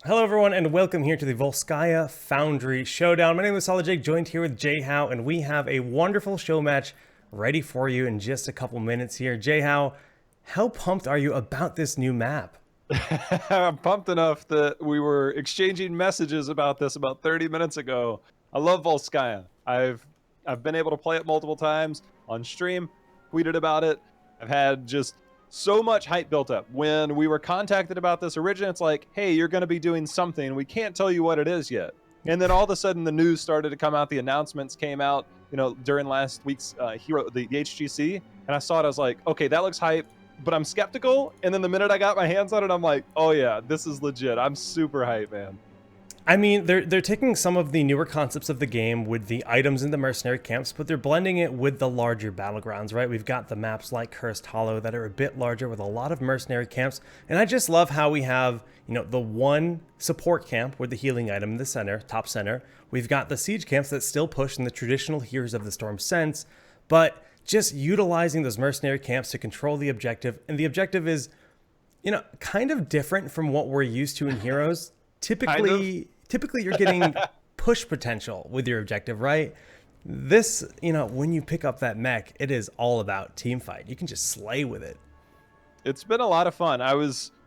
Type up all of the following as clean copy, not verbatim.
Hello, everyone, and welcome here to the Volskaya Foundry Showdown. My name is Solid Jake, joined here with Jay Howe, and we have a wonderful show match ready for you in just a couple minutes here. Jay Howe, how pumped are you about this new map? I'm pumped enough that we were exchanging messages about this about 30 minutes ago. I love Volskaya. I've been able to play it multiple times on stream, tweeted about it. I've had just so much hype built up. When we were contacted about this originally, it's like, hey, you're going to be doing something. We can't tell you what it is yet. And then all of a sudden, the news started to come out. The announcements came out, during last week's the HGC. And I saw it. I was like, okay, that looks hype, but I'm skeptical. And then the minute I got my hands on it, I'm like, oh yeah, this is legit. I'm super hyped, man. I mean, they're taking some of the newer concepts of the game with the items in the mercenary camps, but they're blending it with the larger battlegrounds, right? We've got the maps like Cursed Hollow that are a bit larger with a lot of mercenary camps, and I just love how we have, the one support camp with the healing item in the center, top center. We've got the siege camps that still push in the traditional Heroes of the Storm sense, but just utilizing those mercenary camps to control the objective, and the objective is, kind of different from what we're used to in Heroes. Typically you're getting push potential with your objective, right? This, when you pick up that mech, it is all about team fight. You can just slay with it. It's been a lot of fun.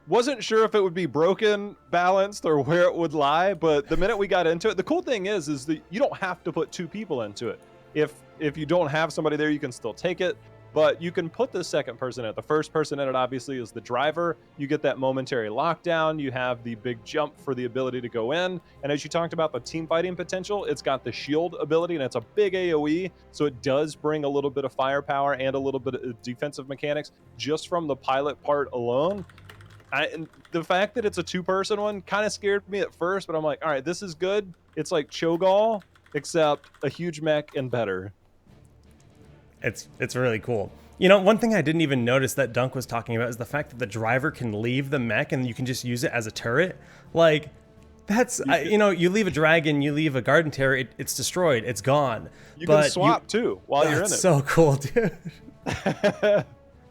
Wasn't sure if it would be broken, balanced, or where it would lie, but the minute we got into it, the cool thing is that you don't have to put two people into it. If you don't have somebody there, you can still take it. But you can put the second person in it. The first person in it obviously is the driver. You get that momentary lockdown. You have the big jump for the ability to go in. And as you talked about the team fighting potential, it's got the shield ability, and it's a big AoE. So it does bring a little bit of firepower and a little bit of defensive mechanics just from the pilot part alone. And the fact that it's a two-person one kind of scared me at first, but I'm like, all right, this is good. It's like Cho'Gall, except a huge mech and better. It's really cool. One thing I didn't even notice that Dunk was talking about is the fact that the driver can leave the mech and you can just use it as a turret. Like, you leave a dragon, you leave a garden terror, it's destroyed, it's gone. You can swap too while you're in it. That's so cool, dude.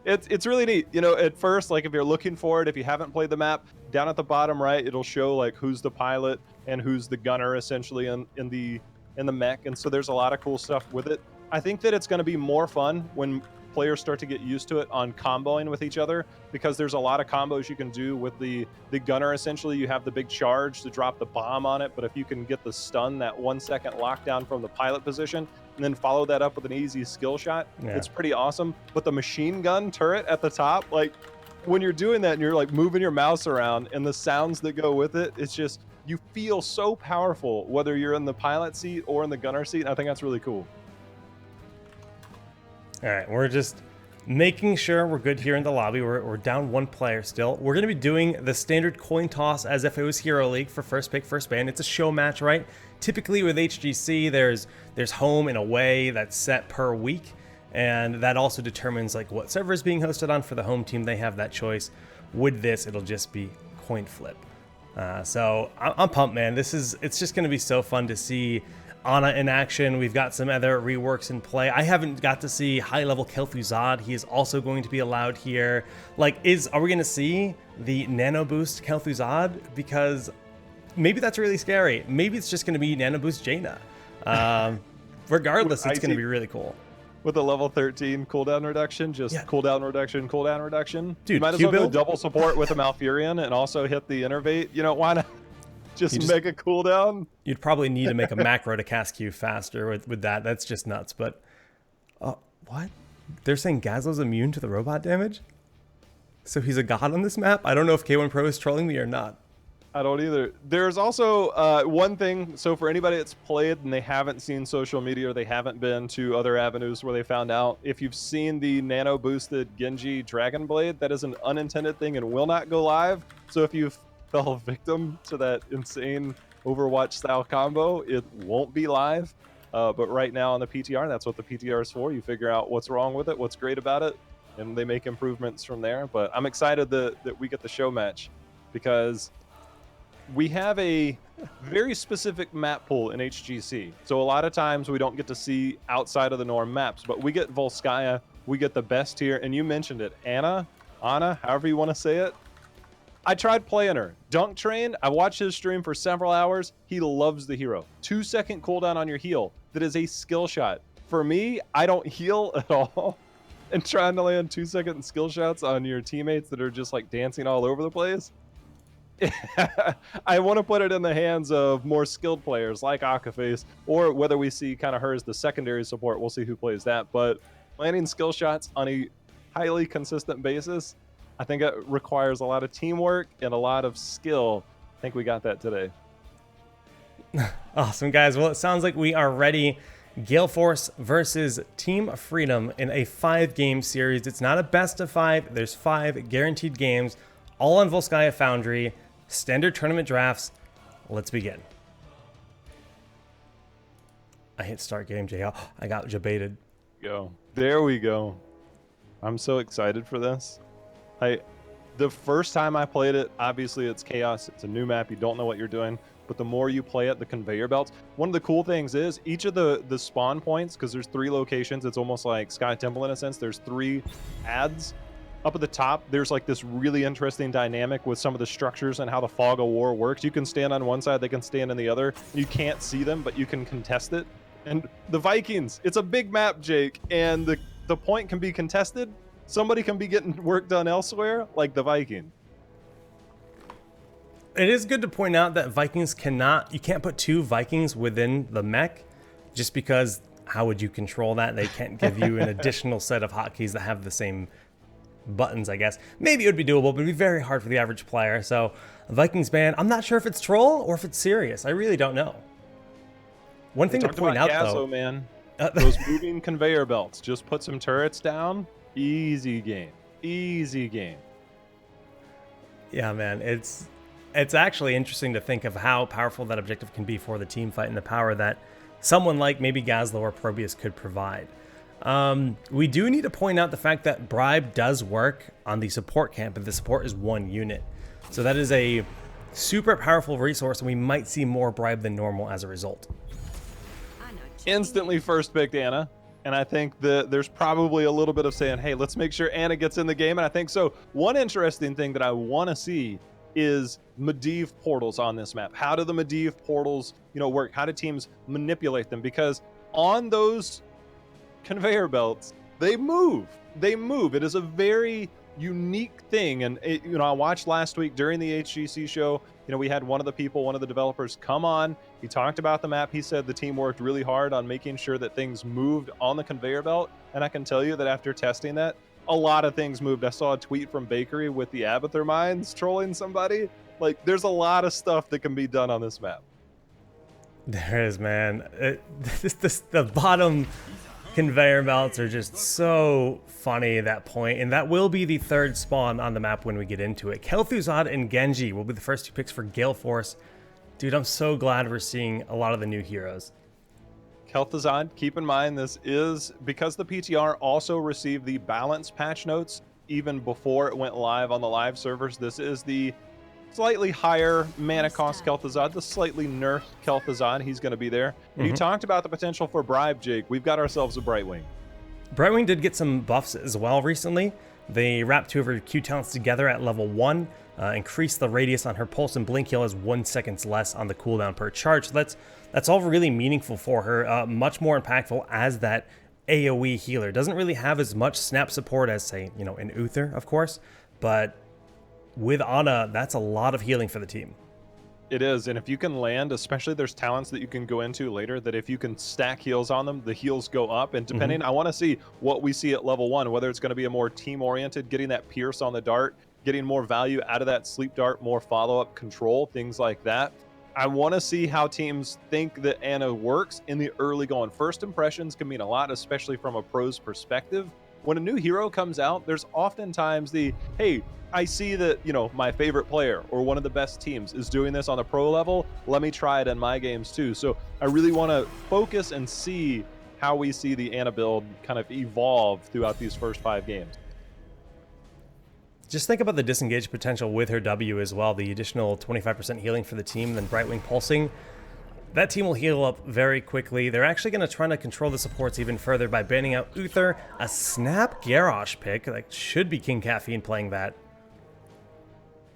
It's really neat. At first, like if you're looking for it, if you haven't played the map, down at the bottom right, it'll show like who's the pilot and who's the gunner essentially in the mech. And so there's a lot of cool stuff with it. I think that it's going to be more fun when players start to get used to it on comboing with each other, because there's a lot of combos you can do with the gunner. Essentially, you have the big charge to drop the bomb on it, but if you can get the stun, that 1 second lockdown from the pilot position, and then follow that up with an easy skill shot, It's pretty awesome. But the machine gun turret at the top, like when you're doing that and you're like moving your mouse around and the sounds that go with it, it's just, you feel so powerful whether you're in the pilot seat or in the gunner seat. And I think that's really cool. All right, we're just making sure we're good here in the lobby. We're down one player still. We're going to be doing the standard coin toss as if it was Hero League for first pick, first ban. It's a show match, right? Typically with HGC, there's home and away that's set per week, and that also determines like what server is being hosted on for the home team. They have that choice. With this, it'll just be coin flip. So I'm pumped, man. It's just going to be so fun to see Ana in action. We've got some other reworks in play. I haven't got to see high-level Kel'Thuzad. He is also going to be allowed here. Are we going to see the nano boost Kel'Thuzad? Because maybe that's really scary. Maybe it's just going to be nano boost Jaina. Regardless, it's going to be really cool. With a level 13 cooldown reduction, cooldown reduction. Dude, you might as well go double support with a Malfurion and also hit the Innervate. Why not? Just make a cooldown. You'd probably need to make a macro to cast Q faster with that. That's just nuts. But what? They're saying Gazlo's immune to the robot damage? So he's a god on this map? I don't know if K1 Pro is trolling me or not. I don't either. There's also one thing. So for anybody that's played and they haven't seen social media or they haven't been to other avenues where they found out, if you've seen the nano boosted Genji Dragon Blade, that is an unintended thing and will not go live. So if you've fell victim to that insane Overwatch style combo, it won't be live. But right now on the PTR, that's what the PTR is for. You figure out what's wrong with it, what's great about it, and they make improvements from there. But I'm excited that we get the show match, because we have a very specific map pool in HGC. So a lot of times we don't get to see outside of the norm maps, but we get Volskaya, we get the best tier, and you mentioned it, Ana, however you want to say it. I tried playing her. Dunk Train, I watched his stream for several hours. He loves the hero. 2-second cooldown on your heal. That is a skill shot. For me, I don't heal at all. And trying to land 2-second skill shots on your teammates that are just like dancing all over the place. I want to put it in the hands of more skilled players like Akaface, or whether we see kind of her as the secondary support, we'll see who plays that. But landing skill shots on a highly consistent basis, I think it requires a lot of teamwork and a lot of skill. I think we got that today. Awesome, guys. Well, it sounds like we are ready. Gale Force versus Team Freedom in a 5-game series. It's not a best of 5. There's 5 guaranteed games, all on Volskaya Foundry. Standard tournament drafts. Let's begin. I hit start game, JL. I got jebaited. Go. There we go. I'm so excited for this. The first time I played it, obviously it's chaos. It's a new map. You don't know what you're doing. But the more you play it, the conveyor belts. One of the cool things is each of the spawn points, because there's 3 locations. It's almost like Sky Temple in a sense. There's 3 ads. Up at the top, there's like this really interesting dynamic with some of the structures and how the fog of war works. You can stand on one side, they can stand on the other. You can't see them, but you can contest it. And the Vikings, it's a big map, Jake, and the point can be contested. Somebody can be getting work done elsewhere, like the Viking. It is good to point out that Vikings you can't put 2 Vikings within the mech, just because how would you control that? They can't give you an additional set of hotkeys that have the same buttons, I guess. Maybe it would be doable, but it'd be very hard for the average player. So Vikings ban, I'm not sure if it's troll or if it's serious. I really don't know. One thing to point out, though, man, those moving conveyor belts, just put some turrets down. Easy game. Easy game. Yeah, man, it's actually interesting to think of how powerful that objective can be for the team fight and the power that someone like maybe Gazlo or Probius could provide. We do need to point out the fact that Bribe does work on the support camp, but the support is 1 unit. So that is a super powerful resource, and we might see more Bribe than normal as a result. Instantly first picked Anna. And I think that there's probably a little bit of saying, hey, let's make sure Anna gets in the game. And I think so. One interesting thing that I want to see is Medivh portals on this map. How do the Medivh portals, work? How do teams manipulate them? Because on those conveyor belts, they move. They move. It is a very unique thing. And I watched last week during the HGC show, we had one of the developers come on. He talked about the map. He said the team worked really hard on making sure that things moved on the conveyor belt. And I can tell you that after testing that, a lot of things moved. I saw a tweet from Bakery with the Abathur mines trolling somebody. Like, there's a lot of stuff that can be done on this map. There is, man. The bottom conveyor belts are just so funny at that point, and that will be the 3rd spawn on the map when we get into it. Kel'Thuzad and Genji will be the first 2 picks for Gale Force. Dude, I'm so glad we're seeing a lot of the new heroes. Kel'Thuzad, keep in mind this is because the PTR also received the balance patch notes even before it went live on the live servers. This is the slightly higher mana cost Kel'Thuzad, the slightly nerfed Kel'Thuzad. He's going to be there. And you talked about the potential for Bribe, Jake. We've got ourselves a Brightwing. Brightwing did get some buffs as well recently. They wrapped 2 of her Q talents together at level 1, increased the radius on her pulse, and blink heal is 1 second less on the cooldown per charge. So that's all really meaningful for her, much more impactful as that AoE healer. Doesn't really have as much snap support as, say, an Uther, of course, but with Ana, that's a lot of healing for the team. It is, and if you can land, especially there's talents that you can go into later, that if you can stack heals on them, the heals go up, and depending, I want to see what we see at level 1, whether it's going to be a more team-oriented, getting that pierce on the dart, getting more value out of that sleep dart, more follow-up control, things like that. I want to see how teams think that Ana works in the early going. First impressions can mean a lot, especially from a pro's perspective. When a new hero comes out, there's oftentimes the, hey, I see that, my favorite player or one of the best teams is doing this on the pro level. Let me try it in my games too. So I really want to focus and see how we see the Ana build kind of evolve throughout these first 5 games. Just think about the disengage potential with her W as well. The additional 25% healing for the team, then Brightwing pulsing. That team will heal up very quickly. They're actually going to try to control the supports even further by banning out Uther, a Snap Garrosh pick. That should be King Caffeine playing that.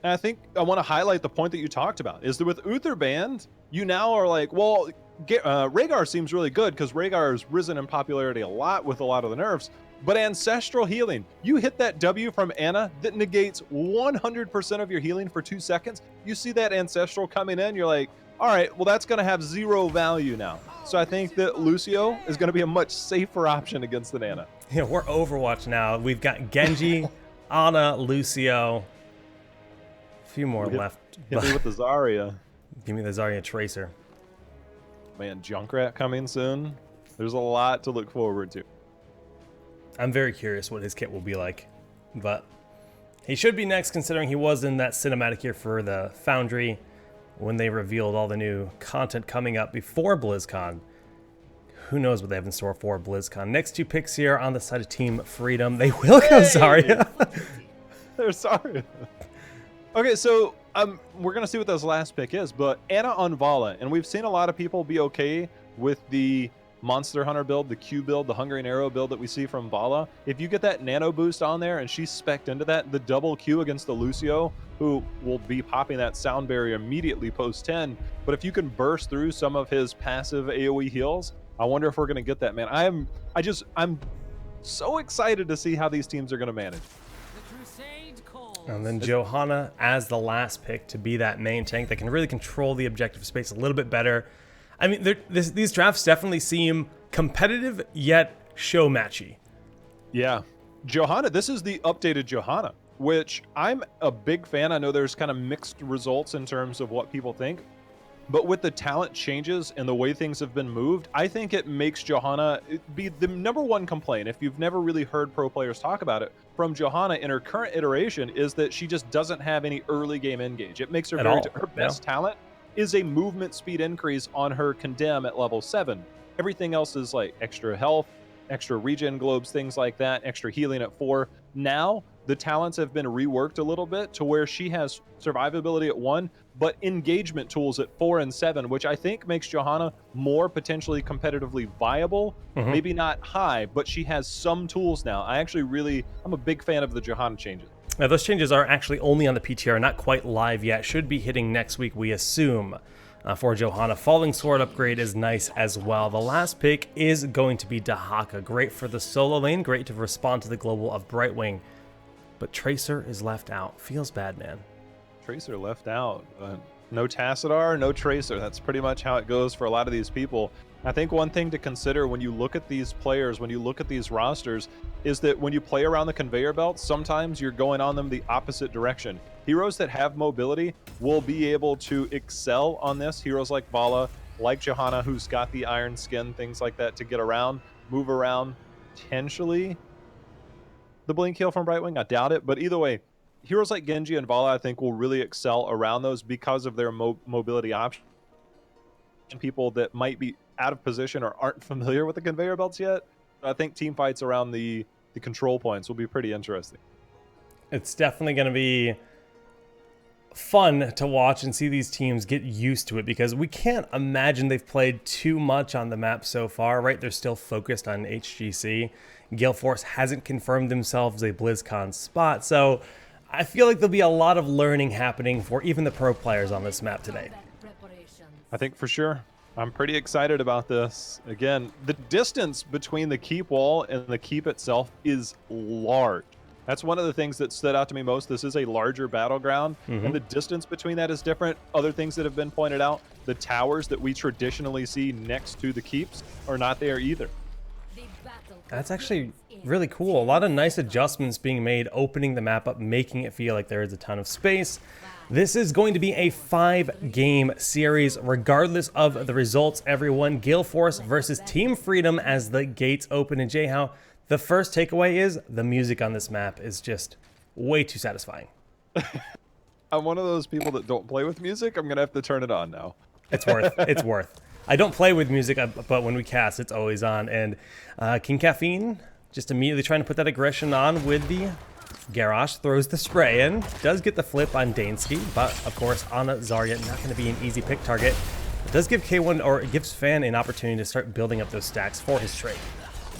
And I think I want to highlight the point that you talked about, is that with Uther banned, you now are like, well, Rhaegar seems really good because Rhaegar has risen in popularity a lot with a lot of the nerfs. But Ancestral Healing, you hit that W from Ana that negates 100% of your healing for 2 seconds. You see that Ancestral coming in, you're like, all right, well, that's going to have 0 value now. So I think that Lucio is going to be a much safer option against the Ana. Yeah, we're Overwatch now. We've got Genji, Ana, Lucio. A few more left. Hit me with the Zarya. Give me the Zarya Tracer. Man, Junkrat coming soon. There's a lot to look forward to. I'm very curious what his kit will be like, but he should be next considering he was in that cinematic here for the Foundry when they revealed all the new content coming up before BlizzCon. Who knows what they have in store for BlizzCon. Next 2 picks here on the side of Team Freedom. They will go Zarya. They're sorry. Okay, so we're going to see what this last pick is, but Ana on Vala, and we've seen a lot of people be okay with the Monster Hunter build, the Q build, the Hungering Arrow build that we see from Vala. If you get that nano boost on there and she's spec'd into that, the double Q against the Lucio, who will be popping that sound barrier immediately post 10. But if you can burst through some of his passive AoE heals, I wonder if we're going to get that, man. I'm so excited to see how these teams are going to manage. And then Johanna as the last pick to be that main tank that can really control the objective space a little bit better. I mean, these drafts definitely seem competitive, yet show matchy. Yeah. Johanna, this is the updated Johanna, which I'm a big fan. I know there's kind of mixed results in terms of what people think. But with the talent changes and the way things have been moved, I think it makes Johanna be the #1 complaint. If you've never really heard pro players talk about it, from Johanna in her current iteration is that she just doesn't have any early game engage. It makes her her best talent is a movement speed increase on her Condemn at level 7. Everything else is like extra health, extra regen globes, things like that, extra healing at 4. Now, the talents have been reworked a little bit to where she has survivability at 1, but engagement tools at 4 and 7, which I think makes Johanna more potentially competitively viable. Maybe not high, but she has some tools now. I'm a big fan of the Johanna changes. Now, those changes are actually only on the PTR, not quite live yet. Should be hitting next week, we assume. For Johanna, Falling Sword upgrade is nice as well. The last pick is going to be Dahaka. Great for the solo lane, great to respond to the global of Brightwing. But Tracer is left out. Feels bad, man. Tracer left out. No Tassadar, no Tracer. That's pretty much how it goes for a lot of these people. I think one thing to consider when you look at these players, when you look at these rosters, is that when you play around the conveyor belt, sometimes you're going on them the opposite direction. Heroes that have mobility will be able to excel on this. Heroes like Vala, like Johanna, who's got the iron skin, things like that to get around, move around, potentially the blink heal from Brightwing. I doubt it, but either way, heroes like Genji and Vala, I think, will really excel around those because of their mobility option. People that might be out of position or aren't familiar with the conveyor belts yet, I think team fights around the control points will be pretty interesting. It's definitely going to be fun to watch and see these teams get used to it, because we can't imagine they've played too much on the map so far, right? They're still focused on HGC. Gale Force hasn't confirmed themselves a BlizzCon spot, so I feel like there'll be a lot of learning happening for even the pro players on this map today. I think for sure. I'm pretty excited about this. Again, the distance between the keep wall and the keep itself is large. That's one of the things that stood out to me most. This is a larger battleground, and the distance between that is different. Other things that have been pointed out, the towers that we traditionally see next to the keeps are not there either. That's actually really cool. A lot of nice adjustments being made, opening the map up, making it feel like there is a ton of space. This is going to be a 5-game series, regardless of the results, everyone. Gale Force versus Team Freedom as the gates open. And Jay, the first takeaway is the music on this map is just way too satisfying. I'm one of those people that don't play with music. I'm going to have to turn it on now. It's worth. I don't play with music, but when we cast, it's always on. And King Caffeine just immediately trying to put that aggression on with the Garrosh, throws the spray in, does get the flip on Dansky, but of course Ana Zarya not going to be an easy pick target. It does give K1, or it gives Fan, an opportunity to start building up those stacks for his trade.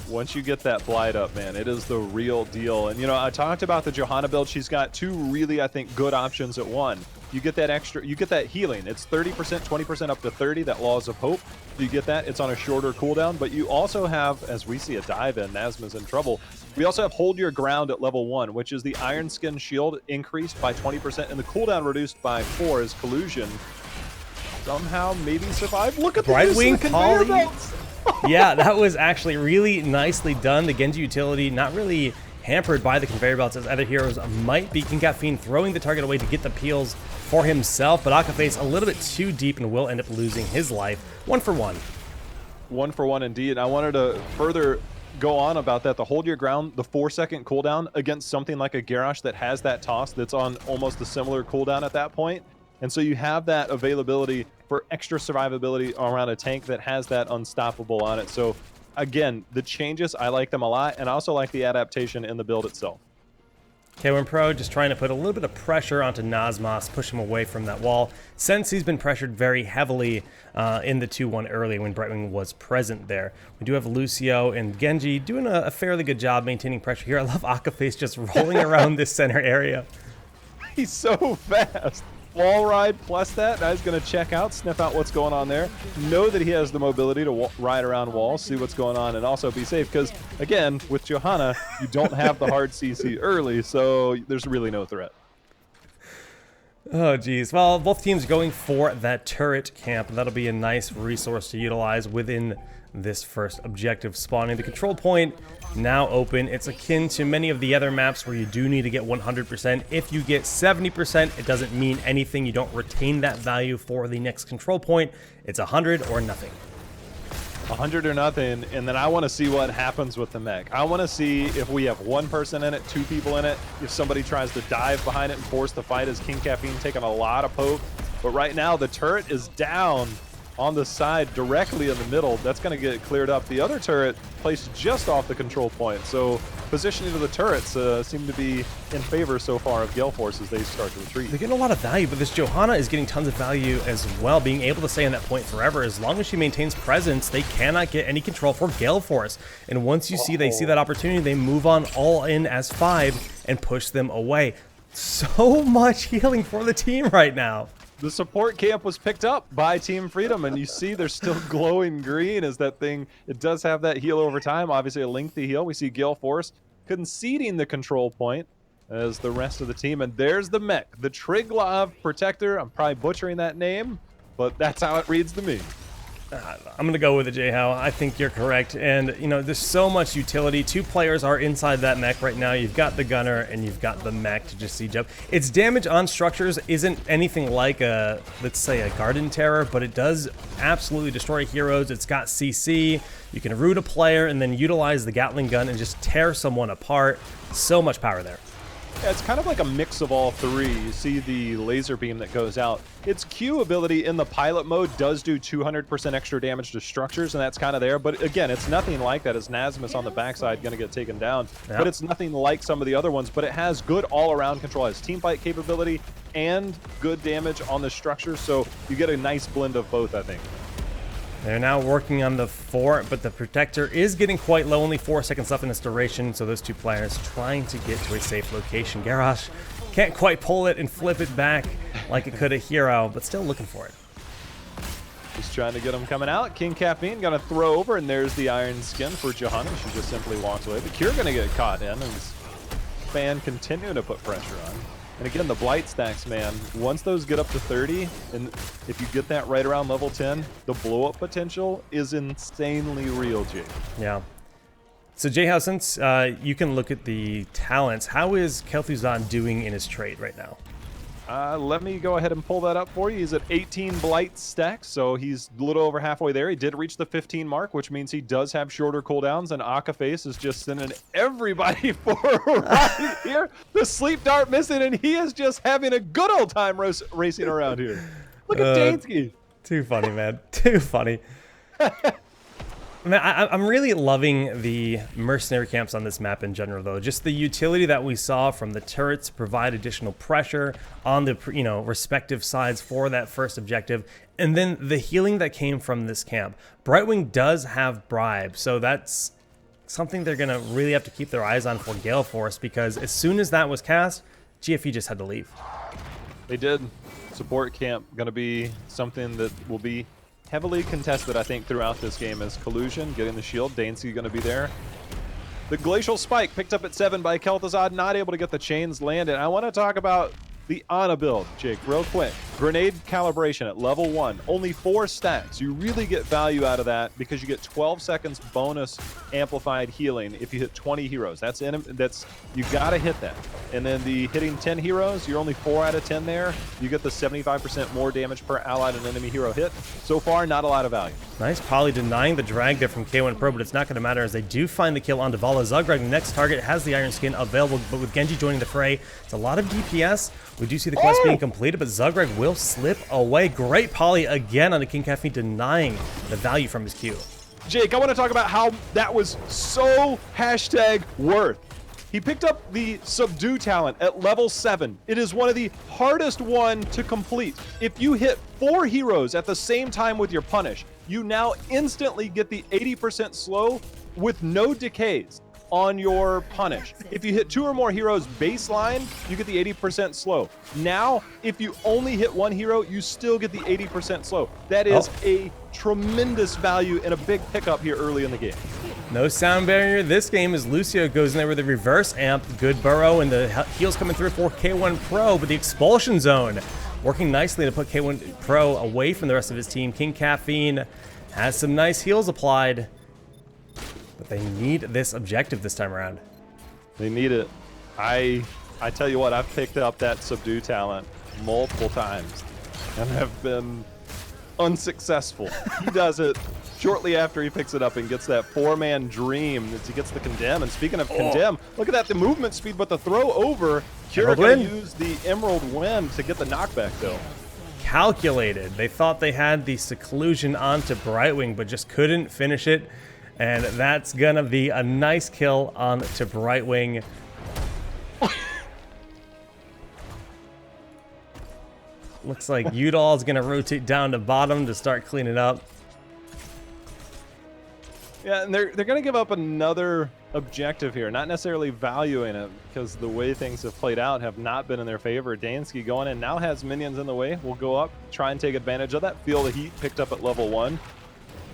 Once you get that Blight up, man, it is the real deal. And, you know, I talked about the Johanna build. She's got two really, I think, good options at one. You get that extra, you get that healing. It's 30%, 20% up to 30, that Laws of Hope. You get that. It's on a shorter cooldown. But you also have, as we see a dive in, Nazma's in trouble. We also have Hold Your Ground at level 1, which is the Iron Skin shield increased by 20% and the cooldown reduced by 4 as Collusion somehow maybe survive. Look at the Brightwing conveyor belts. Yeah, that was actually really nicely done. The Genji utility not really hampered by the conveyor belts as other heroes might be. King Caffeine throwing the target away to get the peels for himself, but Akaface a little bit too deep and will end up losing his life. 1 for 1. 1 for 1 indeed. I wanted to further go on about that. The Hold Your Ground, the 4-second cooldown against something like a Garrosh that has that toss that's on almost a similar cooldown at that point. And so you have that availability for extra survivability around a tank that has that unstoppable on it. So again, the changes, I like them a lot, and I also like the adaptation in the build itself. K1 Pro just trying to put a little bit of pressure onto Nazmas, push him away from that wall, since he's been pressured very heavily in the 2-1 early when Brightwing was present there. We do have Lucio and Genji doing a fairly good job maintaining pressure here. I love Akaface just rolling around this center area. He's so fast. Wall ride plus that. Now he's going to check out, sniff out what's going on there. Know that he has the mobility to ride around walls, see what's going on, and also be safe. Because, again, with Johanna, you don't have the hard CC early, so there's really no threat. Oh, geez. Well, both teams going for that turret camp. That'll be a nice resource to utilize within this first objective. Spawning the control point now open. It's akin to many of the other maps where you do need to get 100%. If you get 70%, it doesn't mean anything. You don't retain that value for the next control point. It's 100 or nothing. 100 or nothing, and then I want to see what happens with the mech. I want to see if we have one person in it, 2 people in it, if somebody tries to dive behind it and force the fight as King Caffeine taking a lot of poke. But right now, the turret is down on the side directly in the middle. That's going to get cleared up. The other turret placed just off the control point. So positioning of the turrets seem to be in favor so far of Gale Force as they start to retreat. They're getting a lot of value, but this Johanna is getting tons of value as well, being able to stay on that point forever. As long as she maintains presence, they cannot get any control for Gale Force. And once you see they see that opportunity, they move on all in as 5 and push them away. So much healing for the team right now. The support camp was picked up by Team Freedom, and you see they're still glowing green as that thing. It does have that heal over time, obviously a lengthy heal. We see Gale Force conceding the control point as the rest of the team. And there's the mech, the Triglav Protector. I'm probably butchering that name, but that's how it reads to me. I'm going to go with it, J-How. I think you're correct. And, you know, there's so much utility. 2 players are inside that mech right now. You've got the gunner and you've got the mech to just siege up. Its damage on structures isn't anything like a, let's say, a Garden Terror, but it does absolutely destroy heroes. It's got CC. You can root a player and then utilize the Gatling gun and just tear someone apart. So much power there. Yeah, it's kind of like a mix of all 3. You see the laser beam that goes out. Its Q ability in the pilot mode does do 200% extra damage to structures, and that's kind of there. But again, it's nothing like that as Nazmus on the backside going to get taken down. Yep. But it's nothing like some of the other ones, but it has good all-around control. It has team fight capability and good damage on the structure, so you get a nice blend of both, I think. They're now working on the 4, but the Protector is getting quite low, only 4 seconds left in its duration, so those 2 players trying to get to a safe location. Garrosh can't quite pull it and flip it back like it could a hero, but still looking for it. Just trying to get him coming out. King Caffeine gonna throw over, and there's the Iron Skin for Johanna. She just simply walks away. The Cure gonna get caught in, and Fan continuing to put pressure on. And again, the Blight stacks, man, once those get up to 30, and if you get that right around level 10, the blow-up potential is insanely real, Jake. Yeah. So, J-How, since you can look at the talents, how is Kel'Thuzad doing in his trait right now? Let me go ahead and pull that up for you. He's at 18 Blight stacks, so he's a little over halfway there. He did reach the 15 mark, which means he does have shorter cooldowns, and Akaface is just sending everybody for right here. The sleep dart missing, and he is just having a good old time racing around here. Look at Dansky. Too funny, man. Too funny. Man, I'm really loving the mercenary camps on this map in general, though. Just the utility that we saw from the turrets provide additional pressure on the respective sides for that first objective, and then the healing that came from this camp. Brightwing does have Bribe, so that's something they're going to really have to keep their eyes on for Gale Force, because as soon as that was cast, GFE just had to leave. They did. Support camp going to be something that will be heavily contested, I think, throughout this game, as Collusion getting the shield. Dansky going to be there. The Glacial Spike picked up at 7 by Kel'Thuzad, not able to get the chains landed. I want to talk about the Ana build, Jake, real quick. Grenade calibration at level 1, only 4 stacks. You really get value out of that because you get 12 seconds bonus amplified healing if you hit 20 heroes. That's you gotta hit that. And then the hitting 10 heroes, you're only 4 out of 10 there. You get the 75% more damage per allied and enemy hero hit. So far, not a lot of value. Nice poly denying the drag there from K1 Pro, but it's not going to matter as they do find the kill on Dvala. Zugreg, the next target, has the Iron Skin available, but with Genji joining the fray, it's a lot of DPS. We do see the quest being completed, but Zugreg will slip away. Great poly again on the King Caffeine, denying the value from his Q. Jake, I want to talk about how that was so #worth. He picked up the Subdue talent at level 7. It is one of the hardest one to complete. If you hit 4 heroes at the same time with your punish, you now instantly get the 80% slow with no decays on your punish. If you hit 2 or more heroes baseline, you get the 80% slow. Now, if you only hit 1 hero, you still get the 80% slow. That is a tremendous value and a big pickup here early in the game. No sound barrier this game as Lucio goes in there with a reverse amp. Good burrow, and the heals coming through for K1 Pro, but the expulsion zone working nicely to put K1 Pro away from the rest of his team. King Caffeine has some nice heals applied, but they need this objective this time around. They need it. I tell you what, I've picked up that Subdue talent multiple times and have been unsuccessful. He does it shortly after he picks it up and gets that 4-man dream as he gets the Condemn. And speaking of Condemn, look at that, the movement speed, but the throw over. Kira gonna use the Emerald Wind to get the knockback though. Calculated. They thought they had the seclusion onto Brightwing, but just couldn't finish it. And that's gonna be a nice kill on to Brightwing. Looks like Udall's gonna rotate down to bottom to start cleaning up. Yeah, and they're gonna give up another objective here, not necessarily valuing it because the way things have played out have not been in their favor. Dansky going in now has minions in the way. Will go up, try and take advantage of that. Feel the heat picked up at level 1.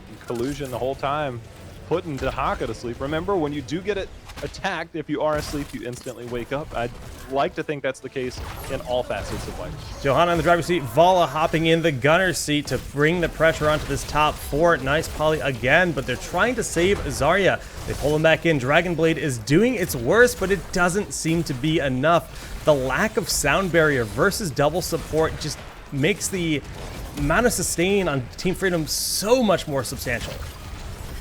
And Collusion the whole time putting Dahaka to sleep. Remember, when you do get it attacked, if you are asleep, you instantly wake up. I'd like to think that's the case in all facets of life. Johanna in the driver's seat, Vala hopping in the gunner's seat to bring the pressure onto this top 4. Nice poly again, but they're trying to save Zarya. They pull him back in. Dragon Blade is doing its worst, but it doesn't seem to be enough. The lack of sound barrier versus double support just makes the amount of sustain on Team Freedom so much more substantial.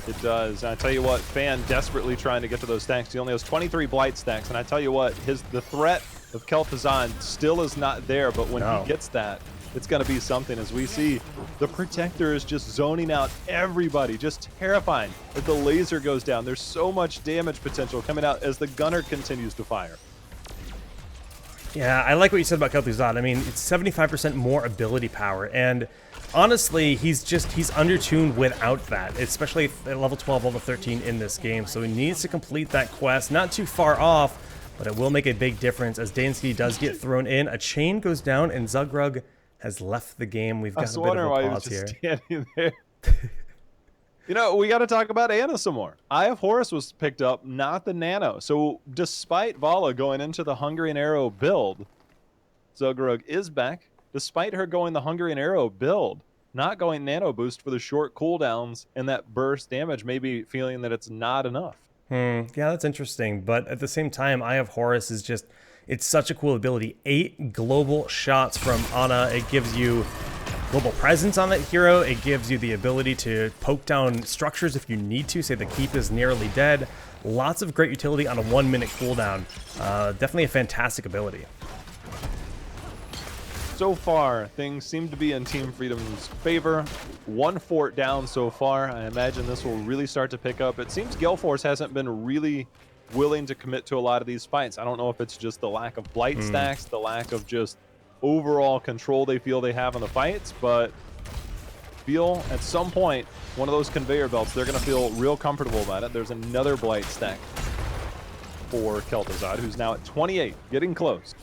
It does. And I tell you what, Fan desperately trying to get to those stacks. He only has 23 Blight stacks, and I tell you what, the threat of Kel'Thuzad still is not there, but when he gets that, it's going to be something. As we see, the Protector is just zoning out everybody, just terrifying. If the laser goes down, there's so much damage potential coming out as the Gunner continues to fire. Yeah, I like what you said about Kel'Thuzad. I mean, it's 75% more ability power, and honestly, he's undertuned without that, especially at level 12, level 13 in this game. So he needs to complete that quest. Not too far off, but it will make a big difference as Dansky does get thrown in. A chain goes down, and Zugrug has left the game. We've got a bit of a pause here. Standing there. You know, we got to talk about Ana some more. Eye of Horus was picked up, not the Nano. So despite Vala going into the Hungarian Arrow build, Zugrug is back. Despite her going the Hungarian Arrow build, not going Nano Boost for the short cooldowns and that burst damage, maybe feeling that it's not enough. Yeah, that's interesting. But at the same time, Eye of Horus is just, it's such a cool ability. 8 global shots from Ana. It gives you global presence on that hero. It gives you the ability to poke down structures if you need to. Say the keep is nearly dead. Lots of great utility on a 1-minute cooldown. Definitely a fantastic ability. So far, things seem to be in Team Freedom's favor. 1 fort down so far. I imagine this will really start to pick up. It seems Gale Force hasn't been really willing to commit to a lot of these fights. I don't know if it's just the lack of Blight stacks, the lack of just overall control they feel they have in the fights, but feel at some point one of those conveyor belts, they're going to feel real comfortable about it. There's another blight stack for Kel'Thuzad, who's now at 28, getting close.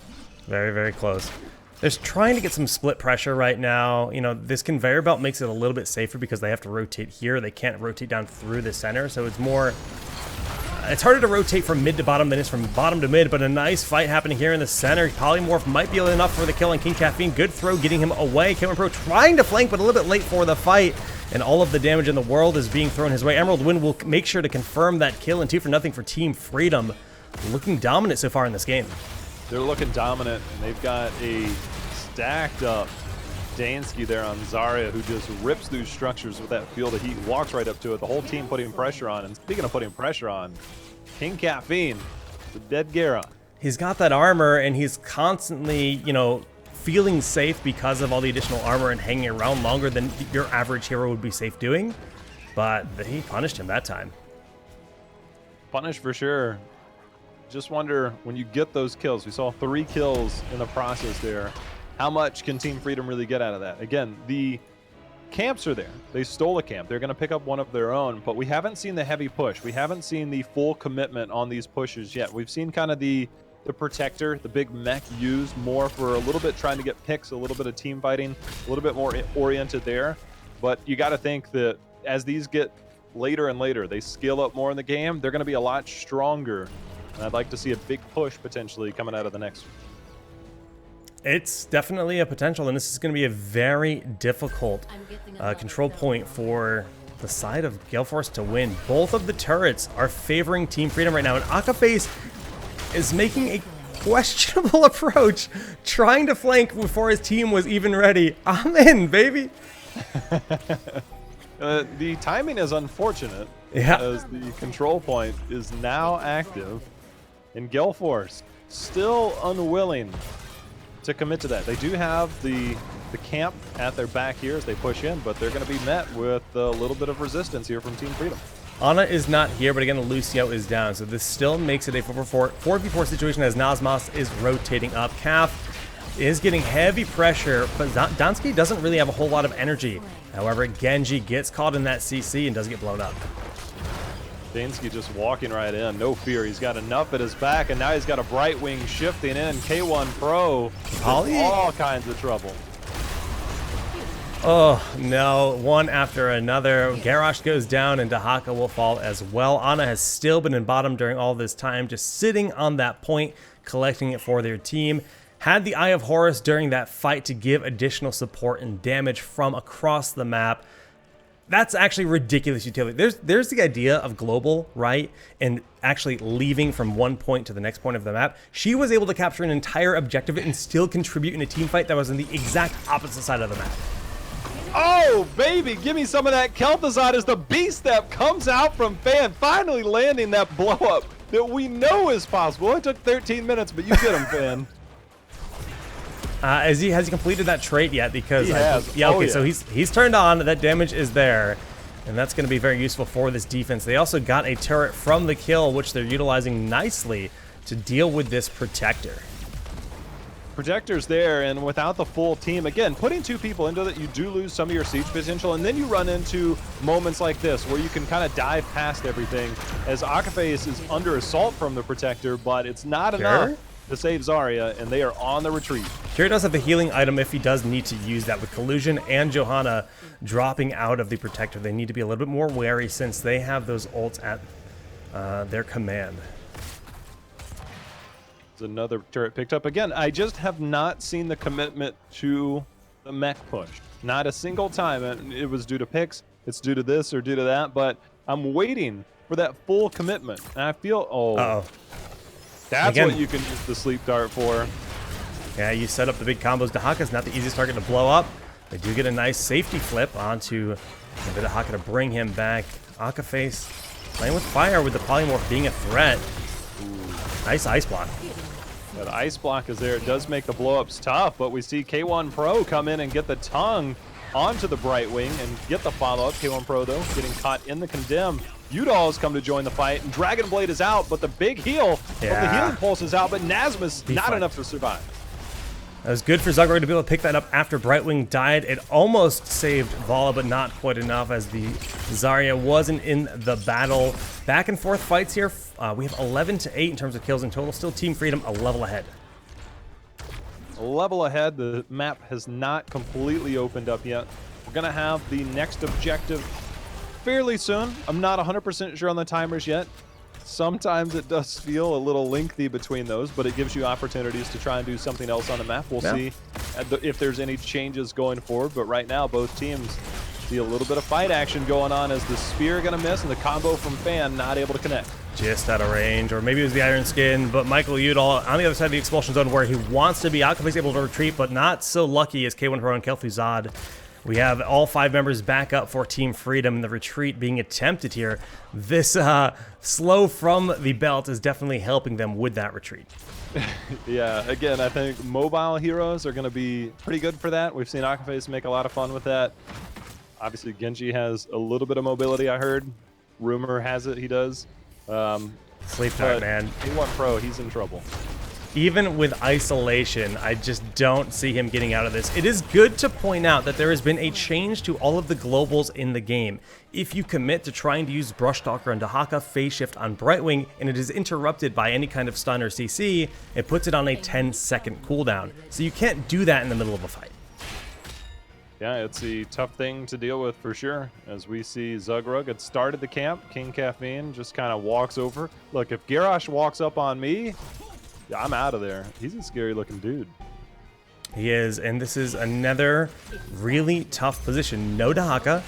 Very, very close. They're trying to get some split pressure right now. You know, this conveyor belt makes it a little bit safer because they have to rotate here. They can't rotate down through the center, so it's more... It's harder to rotate from mid to bottom than it is from bottom to mid, but a nice fight happening here in the center. Polymorph might be enough for the kill on King Caffeine. Good throw getting him away. K1 Pro trying to flank, but a little bit late for the fight. And all of the damage in the world is being thrown his way. Emerald Wind will make sure to confirm that kill, and 2-0 for Team Freedom. Looking dominant so far in this game. They're looking dominant, and they've got a stacked up Dansky there on Zarya, who just rips through structures with that field of heat, walks right up to it. The whole team putting pressure on. And speaking of putting pressure on, King Caffeine, the dead Gera. He's got that armor, and he's constantly, you know, feeling safe because of all the additional armor and hanging around longer than your average hero would be safe doing. But he punished him that time. Punished for sure. Just wonder, when you get those kills, we saw 3 kills in the process there. How much can Team Freedom really get out of that? Again, the camps are there. They stole a camp. They're going to pick up one of their own, but we haven't seen the heavy push. We haven't seen the full commitment on these pushes yet. We've seen kind of the protector, the big mech used more for a little bit trying to get picks, a little bit of team fighting, a little bit more oriented there. But you got to think that as these get later and later, they scale up more in the game, they're going to be a lot stronger. And I'd like to see a big push potentially coming out of the next one. It's definitely a potential, and this is going to be a very difficult control point for the side of Gale Force to win. Both of the turrets are favoring Team Freedom right now, and Akaface is making a questionable approach, trying to flank before his team was even ready. I'm in, baby. The timing is unfortunate, as the control point is now active, and Gale Force still unwilling to commit to that. They do have the camp at their back here as they push in, but they're going to be met with a little bit of resistance here from Team Freedom. Ana is not here, but again, Lucio is down, so this still makes it a 4v4 situation as Nazmas is rotating up. Calf is getting heavy pressure, but Dansky doesn't really have a whole lot of energy. However, Genji gets caught in that CC and does get blown up. Dansky just walking right in, no fear. He's got enough at his back, and now he's got a Brightwing shifting in. K1 Pro in all kinds of trouble. Oh, no. One after another. Garrosh goes down, and Dahaka will fall as well. Ana has still been in bottom during all this time, just sitting on that point, collecting it for their team. Had the Eye of Horus during that fight to give additional support and damage from across the map. That's actually ridiculous utility. There's the idea of global, right? And actually leaving from one point to the next point of the map. She was able to capture an entire objective and still contribute in a team fight that was on the exact opposite side of the map. Oh, baby, give me some of that. Kel'Thuzad as the beast that comes out from Fan, finally landing that blow up that we know is possible. It took 13 minutes, but you get him, Fan. Has he completed that trait yet? Because he has. Yeah, okay, so he's turned on. That damage is there, and that's going to be very useful for this defense. They also got a turret from the kill, which they're utilizing nicely to deal with this protector. Protector's there, and without the full team, again, putting 2 people into it, you do lose some of your siege potential, and then you run into moments like this where you can kind of dive past everything as Akaface is under assault from the protector, but it's not enough to save Zarya, and they are on the retreat. Kira does have the healing item if he does need to use that. With Collusion and Johanna dropping out of the protector, they need to be a little bit more wary since they have those ults at their command. There's another turret picked up. Again, I just have not seen the commitment to the mech push. Not a single time. And it was due to picks, it's due to this or due to that, but I'm waiting for that full commitment. And I feel, that's what you can use the sleep dart for. Yeah, you set up the big combos. Dahaka's not the easiest target to blow up. They do get a nice safety flip onto Dahaka to bring him back. Akaface playing with fire with the polymorph being a threat. Ooh. Nice ice block. Yeah, the ice block is there. It does make the blowups tough, but we see K1 Pro come in and get the tongue onto the Brightwing and get the follow-up. K1 Pro, though, getting caught in the condemn. Udall has come to join the fight, and Dragon Blade is out, but the big heal, the healing pulse is out, but Nazmus not enough to survive. It was good for Zagrod to be able to pick that up after Brightwing died. It almost saved Vala, but not quite enough as the Zarya wasn't in the battle. Back and forth fights here. We have 11 to 8 in terms of kills in total. Still Team Freedom a level ahead. A level ahead. The map has not completely opened up yet. We're going to have the next objective fairly soon. I'm not 100% sure on the timers yet. Sometimes it does feel a little lengthy between those, but it gives you opportunities to try and do something else on the map. We'll see if there's any changes going forward, but right now both teams see a little bit of fight action going on as the spear going to miss and the combo from Fan not able to connect. Just out of range, or maybe it was the Iron Skin, but Michael Udall on the other side of the expulsion zone where he wants to be out, he's able to retreat, but not so lucky as K1 Pro and Kel'Thuzad. We have all 5 members back up for Team Freedom, and the retreat being attempted here. This slow from the belt is definitely helping them with that retreat. Yeah, again, I think mobile heroes are going to be pretty good for that. We've seen Akaface make a lot of fun with that. Obviously, Genji has a little bit of mobility, I heard. Rumor has it he does. Sleep tight, man. K1 Pro, he's in trouble. Even with isolation, I just don't see him getting out of this. It is good to point out that there has been a change to all of the globals in the game. If you commit to trying to use Brush Stalker on Dahaka, Phase Shift on Brightwing, and it is interrupted by any kind of stun or CC, it puts it on a 10-second cooldown. So you can't do that in the middle of a fight. Yeah, it's a tough thing to deal with for sure. As we see Zugrug had started the camp, King Caffeine just kind of walks over. Look, if Garrosh walks up on me, yeah, I'm out of there. He's a scary looking dude. He is, and this is another really tough position. No Dahaka.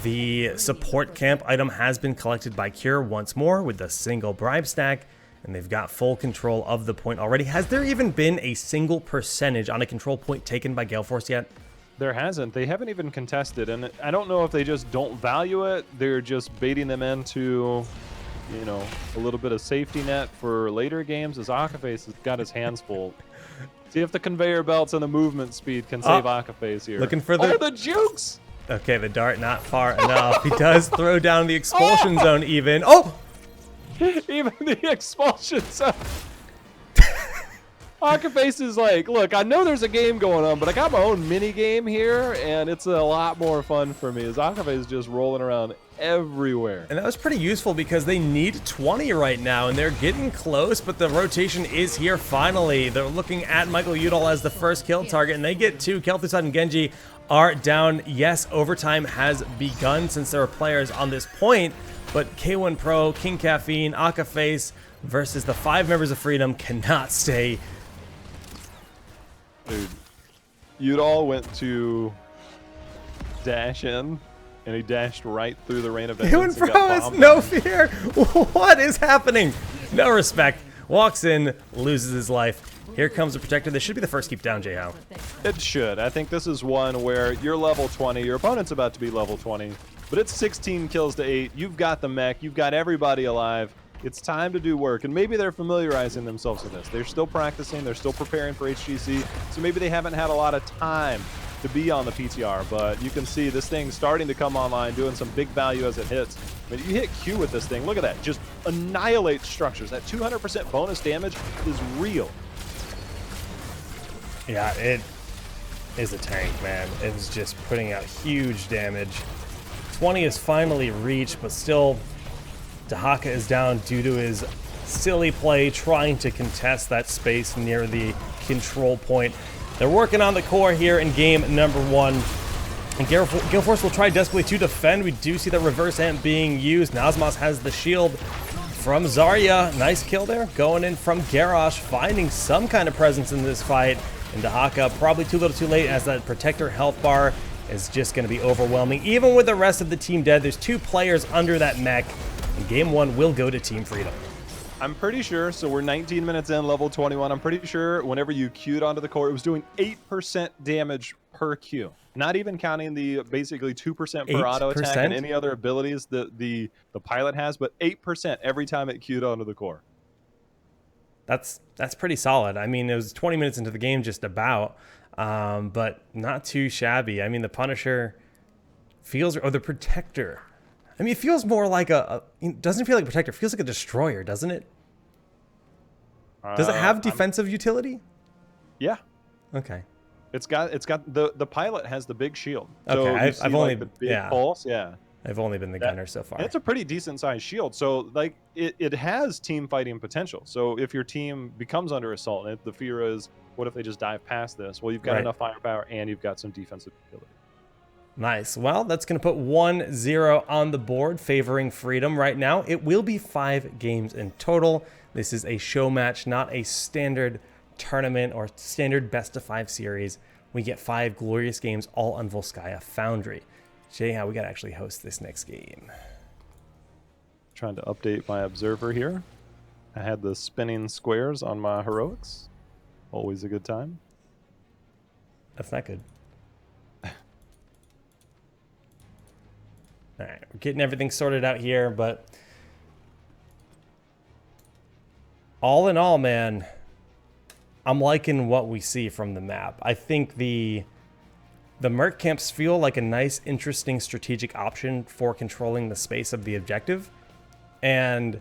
The support camp item has been collected by Cure once more with the single bribe stack, and they've got full control of the point already. Has there even been a single percentage on a control point taken by Gale Force yet? There hasn't. They haven't even contested, and I don't know if they just don't value it. They're just baiting them into, you know, a little bit of safety net for later games, as Akaface has got his hands full. See if the conveyor belts and the movement speed can save Akaface here. Looking for the jukes! Okay, the dart not far enough. He does throw down the expulsion zone even. Oh! Even the expulsion zone. Akaface is like, look, I know there's a game going on, but I got my own mini game here, and it's a lot more fun for me as Akaface is just rolling around everywhere. And that was pretty useful because they need 20 right now, and they're getting close, but the rotation is here finally. They're looking at Michael Udall as the first kill target, and they get 2. Kel'Thuzad and Genji are down. Yes, overtime has begun since there are players on this point, but K1 Pro, King Caffeine, Akaface versus the 5 members of Freedom cannot stay. Dude, Udall went to dash in, and he dashed right through the rain of vengeance. K1 Pro has no fear. What is happening? No respect. Walks in, loses his life. Here comes the Protector. This should be the first keep down, J-How. It should. I think this is one where you're level 20, your opponent's about to be level 20, but it's 16 kills to 8. You've got the mech, you've got everybody alive. It's time to do work, and maybe they're familiarizing themselves with this. They're still practicing, they're still preparing for HGC, so maybe they haven't had a lot of time to be on the PTR, but you can see this thing starting to come online, doing some big value as it hits. I mean, you hit Q with this thing, look at that, just annihilate structures. That 200% bonus damage is real. Yeah, it is a tank, man. It's just putting out huge damage. 20 is finally reached, but still Dahaka is down due to his silly play trying to contest that space near the control point. They're working on the core here in game number 1. And Gale Force will try desperately to defend. We do see the reverse amp being used. Nazmos has the shield from Zarya. Nice kill there. Going in from Garrosh, finding some kind of presence in this fight. And Dahaka probably too little too late as that Protector health bar is just going to be overwhelming. Even with the rest of the team dead, there's 2 players under that mech. And game 1 will go to Team Freedom. I'm pretty sure, so we're 19 minutes in, level 21. I'm pretty sure whenever you queued onto the core, it was doing 8% damage per Q. Not even counting the basically 2% per auto attack and any other abilities that the pilot has, but 8% every time it queued onto the core. That's pretty solid. I mean, it was 20 minutes into the game just about, but not too shabby. I mean, the Punisher feels, or the Protector. I mean, it feels more like it doesn't feel like a Protector. It feels like a Destroyer, doesn't it? Does it have defensive utility? Yeah. Okay. It's got the pilot has the big shield. So Okay, you see, I've only like, the big pulse. Yeah. I've only been the gunner so far. And it's a pretty decent sized shield. So like it has team fighting potential. So if your team becomes under assault, and if the fear is, what if they just dive past this? Well, you've got Right. enough firepower and you've got some defensive ability. Nice. Well, that's going to put 1-0 on the board, favoring Freedom right now. It will be 5 games in total. This is a show match, not a standard tournament or standard best-of-5 series. We get 5 glorious games, all on Volskaya Foundry. Jay, how we got to actually host this next game? Trying to update my observer here. I had the spinning squares on my heroics. Always a good time. That's not good. All right, we're getting everything sorted out here, but all in all, man, I'm liking what we see from the map. I think the Merc camps feel like a nice, interesting strategic option for controlling the space of the objective. And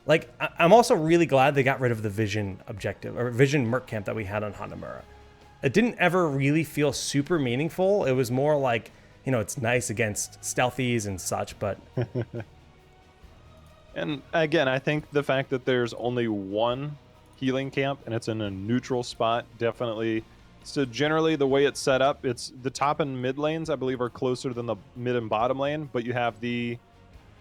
like, I'm also really glad they got rid of the Vision objective or Vision Merc camp that we had on Hanamura. It didn't ever really feel super meaningful. It was more like, you know, it's nice against stealthies and such, but... And again, I think the fact that there's only one healing camp and it's in a neutral spot, definitely... So generally the way it's set up, it's the top and mid lanes, I believe, are closer than the mid and bottom lane, but you have the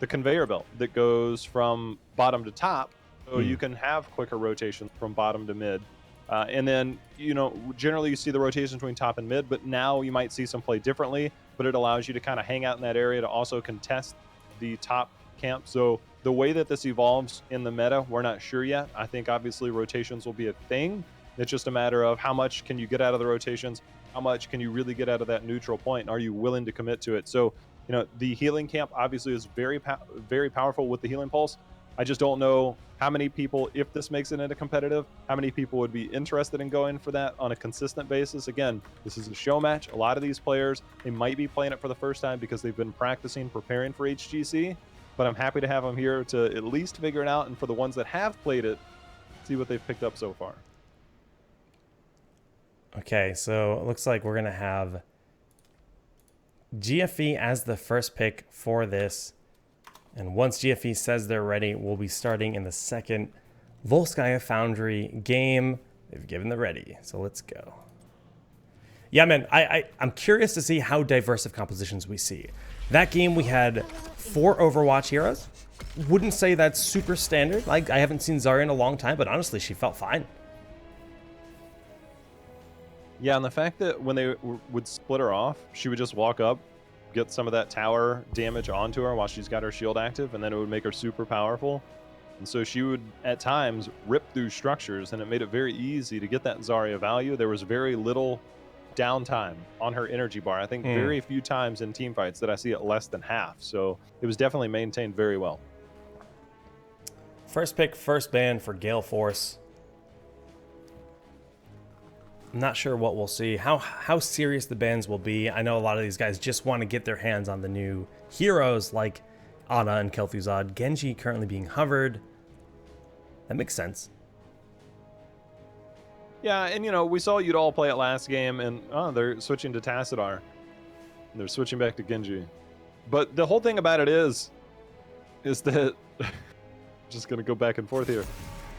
conveyor belt that goes from bottom to top, so you can have quicker rotation from bottom to mid. And then, you know, generally you see the rotation between top and mid, but now you might see some play differently, but it allows you to kind of hang out in that area to also contest the top camp. So the way that this evolves in the meta, we're not sure yet. I think obviously rotations will be a thing. It's just a matter of how much can you get out of the rotations, how much can you really get out of that neutral point, and are you willing to commit to it? So, you know, the healing camp obviously is very powerful with the healing pulse. I just don't know how many people, if this makes it into competitive, how many people would be interested in going for that on a consistent basis. Again, this is a show match. A lot of these players, they might be playing it for the first time because they've been practicing, preparing for HGC, but I'm happy to have them here to at least figure it out, and for the ones that have played it, see what they've picked up so far. Okay, so it looks like we're going to have GFE as the first pick for this. And once GFE says they're ready, we'll be starting in the second Volskaya Foundry game. They've given the ready, so let's go. Yeah, man, I'm curious to see how diverse of compositions we see. That game, we had 4 Overwatch heroes. Wouldn't say that's super standard. Like, I haven't seen Zarya in a long time, but honestly, she felt fine. Yeah, and the fact that when they would split her off, she would just walk up, get some of that tower damage onto her while she's got her shield active, and then it would make her super powerful. And so she would, at times, rip through structures, and it made it very easy to get that Zarya value. There was very little downtime on her energy bar. I think very few times in team fights that I see it less than half. So it was definitely maintained very well. First pick, first ban for Gale Force. I'm not sure what we'll see, how serious the bans will be. I know a lot of these guys just want to get their hands on the new heroes like Ana and Kel'Thuzad. Genji currently being hovered. That makes sense. Yeah, and you know, we saw you'd all play it last game, and they're switching to Tassadar. And they're switching back to Genji. But the whole thing about it is that, just going to go back and forth here,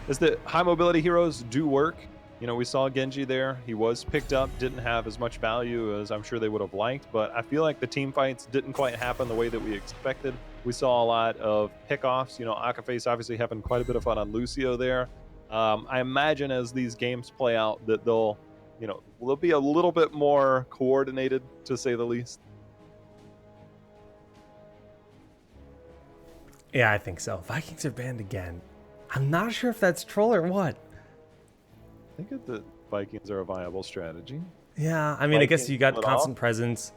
is that high mobility heroes do work. You know, we saw Genji there. He was picked up, didn't have as much value as I'm sure they would have liked, but I feel like the team fights didn't quite happen the way that we expected. We saw a lot of pickoffs. You know, Akaface obviously having quite a bit of fun on Lucio there. I imagine as these games play out that they'll be a little bit more coordinated, to say the least. Yeah, I think so. Vikings are banned again. I'm not sure if that's troll or what. I think that Vikings are a viable strategy. Yeah, I mean, Vikings, I guess you got constant presence.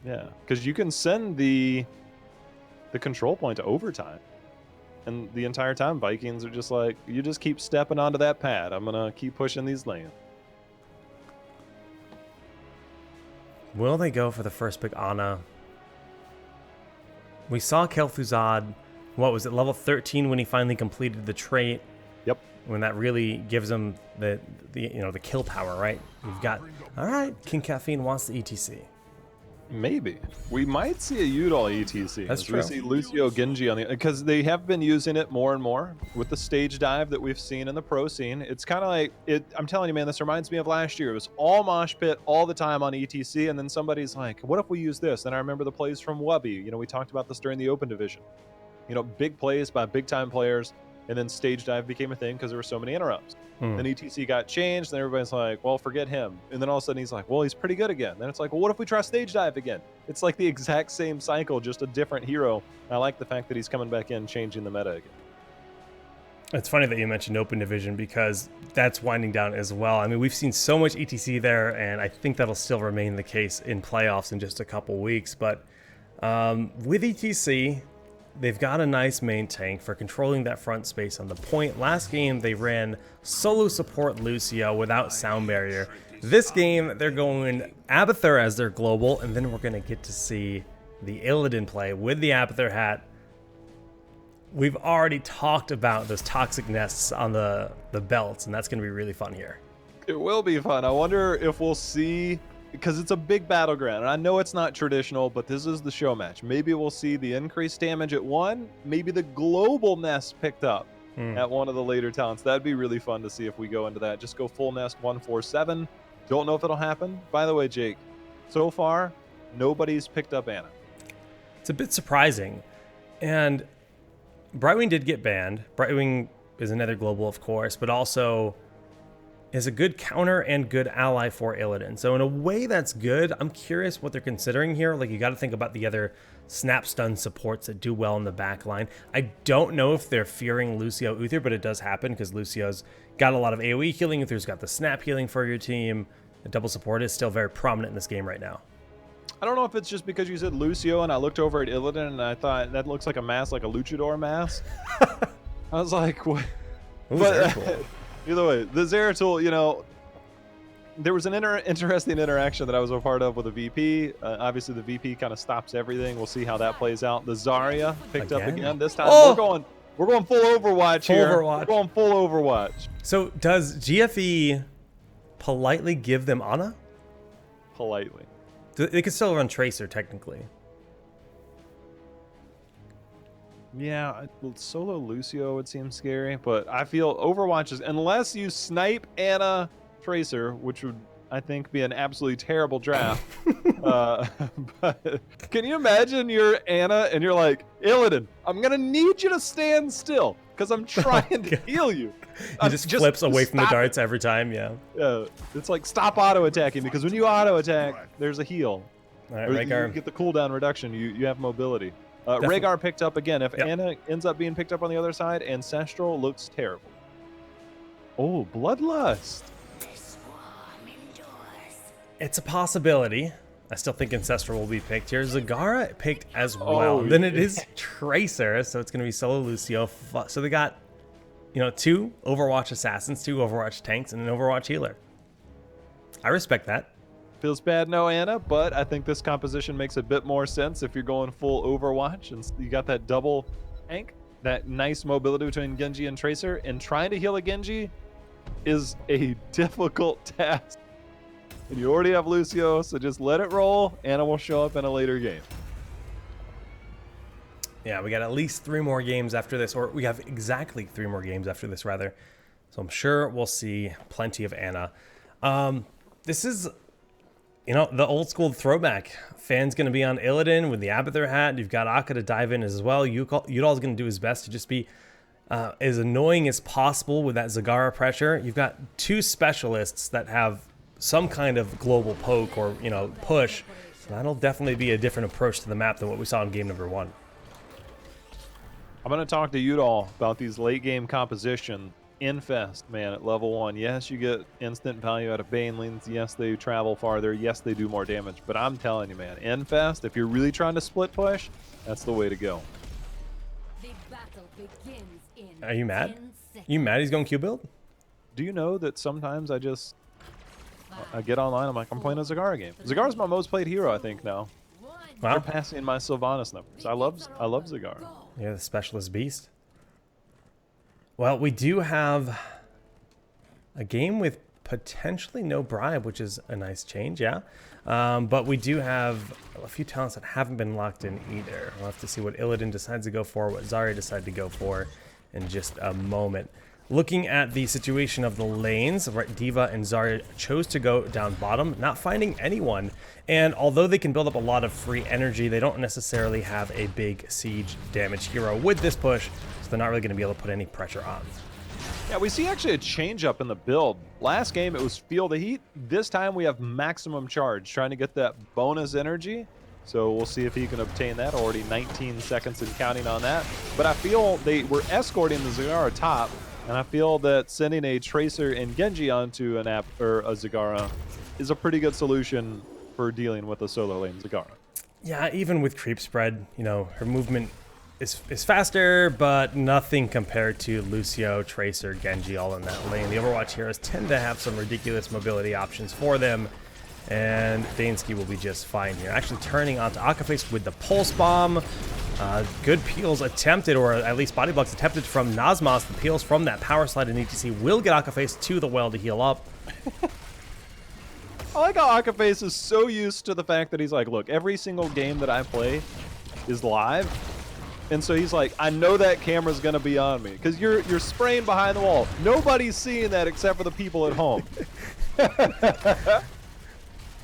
Yeah, because you can send the control point to overtime. And the entire time, Vikings are just like, you just keep stepping onto that pad. I'm going to keep pushing these lanes. Will they go for the first pick, Ana? We saw Kel'Thuzad, what was it, level 13 when he finally completed the trait. Yep. When that really gives them the the kill power, right? You've got, all right, King Caffeine wants the ETC. Maybe we might see a Udall ETC. That's true. We see Lucio Genji on the, because they have been using it more and more with the stage dive that we've seen in the pro scene. It's kind of like it. I'm telling you, man, this reminds me of last year. It was all mosh pit all the time on ETC, and then somebody's like, "What if we use this?" Then I remember the plays from Wubby. You know, we talked about this during the Open Division. You know, big plays by big time players, and then stage dive became a thing because there were so many interrupts. Then ETC got changed, and everybody's like, well, forget him. And then all of a sudden he's like, well, he's pretty good again. Then it's like, well, what if we try stage dive again? It's like the exact same cycle, just a different hero. I like the fact that he's coming back in, changing the meta again. It's funny that you mentioned Open Division because that's winding down as well. I mean, we've seen so much ETC there, and I think that'll still remain the case in playoffs in just a couple weeks. But with ETC, they've got a nice main tank for controlling that front space on the point. Last game, they ran solo support Lucio without sound barrier. This game, they're going Abathur as their global, and then we're going to get to see the Illidan play with the Abathur hat. We've already talked about those toxic nests on the belts, and that's going to be really fun here. It will be fun. I wonder if we'll see, because it's a big battleground, and I know it's not traditional, but this is the show match. Maybe we'll see the increased damage at one, maybe the global nest picked up at one of the later talents. That'd be really fun to see if we go into that. Just go full nest 147. Don't know if it'll happen. By the way, Jake, so far, nobody's picked up Ana. It's a bit surprising. And Brightwing did get banned. Brightwing is another global, of course, but also is a good counter and good ally for Illidan. So in a way, that's good. I'm curious what they're considering here. Like, you got to think about the other snap stun supports that do well in the back line. I don't know if they're fearing Lucio Uther, but it does happen because Lucio's got a lot of AoE healing. Uther's got the snap healing for your team. The double support is still very prominent in this game right now. I don't know if it's just because you said Lucio and I looked over at Illidan and I thought that looks like a mask, like a luchador mask. I was like, what? Ooh, But cool. either way, the Zeratul, you know, there was an interesting interaction that I was a part of with a VP. Obviously, the VP kind of stops everything. We'll see how that plays out. The Zarya picked up again. This time we're going full Overwatch here. We're going full Overwatch. So does GFE politely give them Ana? Politely. They could still run Tracer technically. Yeah, solo Lucio would seem scary, but I feel Overwatch is, unless you snipe Ana Tracer, which would, I think, be an absolutely terrible draft. But can you imagine you're Ana and you're like, Illidan, I'm going to need you to stand still because I'm trying to heal you. He just flips away from the darts every time, yeah. It's like, stop auto-attacking, because when you auto-attack, there's a heal. All right, Rhaegar. You get the cooldown reduction. You have mobility. Rhaegar picked up again. If Ana ends up being picked up on the other side, Ancestral looks terrible. Oh, Bloodlust. It's a possibility. I still think Ancestral will be picked here. Zagara picked as well. Oh, Then it is Tracer, so it's going to be solo Lucio. So they got, you know, 2 Overwatch assassins, 2 Overwatch tanks, and an Overwatch healer. I respect that. Feels bad, no Ana, but I think this composition makes a bit more sense if you're going full Overwatch and you got that double tank, that nice mobility between Genji and Tracer, and trying to heal a Genji is a difficult task. And you already have Lucio, so just let it roll. Ana will show up in a later game. Yeah, we got at least 3 more games after this, or we have exactly 3 more games after this, rather. So I'm sure we'll see plenty of Ana. This is, you know, the old school throwback. Fan's going to be on Illidan with the Abathur hat. You've got Akka to dive in as well. Udall's going to do his best to just be as annoying as possible with that Zagara pressure. You've got 2 specialists that have some kind of global poke or, you know, push. That'll definitely be a different approach to the map than what we saw in game number 1. I'm going to talk to Udall about these late game composition. Infest, man, at level 1. Yes, you get instant value out of Banelings. Yes, they travel farther. Yes, they do more damage. But I'm telling you, man, Infest, if you're really trying to split push, that's the way to go. Are you mad? You mad he's going Q build? Do you know that sometimes I get online, I'm like, I'm playing a Zagara game. Zagara's my most played hero, I think, now. Wow. They're passing my Sylvanas numbers. I love Zagara. Yeah, the specialist beast. Well, we do have a game with potentially no bribe, which is a nice change, yeah. But we do have a few talents that haven't been locked in either. We'll have to see what Illidan decides to go for, what Zarya decided to go for in just a moment. Looking at the situation of the lanes, right, D.Va and Zarya chose to go down bottom, not finding anyone. And although they can build up a lot of free energy, they don't necessarily have a big siege damage hero with this push, so they're not really going to be able to put any pressure on. Yeah, we see actually a change up in the build. Last game it was Feel the Heat. This time we have Maximum Charge, trying to get that bonus energy. So we'll see if he can obtain that. Already 19 seconds and counting on that. But I feel they were escorting the Zagara top, and I feel that sending a Tracer and Genji onto an app or a Zagara is a pretty good solution for dealing with a solo lane Zagara. Yeah, even with creep spread, you know, her movement is faster, but nothing compared to Lucio, Tracer, Genji all in that lane. The Overwatch heroes tend to have some ridiculous mobility options for them, and Dansky will be just fine here. Actually turning onto Akaface with the Pulse Bomb. Good peels attempted, or at least body blocks attempted from Nazmas. The peels from that power slide in ETC will get Akaface to the well to heal up. I like how Akaface is so used to the fact that he's like, look, every single game that I play is live. And so he's like, I know that camera's gonna be on me because you're spraying behind the wall. Nobody's seeing that except for the people at home.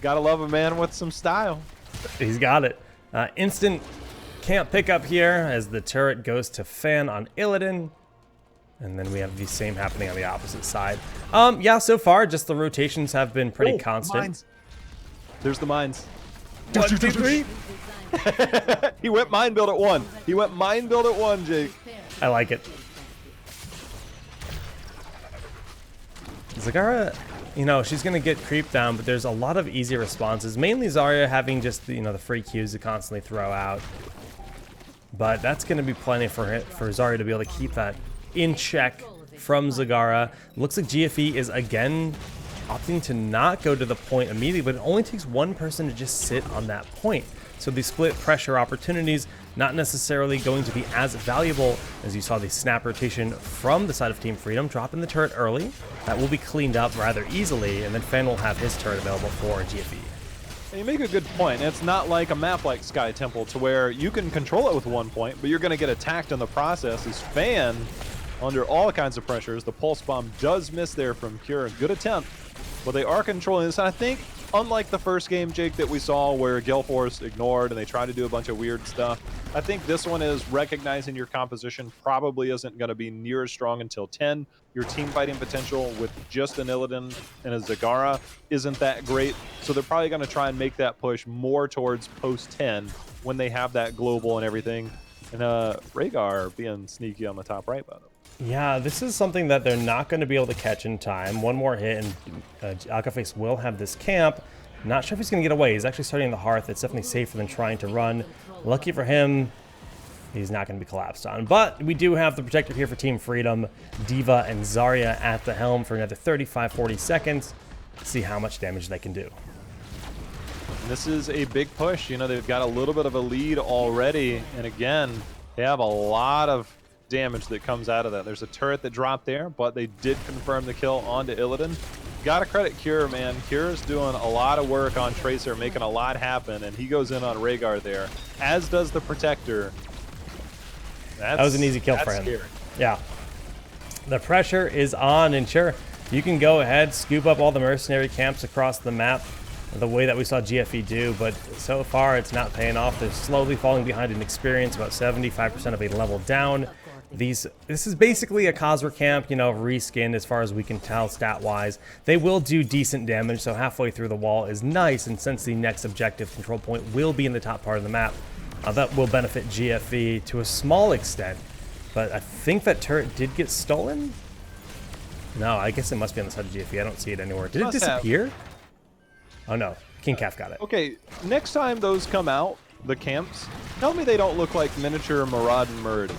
Gotta love a man with some style. He's got it. Instant camp pickup here as the turret goes to Fan on Illidan. And then we have the same happening on the opposite side. Yeah, so far, just the rotations have been pretty constant. Mines. There's the mines. 1, 2, 3. He went mine build at 1. He went mine build at 1, Jake. I like it. Zagara, you know, she's going to get creeped down, but there's a lot of easy responses. Mainly Zarya having just, you know, the free Qs to constantly throw out. But that's going to be plenty for Zarya to be able to keep that in check from Zagara. Looks like GFE is again opting to not go to the point immediately, but it only takes one person to just sit on that point. So the split pressure opportunities not necessarily going to be as valuable as you saw the snap rotation from the side of Team Freedom, dropping the turret early. That will be cleaned up rather easily, and then Fan will have his turret available for GFE. And you make a good point. It's not like a map like Sky Temple to where you can control it with 1 point, but you're going to get attacked in the process. As Fan, under all kinds of pressures, the Pulse Bomb does miss there from Cure. Good attempt, but they are controlling this. And I think, unlike the first game, Jake, that we saw where Gale Force ignored and they tried to do a bunch of weird stuff, I think this one is recognizing your composition probably isn't going to be near as strong until 10. Your team fighting potential with just an Illidan and a Zagara isn't that great, so they're probably going to try and make that push more towards post 10 when they have that global and everything. And Rhaegar being sneaky on the top right bottom. Yeah, this is something that they're not going to be able to catch in time. One more hit and Akaface will have this camp. Not sure if he's going to get away. He's actually starting the Hearth. It's definitely safer than trying to run. Lucky for him, he's not going to be collapsed on. But we do have the protector here for Team Freedom. D.Va and Zarya at the helm for another 35-40 seconds. See how much damage they can do. And this is a big push. You know, they've got a little bit of a lead already. And again, they have a lot of damage that comes out of that. There's a turret that dropped there, but they did confirm the kill onto Illidan. Gotta credit Cure, man. Cure's doing a lot of work on Tracer, making a lot happen, and he goes in on Rhaegar there, as does the Protector. That was an easy kill for him. Scary. Yeah. The pressure is on, and sure, you can go ahead, scoop up all the mercenary camps across the map the way that we saw GFE do, but so far it's not paying off. They're slowly falling behind in experience, about 75% of a level down. This is basically a Khazra camp, you know, reskinned as far as we can tell stat-wise. They will do decent damage, so halfway through the wall is nice, and since the next objective control point will be in the top part of the map, that will benefit GFE to a small extent. But I think that turret did get stolen? No, I guess it must be on the side of GFE. I don't see it anywhere. Did it disappear? Oh no, King Calf got it. Okay, next time those come out, the camps, tell me they don't look like miniature Murad and Muradin.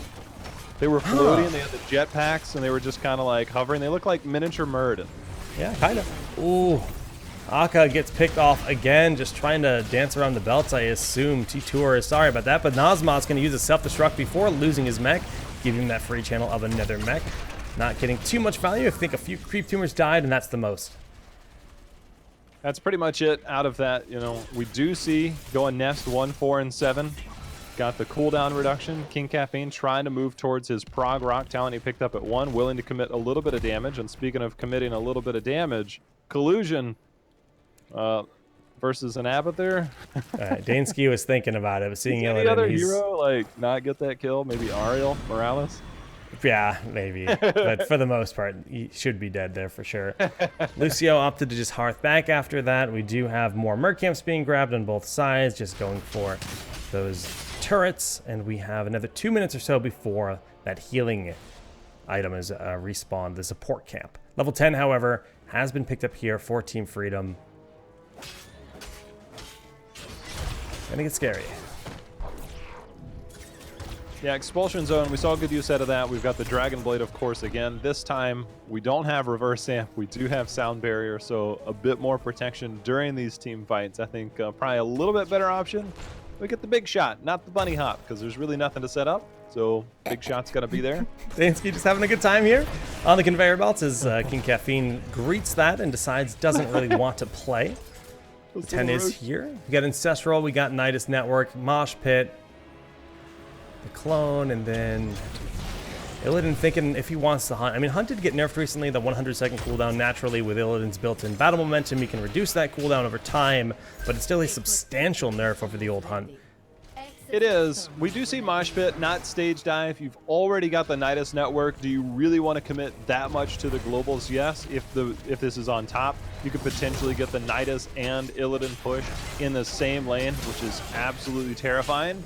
They were floating, they had the jetpacks, and they were just kind of like hovering. They look like miniature Muradin. Yeah, kind of. Ooh. Aka gets picked off again, just trying to dance around the belts, I assume. T2 is sorry about that, but Nazma's going to use a self-destruct before losing his mech, giving him that free channel of another mech. Not getting too much value. I think a few creep tumors died, and that's the most. That's pretty much it out of that. You know, we do see going nest 1, 4, and 7. Got the cooldown reduction. King Caffeine trying to move towards his Prog Rock talent he picked up at 1, willing to commit a little bit of damage. And speaking of committing a little bit of damage, Collusion versus an Abbott there. Dansky was thinking about it, but seeing any other hero like not get that kill? Maybe Ariel Morales? Yeah, maybe. But for the most part, he should be dead there for sure. Lucio opted to just hearth back after that. We do have more Merc camps being grabbed on both sides, just going for those turrets. And we have another 2 minutes or so before that healing item is respawned, the support camp. Level 10, however, has been picked up here for Team Freedom. Gonna get scary. Yeah, Expulsion Zone, we saw good use out of that. We've got the Dragon Blade, of course, again. This time, we don't have Reverse Amp. We do have Sound Barrier, so a bit more protection during these team fights. I think probably a little bit better option. We get the big shot, not the bunny hop, because there's really nothing to set up. So big shot's got to be there. Dansky just having a good time here on the conveyor belts as King Caffeine greets that and decides doesn't really want to play. 10 is here. We got Ancestral, we got Nidus Network, Mosh Pit, the clone, and then Illidan thinking if he wants to hunt. I mean, Hunt did get nerfed recently, the 100-second cooldown. Naturally, with Illidan's built-in battle momentum, he can reduce that cooldown over time, but it's still a substantial nerf over the old Hunt. It is. We do see Mosh Pit, not stage dive. You've already got the Nidus Network. Do you really want to commit that much to the globals? Yes. If this is on top, you could potentially get the Nidus and Illidan push in the same lane, which is absolutely terrifying.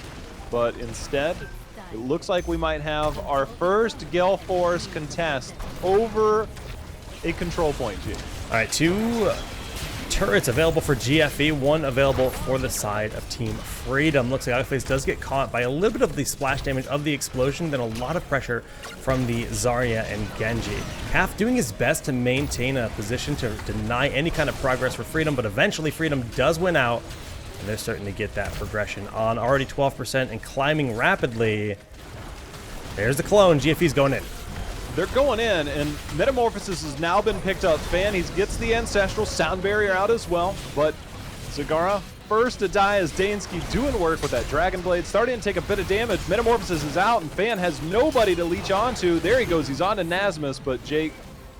But instead, it looks like we might have our first Gale Force contest over a control point, G. All right, 2 turrets available for GFE, 1 available for the side of Team Freedom. Looks like Outface does get caught by a little bit of the splash damage of the explosion, then a lot of pressure from the Zarya and Genji. Half doing his best to maintain a position to deny any kind of progress for Freedom, but eventually Freedom does win out, and they're starting to get that progression on. Already 12% and climbing rapidly. There's the clone. GFE's going in. They're going in, and Metamorphosis has now been picked up. Fan, he gets the Ancestral Sound Barrier out as well, but Zagara first to die as Dansky doing work with that Dragon Blade, starting to take a bit of damage. Metamorphosis is out, and Fan has nobody to leech onto. There he goes. He's on to Nasmus, but Jake...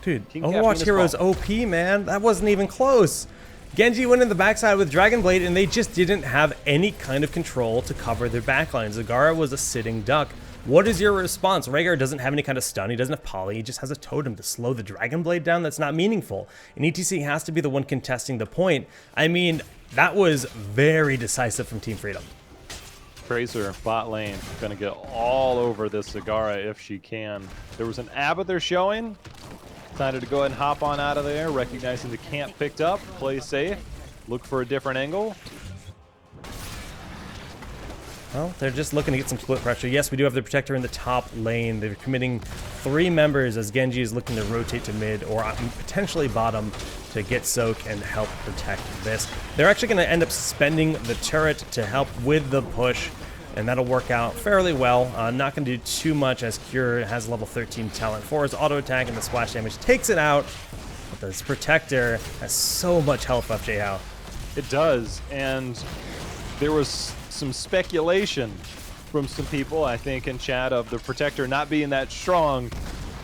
Dude, Overwatch Heroes OP, man. That wasn't even close. Genji went in the backside with Dragon Blade, and they just didn't have any kind of control to cover their backline. Zagara was a sitting duck. What is your response? Rhaegar doesn't have any kind of stun. He doesn't have poly. He just has a totem to slow the Dragon Blade down. That's not meaningful. And ETC has to be the one contesting the point. I mean, that was very decisive from Team Freedom. Tracer, bot lane, going to get all over this Zagara if she can. There was an Abbott they're showing. Decided to go ahead and hop on out of there, recognizing the camp picked up. Play safe. Look for a different angle. Well, they're just looking to get some split pressure. Yes, we do have the Protector in the top lane. They're committing 3 members as Genji is looking to rotate to mid or potentially bottom to get soak and help protect this. They're actually going to end up suspending the turret to help with the push, and that'll work out fairly well. Not going to do too much as Cure has level 13 talent for his auto attack, and the splash damage takes it out. But this Protector has so much health left, Jay Howe. It does, and there was some speculation from some people, I think, in chat of the Protector not being that strong,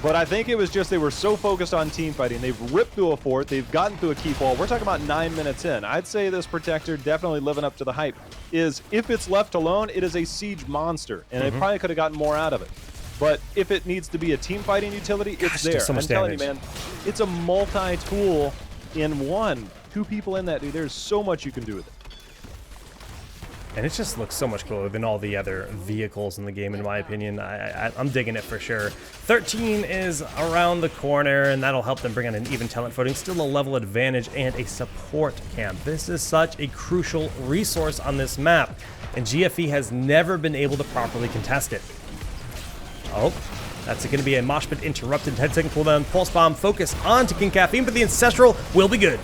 but I think it was just they were so focused on team fighting. They've ripped through a fort, they've gotten through a keep wall. We're talking about 9 minutes in. I'd say this Protector definitely living up to the hype. Is if it's left alone, it is a siege monster, and they probably could have gotten more out of it. But if it needs to be a team fighting utility, it's there. So much I'm telling you, man, it's a multi-tool in one. 2 people in that, dude. There's so much you can do with it. And it just looks so much cooler than all the other vehicles in the game, in my opinion. I'm digging it for sure. 13 is around the corner, and that'll help them bring on an even talent footing. Still a level advantage and a support camp. This is such a crucial resource on this map, and GFE has never been able to properly contest it. Oh, that's going to be a mosh pit interrupted. 10-second cooldown, pulse bomb, focus on to King Caffeine, but the Ancestral will be good.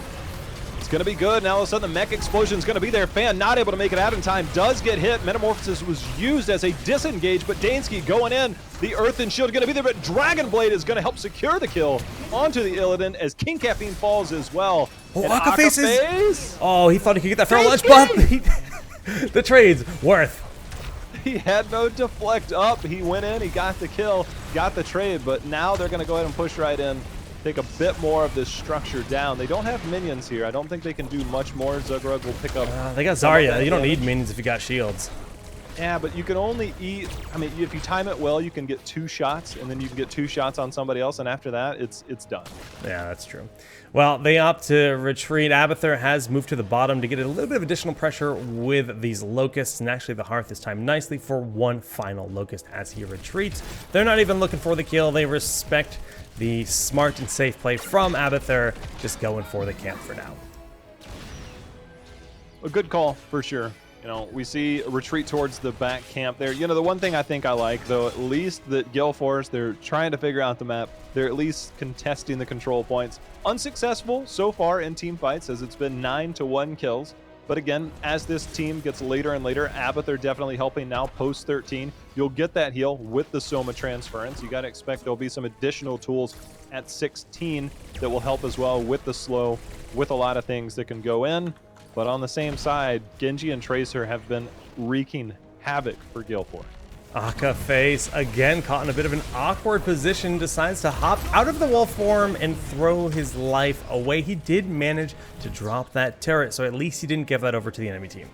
going to be good. Now all of a sudden the mech explosion is going to be there. Fan not able to make it out in time. Does get hit. Metamorphosis was used as a disengage, but Dansky going in. The Earth and Shield going to be there, but Dragon Blade is going to help secure the kill onto the Illidan as King Caffeine falls as well. Oh, Akaface is... Oh, he thought he could get that feral ledge, but the trade's worth. He had no deflect up. He went in, he got the kill, got the trade, but now they're going to go ahead and push right in. Take a bit more of this structure down. They don't have minions here. I don't think they can do much more. Zugrug will pick up. They got Zarya. You don't need minions if you got shields. Yeah, but you can only eat. I mean, if you time it well, you can get 2 shots, and then you can get 2 shots on somebody else, and after that, it's done. Yeah, that's true. Well, they opt to retreat. Abathur has moved to the bottom to get a little bit of additional pressure with these locusts, and actually the Hearth is timed nicely for one final locust as he retreats. They're not even looking for the kill. They respect the smart and safe play from Abathur, just going for the camp for now. A good call for sure. You know, we see a retreat towards the back camp there. You know, the one thing I think I like, though, at least that Gale Force, they're trying to figure out the map. They're at least contesting the control points. Unsuccessful so far in team fights, as it's been 9-1 kills. But again, as this team gets later and later, Abathur definitely helping now post 13. You'll get that heal with the Soma transference. You got to expect there'll be some additional tools at 16 that will help as well with the slow, with a lot of things that can go in. But on the same side, Genji and Tracer have been wreaking havoc for Gale Force. Akaface, again caught in a bit of an awkward position, decides to hop out of the wall form and throw his life away. He did manage to drop that turret, so at least he didn't give that over to the enemy team.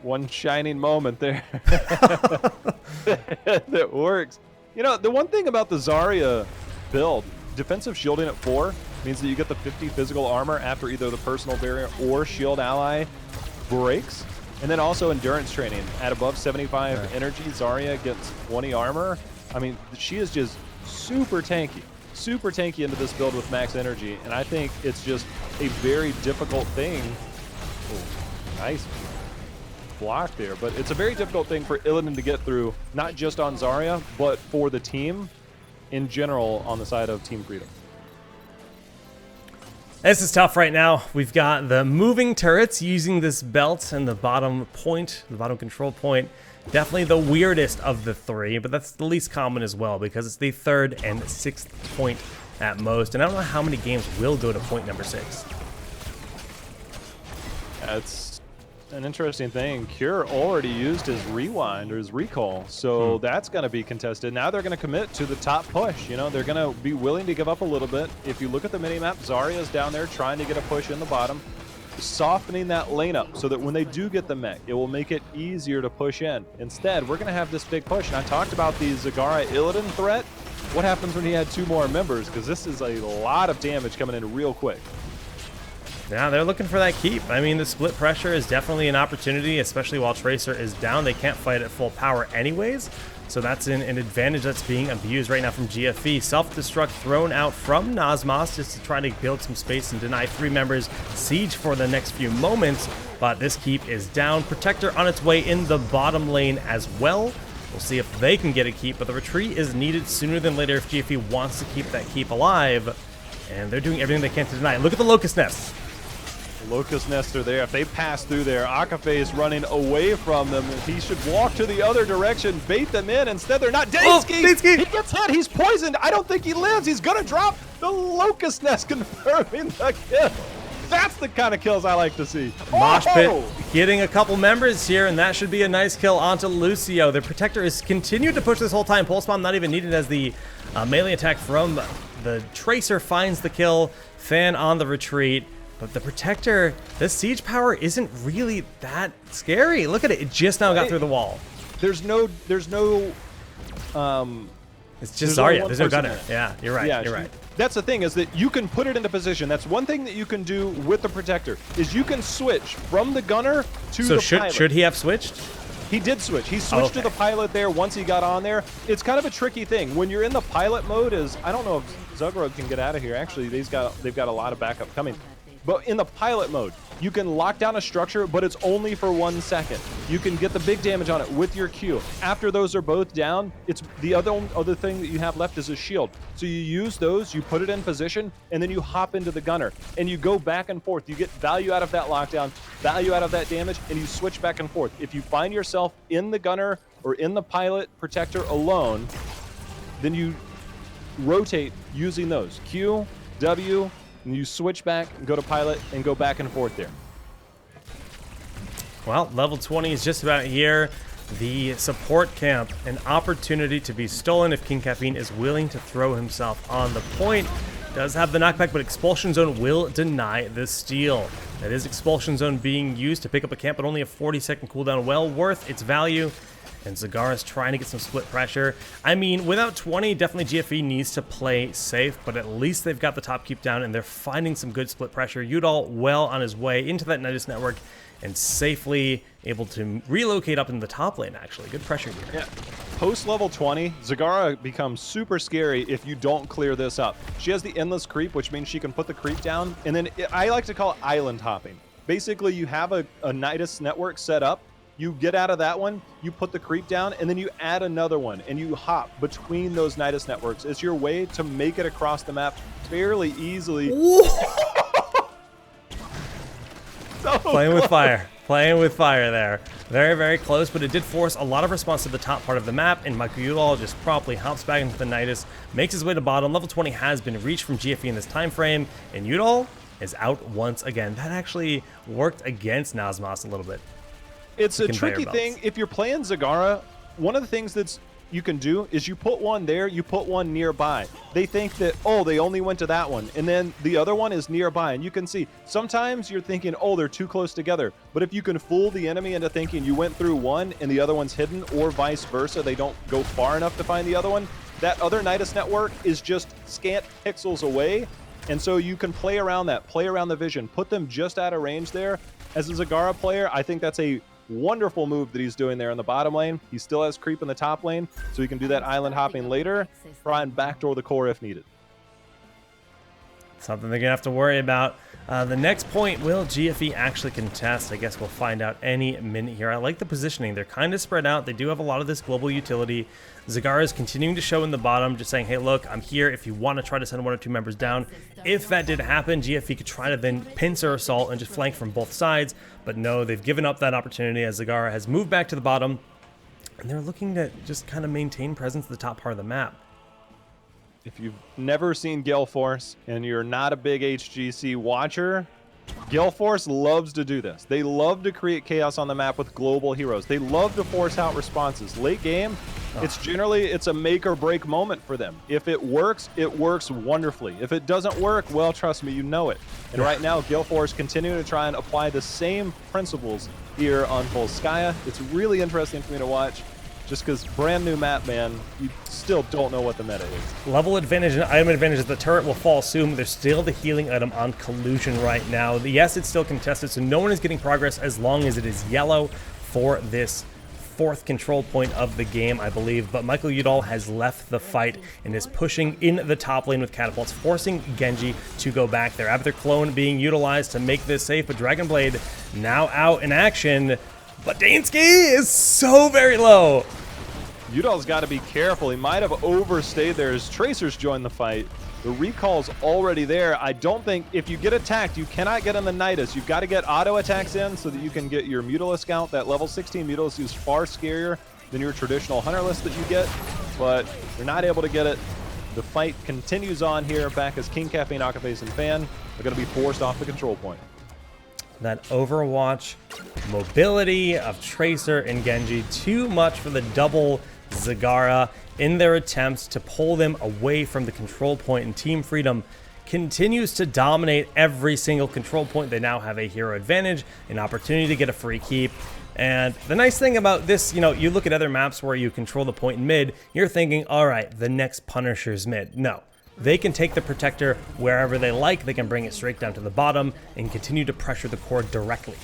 One shining moment there. That works. You know, the one thing about the Zarya build, defensive shielding at 4, means that you get the 50 physical armor after either the personal barrier or shield ally breaks. And then also endurance training at above 75 energy. Zarya gets 20 armor. I mean, she is just super tanky into this build with max energy. And I think it's just a very difficult thing. Ooh, nice block there. But it's a very difficult thing for Illidan to get through, not just on Zarya, but for the team in general on the side of Team Freedom. This is tough right now. We've got the moving turrets using this belt and the bottom point, the bottom control point. Definitely the weirdest of the 3, but that's the least common as well because it's the 3rd and 6th point at most. And I don't know how many games will go to point number 6. That's an interesting thing. Cure already used his rewind or his recall, so that's going to be contested. Now they're going to commit to the top push. You know, they're going to be willing to give up a little bit. If you look at the minimap, Zarya's down there trying to get a push in the bottom, softening that lane up so that when they do get the mech, it will make it easier to push in. Instead, we're going to have this big push. And I talked about the Zagara Illidan threat. What happens when he had 2 more members? Because this is a lot of damage coming in real quick. Yeah, they're looking for that keep. I mean, the split pressure is definitely an opportunity, especially while Tracer is down. They can't fight at full power anyways, so that's an advantage that's being abused right now from GFE. Self-destruct thrown out from Nazmos just to try to build some space and deny 3 members siege for the next few moments, but this keep is down. Protector on its way in the bottom lane as well. We'll see if they can get a keep, but the retreat is needed sooner than later if GFE wants to keep that keep alive, and they're doing everything they can to deny it. Look at the Locust Nests. Locust Nests are there. If they pass through there, Akafe is running away from them. He should walk to the other direction, bait them in. Instead, they're not. Dansky! Dansky! He gets hit. He's poisoned. I don't think he lives. He's going to drop the Locust Nest, confirming the kill. That's the kind of kills I like to see. Mosh Pit getting a couple members here, and that should be a nice kill onto Lucio. The Protector has continued to push this whole time. Pulse Bomb not even needed as the melee attack from the Tracer finds the kill. Fan on the retreat. But the Protector, this siege power isn't really that scary. Look at it. It just now got through the wall. There's no it's just Zarya. There's no gunner. Yeah, you're right. Yeah, you're right. That's the thing, is that you can put it into position. That's one thing that you can do with the Protector, is you can switch from the gunner to the pilot. So should he have switched? He did switch. He switched to the pilot there once he got on there. It's kind of a tricky thing. When you're in the pilot mode, I don't know if Zugrug can get out of here. Actually, they've got a lot of backup coming. But in the pilot mode, you can lock down a structure, but it's only for 1 second. You can get the big damage on it with your Q. After those are both down, it's the other thing that you have left is a shield. So you use those, you put it in position, and then you hop into the gunner, and you go back and forth. You get value out of that lockdown, value out of that damage, and you switch back and forth. If you find yourself in the gunner or in the pilot protector alone, then you rotate using those. Q, W, and you switch back and go to pilot and go back and forth there. Well, level 20 is just about here. The support camp, an opportunity to be stolen if King Caffeine is willing to throw himself on the point. Does have the knockback, but Expulsion Zone will deny the steal. That is Expulsion Zone being used to pick up a camp, but only a 40-second cooldown. Well worth its value. And Zagara's trying to get some split pressure. I mean, without 20, definitely GFE needs to play safe, but at least they've got the top keep down, and they're finding some good split pressure. Udall well on his way into that Nidus network, and safely able to relocate up in the top lane, actually. Good pressure here. Yeah. Post level 20, Zagara becomes super scary if you don't clear this up. She has the endless creep, which means she can put the creep down, and then I like to call it island hopping. Basically, you have a Nidus network set up. You get out of that one, you put the creep down, and then you add another one, and you hop between those Nidus networks. It's your way to make it across the map fairly easily. So playing with fire. Playing with fire there. Very, very close, but it did force a lot of response to the top part of the map, and Michael Udall just promptly hops back into the Nidus, makes his way to bottom. Level 20 has been reached from GFE in this time frame, and Udall is out once again. That actually worked against Nazmas a little bit. It's a tricky thing. If you're playing Zagara, one of the things that's you can do is you put one there, you put one nearby. They think that, oh, they only went to that one, and then the other one is nearby. And you can see, sometimes you're thinking, oh, they're too close together. But if you can fool the enemy into thinking you went through one and the other one's hidden, or vice versa, they don't go far enough to find the other one, that other Nidus network is just scant pixels away. And so you can play around that, play around the vision, put them just out of range there. As a Zagara player, I think that's a wonderful move that he's doing there in the bottom lane. He still has creep in the top lane, so he can do that island hopping later, try and backdoor the core if needed. Something they're going to have to worry about. The next point, will GFE actually contest? I guess we'll find out any minute here. I like the positioning. They're kind of spread out. They do have a lot of this global utility. Zagara is continuing to show in the bottom, just saying, hey, look, I'm here if you want to try to send one or two members down. If that did happen, GFE could try to then pincer assault and just flank from both sides. But no, they've given up that opportunity as Zagara has moved back to the bottom. And they're looking to just kind of maintain presence at the top part of the map. If you've never seen Gale Force and you're not a big HGC watcher, Gale Force loves to do this. They love to create chaos on the map with global heroes. They love to force out responses. Late game, it's a make or break moment for them. If it works wonderfully. If it doesn't work, well, trust me, you know it. And right now, Gale Force continuing to try and apply the same principles here on Volskaya. It's really interesting for me to watch. Just because brand new map, man, you still don't know what the meta is. Level advantage and item advantage. The turret will fall soon. There's still the healing item on Collusion right now. Yes, it's still contested, so no one is getting progress as long as it is yellow for this fourth control point of the game, I believe. But Michael Udall has left the fight and is pushing in the top lane with catapults, forcing Genji to go back there. Abathur clone being utilized to make this safe, but Dragon Blade now out in action. But Dansky is so very low. Udall's got to be careful. He might have overstayed there as Tracers join the fight. The recall's already there. I don't think, if you get attacked, you cannot get on the Nidus. You've got to get auto attacks in so that you can get your Mutalisk count. That level 16 Mutalisk is far scarier than your traditional Hunter list that you get, but you're not able to get it. The fight continues on here, back as King Caffeine, Akaface, and Fan are going to be forced off the control point. That Overwatch mobility of Tracer and Genji, too much for the double Zagara in their attempts to pull them away from the control point, and Team Freedom continues to dominate every single control point. They now have a hero advantage, an opportunity to get a free keep. And the nice thing about this, you know, you look at other maps where you control the point in mid, you're thinking, all right, the next Punisher's mid. No. They can take the Protector wherever they like. They can bring it straight down to the bottom and continue to pressure the core directly.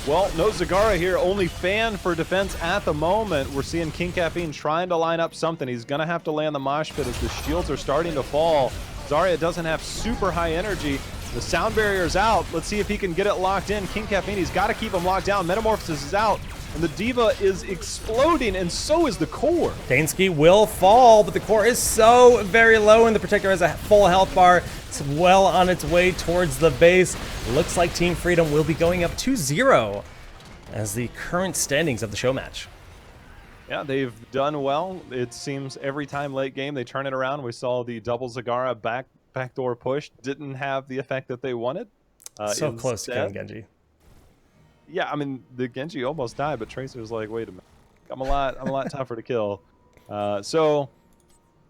Well, no Zagara here, only Fan for defense at the moment. We're seeing King Caffeine trying to line up something. He's going to have to land the mosh pit as the shields are starting to fall. Zarya doesn't have super high energy. The sound barrier's out. Let's see if he can get it locked in. King Caffeine's got to keep him locked down. Metamorphosis is out, and the Diva is exploding, and so is the core. Dansky will fall, but the core is so very low, and the Protector has a full health bar. It's well on its way towards the base. Looks like Team Freedom will be going up 2-0 as the current standings of the show match. Yeah, they've done well. It seems every time late game they turn it around. We saw the double Zagara backdoor push didn't have the effect that they wanted. So close to killing Genji. Yeah, I mean the Genji almost died, but Tracer's like, wait a minute, I'm a lot tougher to kill. So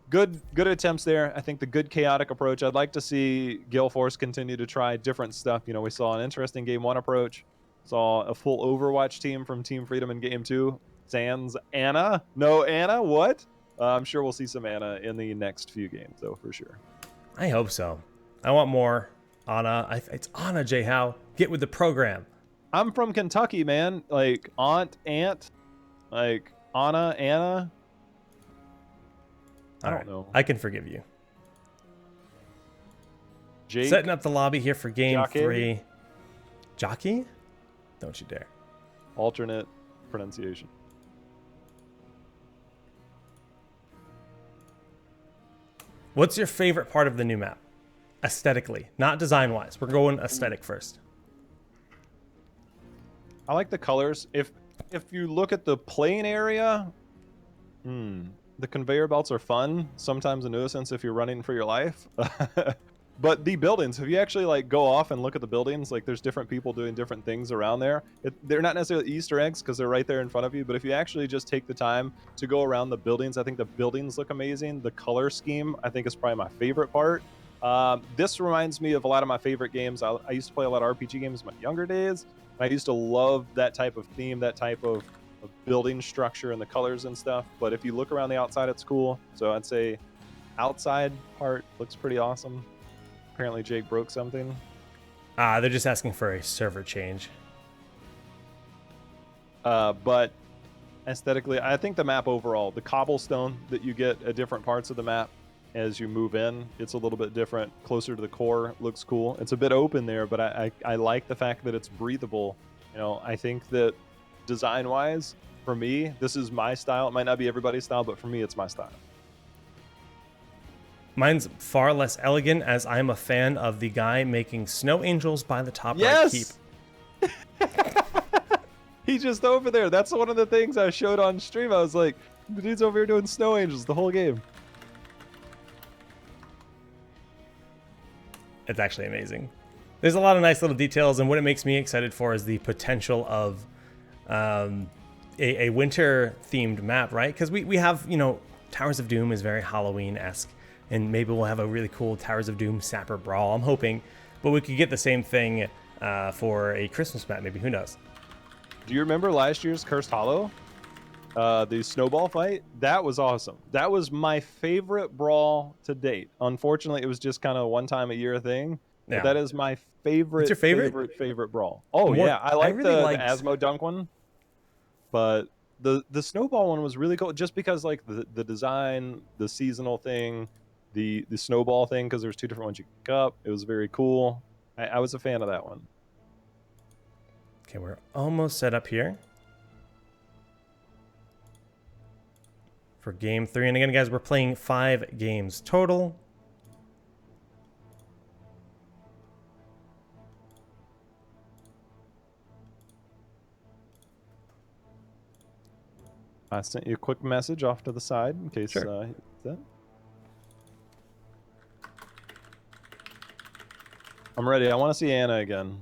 good attempts there. I think the good chaotic approach. I'd like to see Gale Force continue to try different stuff. You know, we saw an interesting game 1 approach. Saw a full Overwatch team from Team Freedom in game 2. Sans Anna? No Anna? What? I'm sure we'll see some Anna in the next few games, though, for sure. I hope so. I want more Anna. It's Anna, J. Howe. Get with the program. I'm from Kentucky, man. Like, aunt, like, Anna, Anna. I don't know. I can forgive you. Jake, setting up the lobby here for game Jockey? 3. Jockey? Don't you dare. Alternate pronunciation. What's your favorite part of the new map? Aesthetically, not design-wise. We're going aesthetic first. I like the colors. If you look at the playing area, the conveyor belts are fun. Sometimes a nuisance if you're running for your life. But the buildings, if you actually like go off and look at the buildings, like there's different people doing different things around there. They're not necessarily Easter eggs because they're right there in front of you. But if you actually just take the time to go around the buildings, I think the buildings look amazing. The color scheme, I think, is probably my favorite part. This reminds me of a lot of my favorite games. I used to play a lot of RPG games in my younger days. I used to love that type of theme, that type of building structure and the colors and stuff. But if you look around the outside, it's cool. So I'd say outside part looks pretty awesome. Apparently Jake broke something. They're just asking for a server change. But aesthetically, I think the map overall, the cobblestone that you get at different parts of the map as you move in, it's a little bit different, closer to the core, looks cool. It's a bit open there, but I like the fact that it's breathable. You know, I think that design-wise, for me, this is my style. It might not be everybody's style, but for me, it's my style. Mine's far less elegant, as I'm a fan of the guy making snow angels by the top yes! right keep. He's just over there. That's one of the things I showed on stream. I was like, the dude's over here doing snow angels the whole game. It's actually amazing. There's a lot of nice little details, and what it makes me excited for is the potential of a winter-themed map, right? Because we have, you know, Towers of Doom is very Halloween-esque, and maybe we'll have a really cool Towers of Doom Sapper Brawl, I'm hoping. But we could get the same thing for a Christmas map, maybe, who knows? Do you remember last year's Cursed Hollow? The snowball fight? That was awesome. That was my favorite brawl to date. Unfortunately, it was just kind of a one-time-a-year thing. Yeah. But that is my favorite, What's your favorite brawl. Oh, yeah. I like really the liked... Asmo Dunk one. But the snowball one was really cool just because like the design, the seasonal thing, the snowball thing, because there's 2 different ones you can pick up. It was very cool. I was a fan of that one. Okay, we're almost set up here for game 3. And again, guys, we're playing 5 games total. I sent you a quick message off to the side in case sure. That. I'm ready. I want to see Anna again.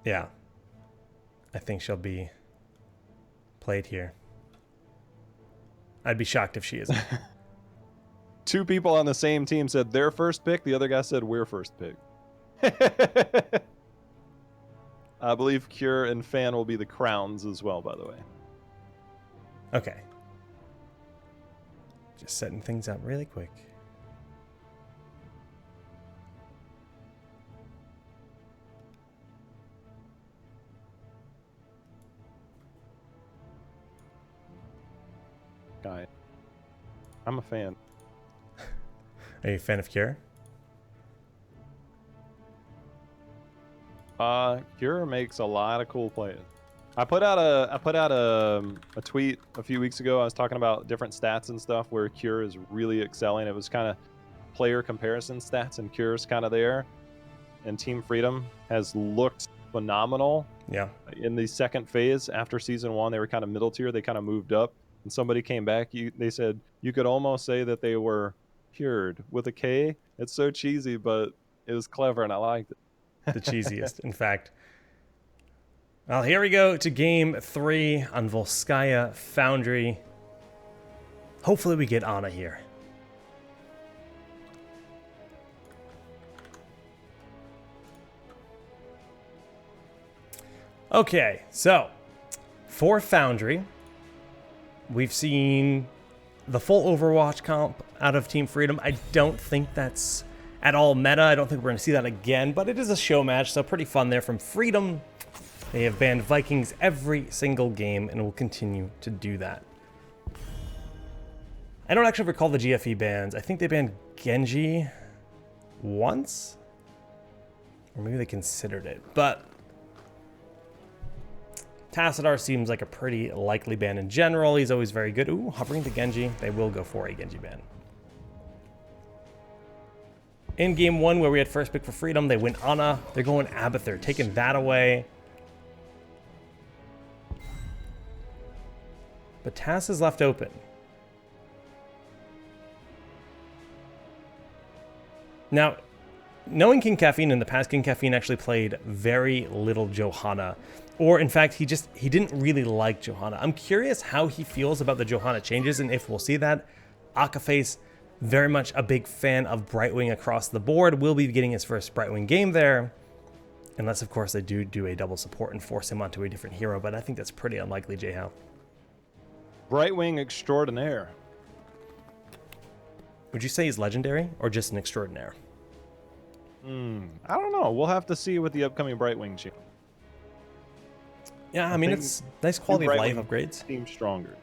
Yeah. I think she'll be played here. I'd be shocked if she isn't. 2 people on the same team said their first pick. The other guy said we're first pick. I believe Cure and Fan will be the crowns as well, by the way. Okay. Just setting things up really quick. Guy. I'm a fan. Are you a fan of Cure? Cure makes a lot of cool plays. I put out a tweet a few weeks ago. I was talking about different stats and stuff where Cure is really excelling. It was kind of player comparison stats, and Cure's kind of there. And Team Freedom has looked phenomenal. Yeah. In the second phase after season 1, they were kind of middle tier. They kind of moved up, and somebody came back. They said you could almost say that they were cured with a K. It's so cheesy, but it was clever, and I liked it. The cheesiest, in fact. Well, here we go to game 3 on Volskaya Foundry. Hopefully we get Ana here. Okay, so for Foundry, we've seen the full Overwatch comp out of Team Freedom. I don't think that's at all meta. I don't think we're going to see that again, but it is a show match, so pretty fun there from Freedom. They have banned Vikings every single game and will continue to do that. I don't actually recall the GFE bans. I think they banned Genji once, or maybe they considered it, but Tassadar seems like a pretty likely ban in general. He's always very good. Ooh, hovering to Genji. They will go for a Genji ban. In game 1, where we had first pick for Freedom, they went Ana. They're going Abathur, taking that away. But Tass is left open. Now, knowing King Caffeine in the past, King Caffeine actually played very little Johanna. Or, in fact, he didn't really like Johanna. I'm curious how he feels about the Johanna changes and if we'll see that. Akaface, very much a big fan of Brightwing across the board, will be getting his first Brightwing game there. Unless, of course, they do a double support and force him onto a different hero, but I think that's pretty unlikely, J-How. Brightwing extraordinaire. Would you say he's legendary or just an extraordinaire? I don't know. We'll have to see with the upcoming Brightwing change. Yeah, I mean, it's nice quality of life upgrades. Seems stronger.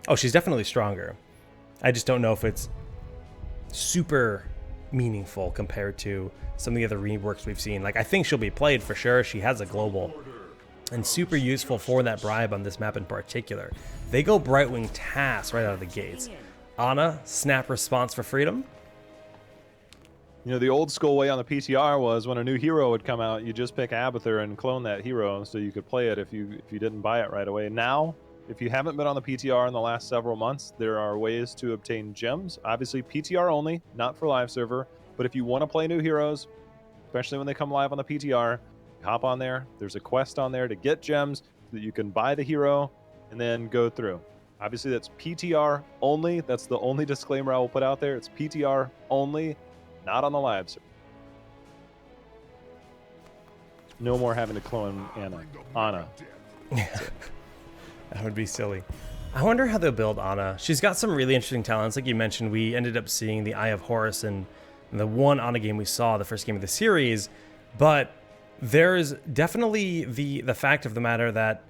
Oh, she's definitely stronger. I just don't know if it's super meaningful compared to some of the other reworks we've seen. Like, I think she'll be played for sure. She has a global and super useful for that bribe on this map in particular. They go Brightwing Tass right out of the gates. Ana, snap response for Freedom. You know, the old school way on the PTR was when a new hero would come out, you just pick Abathur and clone that hero so you could play it if you didn't buy it right away. Now, if you haven't been on the PTR in the last several months, there are ways to obtain gems. Obviously, PTR only, not for live server. But if you want to play new heroes, especially when they come live on the PTR, hop on there. There's a quest on there to get gems so that you can buy the hero and then go through. Obviously, that's PTR only. That's the only disclaimer I will put out there. It's PTR only, not on the live server. No more having to clone Ana. That would be silly. I wonder how they'll build Ana. She's got some really interesting talents. Like you mentioned, we ended up seeing the Eye of Horus in the one Ana game we saw, the first game of the series. But there's definitely the fact of the matter that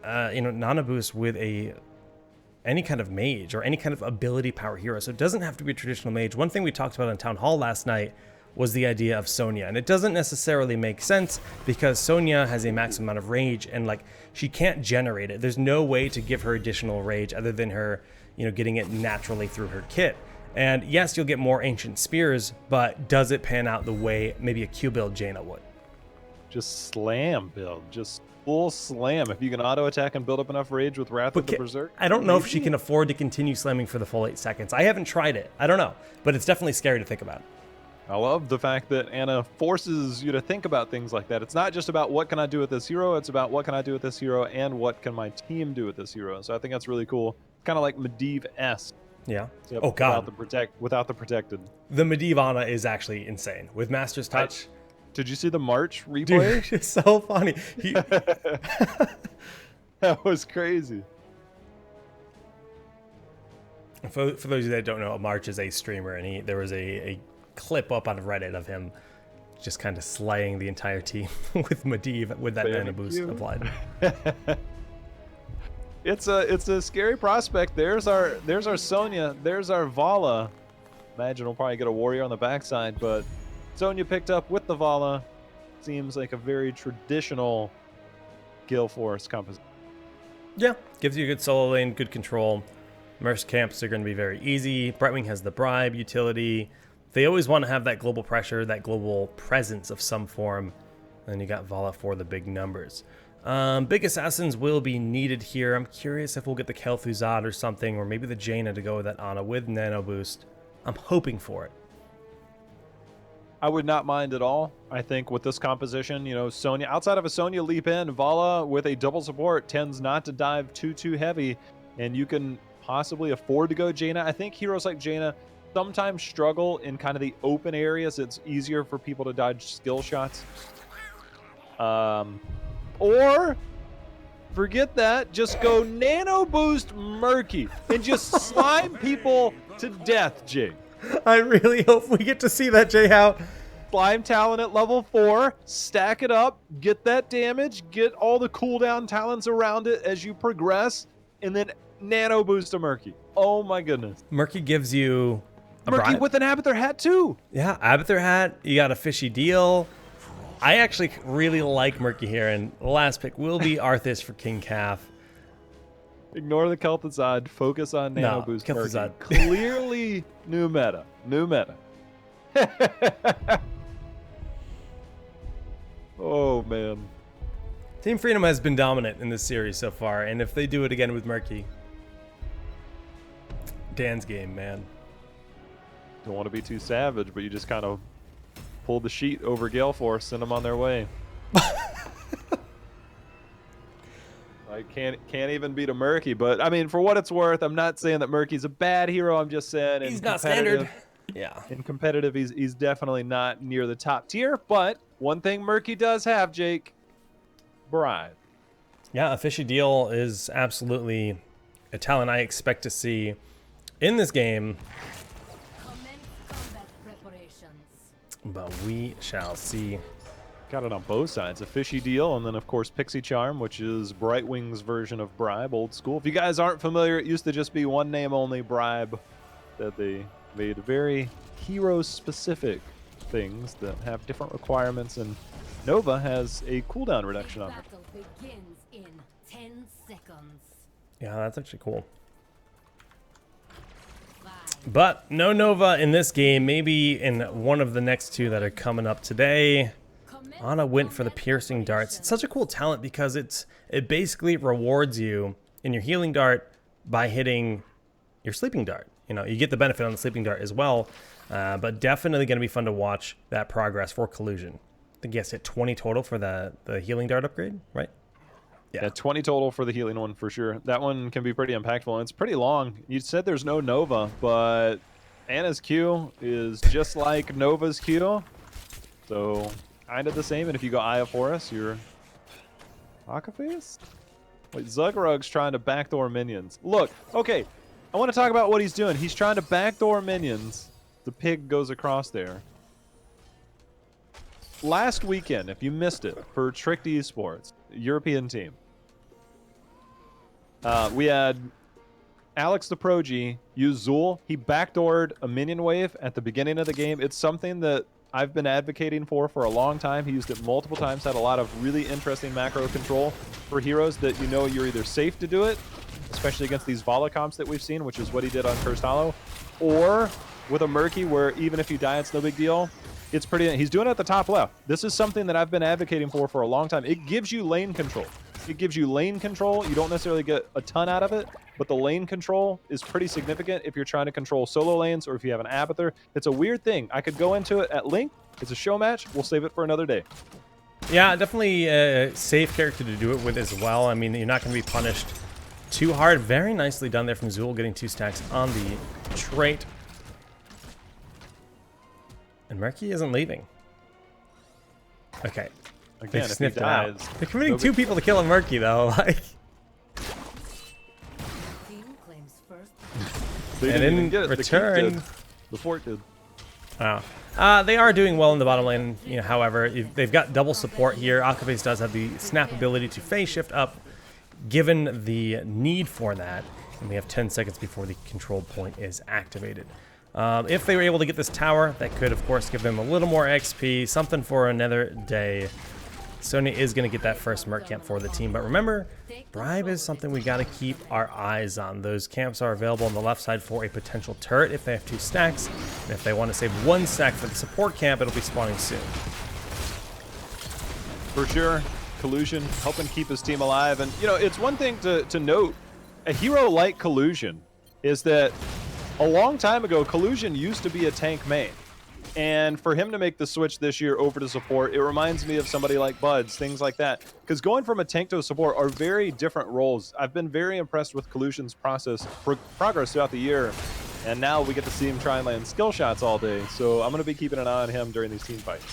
Nana boosts with any kind of mage or any kind of ability power hero. So it doesn't have to be a traditional mage. One thing we talked about in Town Hall last night was the idea of Sonya, and it doesn't necessarily make sense because Sonya has a maximum amount of rage and like she can't generate it. There's no way to give her additional rage other than her, getting it naturally through her kit. And yes, you'll get more ancient spears, but does it pan out the way maybe a Q build Jaina would? Just slam build, just full slam. If you can auto attack and build up enough rage with Wrath of the Berserk. I don't know if she can afford to continue slamming for the full 8 seconds. I haven't tried it. I don't know, but it's definitely scary to think about. I love the fact that Ana forces you to think about things like that. It's not just about what can I do with this hero, it's about what can I do with this hero and what can my team do with this hero. So I think that's really cool. It's kind of like Medivh-esque. Yeah. Yep, oh god. Without the protected. The Medivh Ana is actually insane with Master's Touch. Did you see the March replay? Dude, it's so funny. That was crazy. For those of you that don't know, March is a streamer, and there was a clip up on Reddit of him just kind of slaying the entire team with Medivh with that mana boost applied. It's a scary prospect. There's our Sonya. There's our Vala. Imagine we'll probably get a warrior on the backside, but Sonya picked up with the Vala. seems like a very traditional Gale Force composition. Yeah, gives you a good solo lane, good control. Merc camps are going to be very easy. Brightwing has the bribe utility. They always want to have that global pressure, that global presence of some form. And then you got Vala for the big numbers. Big assassins will be needed here. I'm curious if we'll get the Kel'Thuzad or something, or maybe the Jaina to go with that Ana with nano boost. I'm hoping for it. I would not mind at all. I think with this composition, you know, Sonya, outside of a Sonya leap in, Vala with a double support tends not to dive too heavy, and you can possibly afford to go Jaina. I think heroes like Jaina sometimes struggle in kind of the open areas. It's easier for people to dodge skill shots. Or forget that, just go nano boost Murky and just slime people to death, Jake. I really hope we get to see that, J-How. Slime Talon at level 4, stack it up, get that damage, get all the cooldown talents around it as you progress, and then nano boost to Murky. Oh my goodness. Murky gives you a Murky bribe. with an Abathur hat too. Yeah, Abathur hat. You got a fishy deal. I actually really like Murky here, and the last pick will be Arthas for King Calf. Ignore the Kel'Thuzad, focus on nano boost Kel'Thuzad. Murky. Clearly new meta. New meta. Oh man. Team Freedom has been dominant in this series so far, and if they do it again with Murky, Dan's game, man. Don't want to be too savage, but you just kind of pulled the sheet over Gale Force, send them on their way. I can't even beat a Murky, but I mean, for what it's worth, I'm not saying that Murky's a bad hero. I'm just saying He's not standard. Yeah. In competitive, he's definitely not near the top tier. But one thing Murky does have, Jake, bribe. Yeah, a fishy deal is absolutely a talent I expect to see in this game. But we shall see. Got it on both sides. A fishy deal, and then, of course, Pixie Charm, which is Brightwing's version of bribe, old school. If you guys aren't familiar, it used to just be one name only, bribe, that they made very hero-specific things that have different requirements, and Nova has a cooldown reduction on it. Begins in 10 seconds. Yeah, that's actually cool. But no Nova in this game. Maybe in one of the next two that are coming up today. Ana went for the piercing darts. It's such a cool talent because it basically rewards you in your healing dart by hitting your sleeping dart. You know, you get the benefit on the sleeping dart as well, but definitely going to be fun to watch that progress for Collusion. I think he has hit 20 total for the healing dart upgrade, right? Yeah, 20 total for the healing one for sure. That one can be pretty impactful, and it's pretty long. You said there's no Nova, but Ana's Q is just like Nova's Q, so kind of the same. And if you go Eye of Horus, you're Akaface? Wait, Zugrug's trying to backdoor minions. Look, okay, I want to talk about what he's doing. He's trying to backdoor minions. The pig goes across there. Last weekend, if you missed it, for Tricked Esports, European team, we had Alex the Pro G use Zul. He backdoored a minion wave at the beginning of the game. It's something that I've been advocating for a long time. He used it multiple times, had a lot of really interesting macro control for heroes that you know you're either safe to do it, especially against these Vala comps that we've seen, which is what he did on Cursed Hollow, or with a Murky where even if you die, it's no big deal. It's pretty. He's doing it at the top left. This is something that I've been advocating for a long time. It gives you lane control. It gives you lane control. You don't necessarily get a ton out of it, but the lane control is pretty significant if you're trying to control solo lanes or if you have an Abathur. It's a weird thing. I could go into it at length. It's a show match. We'll save it for another day. Yeah, definitely a safe character to do it with as well. I mean, you're not going to be punished too hard. Very nicely done there from Zul, getting 2 stacks on the trait. And Murky isn't leaving. Okay. Again, They if he sniffed it out. dies, They're committing 2 people to kill a Murky, though. Like, Team claims first. they and didn't even in get it. return, The Keep did. The Fort did. wow. They are doing well in the bottom lane. You know, however, they've got double support here. Akaface does have the snap ability to phase shift up, given the need for that. And we have 10 seconds before the control point is activated. If they were able to get this tower, that could, of course, give them a little more XP, something for another day. Sonya is going to get that first Merc camp for the team, but remember, bribe is something we got to keep our eyes on. Those camps are available on the left side for a potential turret if they have 2 stacks, and if they want to save 1 stack for the support camp, it'll be spawning soon. For sure, Collusion helping keep his team alive, and you know, it's one thing to note, a hero like Collusion is that a long time ago, Collusion used to be a tank main. And for him to make the switch this year over to support, it reminds me of somebody like Buds, things like that. Because going from a tank to a support are very different roles. I've been very impressed with Collusion's progress throughout the year. And now we get to see him try and land skill shots all day. So I'm going to be keeping an eye on him during these team fights.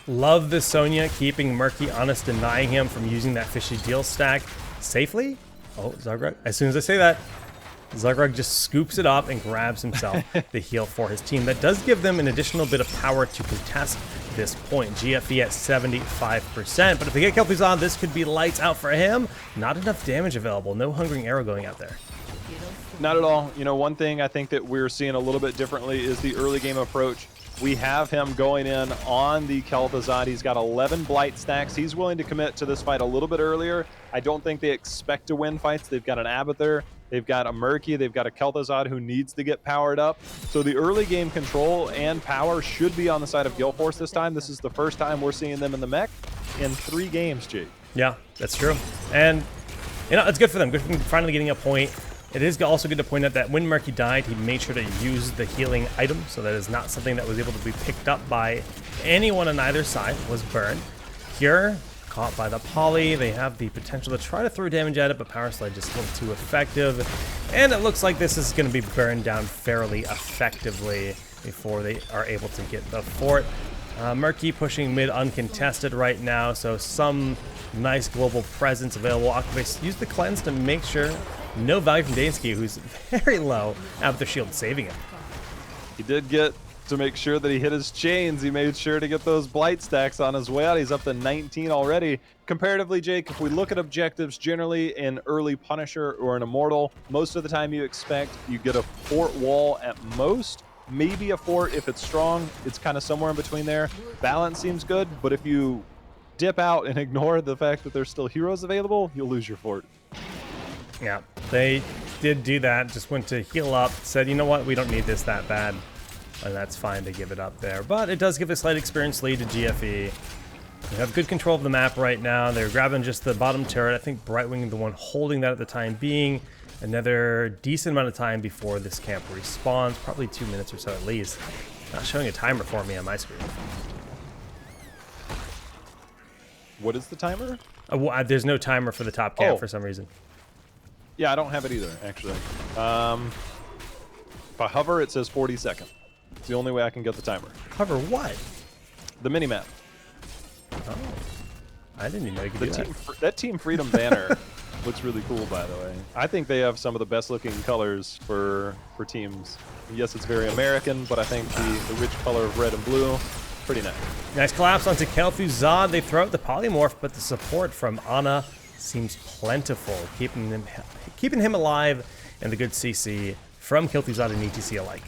Love the Sonya keeping Murky honest, denying him from using that fishy deal stack safely. Oh, Zagrug. As soon as I say that, Zagrug just scoops it up and grabs himself the heal for his team. That does give them an additional bit of power to contest this point. GFE at 75%, but if they get Kel'Thuzad, this could be lights out for him. Not enough damage available. No Hungering Arrow going out there. Not at all. You know, one thing I think that we're seeing a little bit differently is the early game approach. We have him going in on the Kel'Thuzad. He's got 11 Blight stacks. He's willing to commit to this fight a little bit earlier. I don't think they expect to win fights. They've got an Abathur. They've got a Murky. They've got a Kel'Thuzad who needs to get powered up. So the early game control and power should be on the side of Gale Force this time. This is the first time we're seeing them in the mech in 3 games, Jake. Yeah, that's true. And, you know, it's good for them. Good for them finally getting a point. It is also good to point out that when Murky died, he made sure to use the healing item, so that is not something that was able to be picked up by anyone on either side, was burned. Here, caught by the poly, they have the potential to try to throw damage at it, but Power Slide just a little too effective. And it looks like this is going to be burned down fairly effectively before they are able to get the fort. Murky pushing mid uncontested right now, so some nice global presence available. Aquabase used the cleanse to make sure no value from Dansky, who's very low out of the shield, saving him. He did get to make sure that he hit his chains. He made sure to get those Blight stacks on his way out. He's up to 19 already. Comparatively, Jake, if we look at objectives generally in early Punisher or an Immortal, most of the time you expect you get a fort wall at most. Maybe a fort if it's strong. It's kind of somewhere in between there. Balance seems good, but if you dip out and ignore the fact that there's still heroes available, you'll lose your fort. Yeah, they did do that. Just went to heal up, said, you know what, we don't need this that bad. And that's fine to give it up there. But it does give a slight experience lead to GFE. They have good control of the map right now. They're grabbing just the bottom turret. I think Brightwing is the one holding that at the time being. Another decent amount of time before this camp respawns. Probably 2 minutes or so at least. Not showing a timer for me on my screen. What is the timer? There's no timer for the top camp for some reason. Yeah, I don't have it either, actually. If I hover, it says 40 seconds. It's the only way I can get the timer. Hover what? The minimap. Oh. I didn't even know you could do that. That Team Freedom banner looks really cool, by the way. I think they have some of the best looking colors for teams. Yes, it's very American, but I think the rich color of red and blue, pretty nice. Nice collapse onto Kel'Thuzad. They throw out the polymorph, but the support from Ana seems plentiful, keeping him alive, and the good CC from Kel'Thuzad and ETC alike.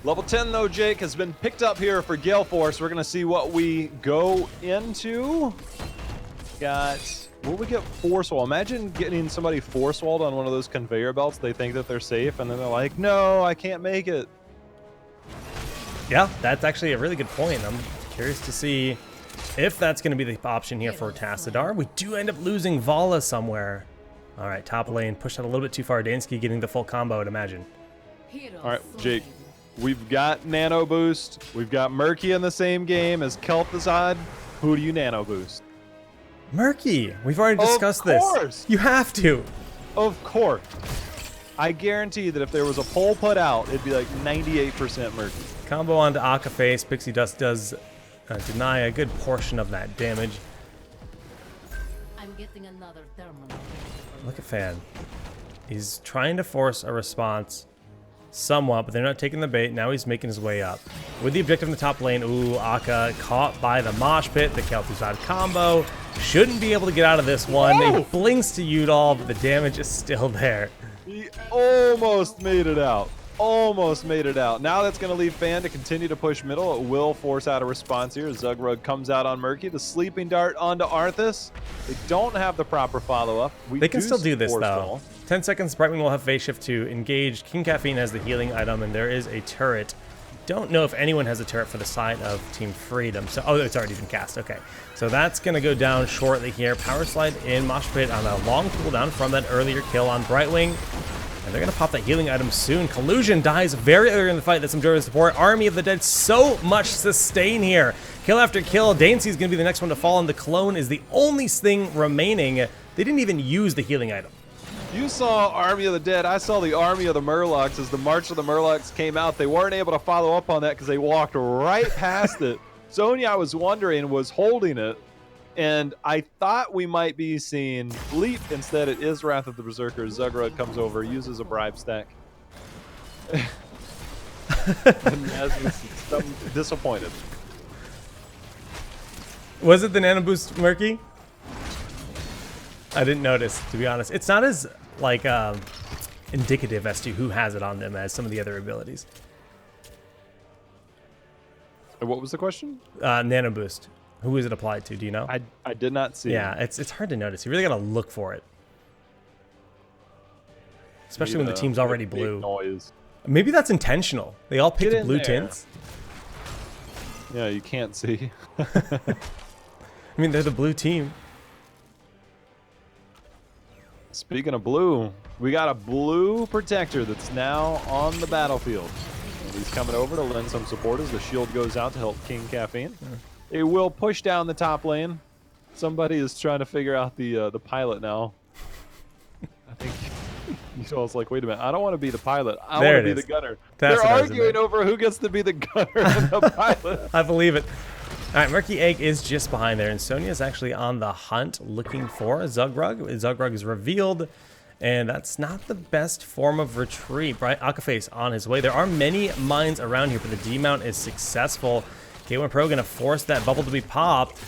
Level 10, though, Jake, has been picked up here for Gale Force. We're going to see what we go into. Will we get force wall? Imagine getting somebody force walled on one of those conveyor belts. They think that they're safe, and then they're like, no, I can't make it. Yeah, that's actually a really good point. I'm curious to see if that's going to be the option here for Tassadar. We do end up losing Vala somewhere. All right, top lane pushed out a little bit too far. Dansky getting the full combo, I'd imagine. All right, Jake. We've got Nano Boost. We've got Murky in the same game as Kel'Thuzad. Who do you Nano Boost? Murky. We've already discussed this. Of course. You have to. Of course. I guarantee that if there was a poll put out, it'd be like 98% Murky. Combo onto Akaface. Pixie Dust does deny a good portion of that damage. I'm getting another terminal. Look at Fan. He's trying to force a response somewhat, but they're not taking the bait. Now he's making his way up. With the objective in the top lane, ooh, Akka caught by the mosh pit. The Kel'Thuzad combo. Shouldn't be able to get out of this one. Whoa! He blinks to Udall, but the damage is still there. He almost made it out. almost made it out. Now that's going to leave Fan to continue to push middle. It will force out a response here. Zugrug comes out on Murky. The sleeping dart onto Arthas. They don't have the proper follow-up. They can still do this, though. Wall. 10 seconds, Brightwing will have phase shift to engage. King Caffeine has the healing item, and there is a turret. Don't know if anyone has a turret for the side of Team Freedom. So, oh, it's already been cast. Okay. So that's going to go down shortly here. Power Slide in Mosh Pit on a long cooldown from that earlier kill on Brightwing. And they're going to pop that healing item soon. Collusion dies very early in the fight. That's some Jordan support. Army of the Dead, so much sustain here. Kill after kill. Dancy is going to be the next one to fall, and the clone is the only thing remaining. They didn't even use the healing item. You saw Army of the Dead. I saw the Army of the Murlocs. As the March of the Murlocs came out, they weren't able to follow up on that because they walked right past it. Sonya, I was wondering, was holding it, and I thought we might be seeing Leap. Instead, it is Wrath of the Berserker. Zugrud comes over, uses a bribe stack. And Naz was disappointed. Was it the Nano Boost Murky? I didn't notice, to be honest. It's not as, like, indicative as to who has it on them as some of the other abilities. What was the question? Nano Boost. Who is it applied to? Do you know? I did not see. Yeah, it's hard to notice. You really gotta look for it. Especially when the team's already blue. Noise. Maybe that's intentional. They all picked blue tints. Yeah, you can't see. I mean, they're the blue team. Speaking of blue, we got a blue protector that's now on the battlefield. And he's coming over to lend some support as the shield goes out to help King Caffeine. They will push down the top lane. Somebody is trying to figure out the pilot now. I think Utah's like, wait a minute, I don't want to be the pilot. I want to be the gunner. They're arguing over who gets to be the gunner and the pilot. I believe it. All right, Murky Egg is just behind there, and Sonya is actually on the hunt looking for Zugrug. Zugrug is revealed, and that's not the best form of retreat, right? Akaface on his way. There are many mines around here, but the D-mount is successful. K1 Pro going to force that bubble to be popped.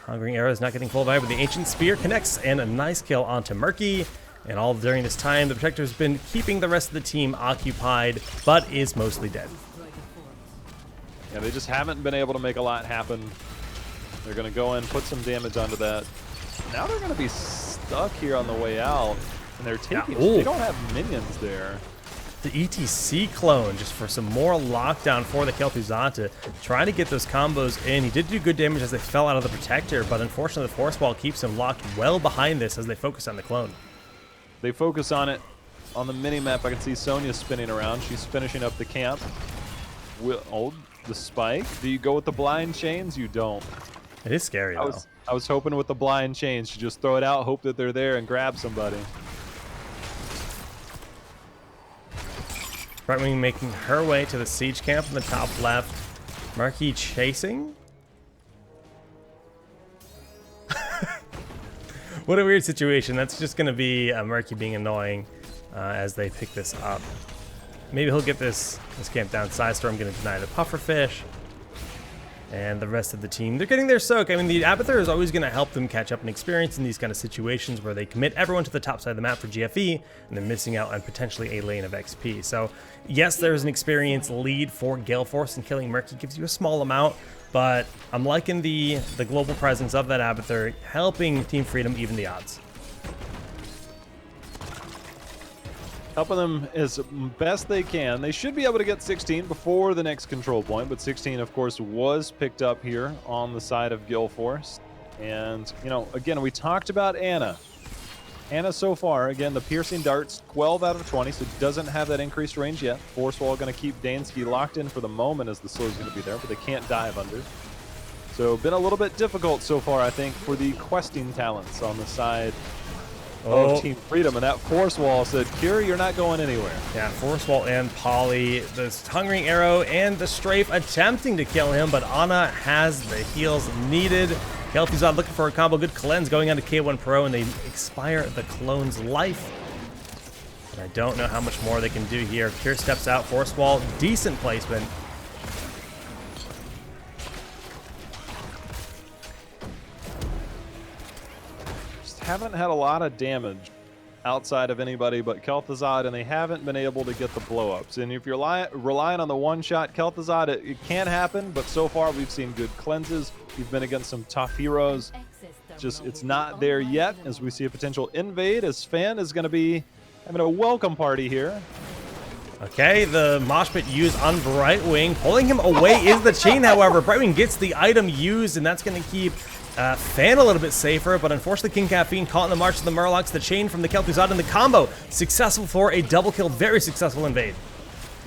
Hungering Arrow is not getting full vibe, but the Ancient Spear connects, and a nice kill onto Murky. And all during this time, the Protector's been keeping the rest of the team occupied, but is mostly dead. Yeah, they just haven't been able to make a lot happen. They're going to go in, put some damage onto that. Now they're going to be stuck here on the way out, and they're taking. They don't have minions there. The ETC clone just for some more lockdown for the Kel'Thuzad, trying to get those combos in. He did do good damage as they fell out of the Protector, but unfortunately the Force Wall keeps him locked well behind this as they focus on the clone. They focus on it. On the mini-map, I can see Sonya spinning around. She's finishing up the camp. The spike. Do you go with the blind chains? You don't. It is scary, though. I was hoping with the blind chains, you just throw it out, hope that they're there, and grab somebody. Brightwing making her way to the siege camp in the top left. Murky chasing. What a weird situation. That's just going to be Murky being annoying as they pick this up. Maybe he'll get this camp down. Sidestorm going to deny the pufferfish. And the rest of the team, they're getting their soak. I mean, the Abathur is always going to help them catch up in experience in these kind of situations where they commit everyone to the top side of the map for GFE, and they're missing out on potentially a lane of XP. So, yes, there's an experience lead for Gale Force, and killing Murky gives you a small amount, but I'm liking the global presence of that Abathur, helping Team Freedom even the odds. Helping them as best they can. They should be able to get 16 before the next control point, but 16, of course, was picked up here on the side of Gale Force. And, you know, again, we talked about Ana. Ana so far, again, the piercing darts, 12 out of 20, so doesn't have that increased range yet. Force Wall going to keep Dansky locked in for the moment as the slow's going to be there, but they can't dive under. So, been a little bit difficult so far, I think, for the questing talents on the side of Team Freedom, and that Force Wall said, Curie, you're not going anywhere. Yeah, Force Wall and Polly, the Hungering Arrow and the Strafe attempting to kill him, but Ana has the heals needed. Kel'Thuzad looking for a combo, good cleanse going on to K1 Pro, and they expire the clone's life. And I don't know how much more they can do here. Cure steps out, Force Wall, decent placement. Haven't had a lot of damage outside of anybody but Kel'Thuzad, and they haven't been able to get the blow-ups. And if you're relying on the one-shot Kel'Thuzad, it can happen, but so far we've seen good cleanses. We've been against some tough heroes. Just it's not there yet, as we see a potential invade, as Fan is going to be having a welcome party here. Okay, the mosh pit used on Brightwing. Pulling him away is the chain, however. Brightwing gets the item used, and that's going to keep Fan a little bit safer, but unfortunately King Caffeine caught in the march of the Murlocs. The chain from the Kel'Thuzad and the combo. Successful for a double kill. Very successful invade.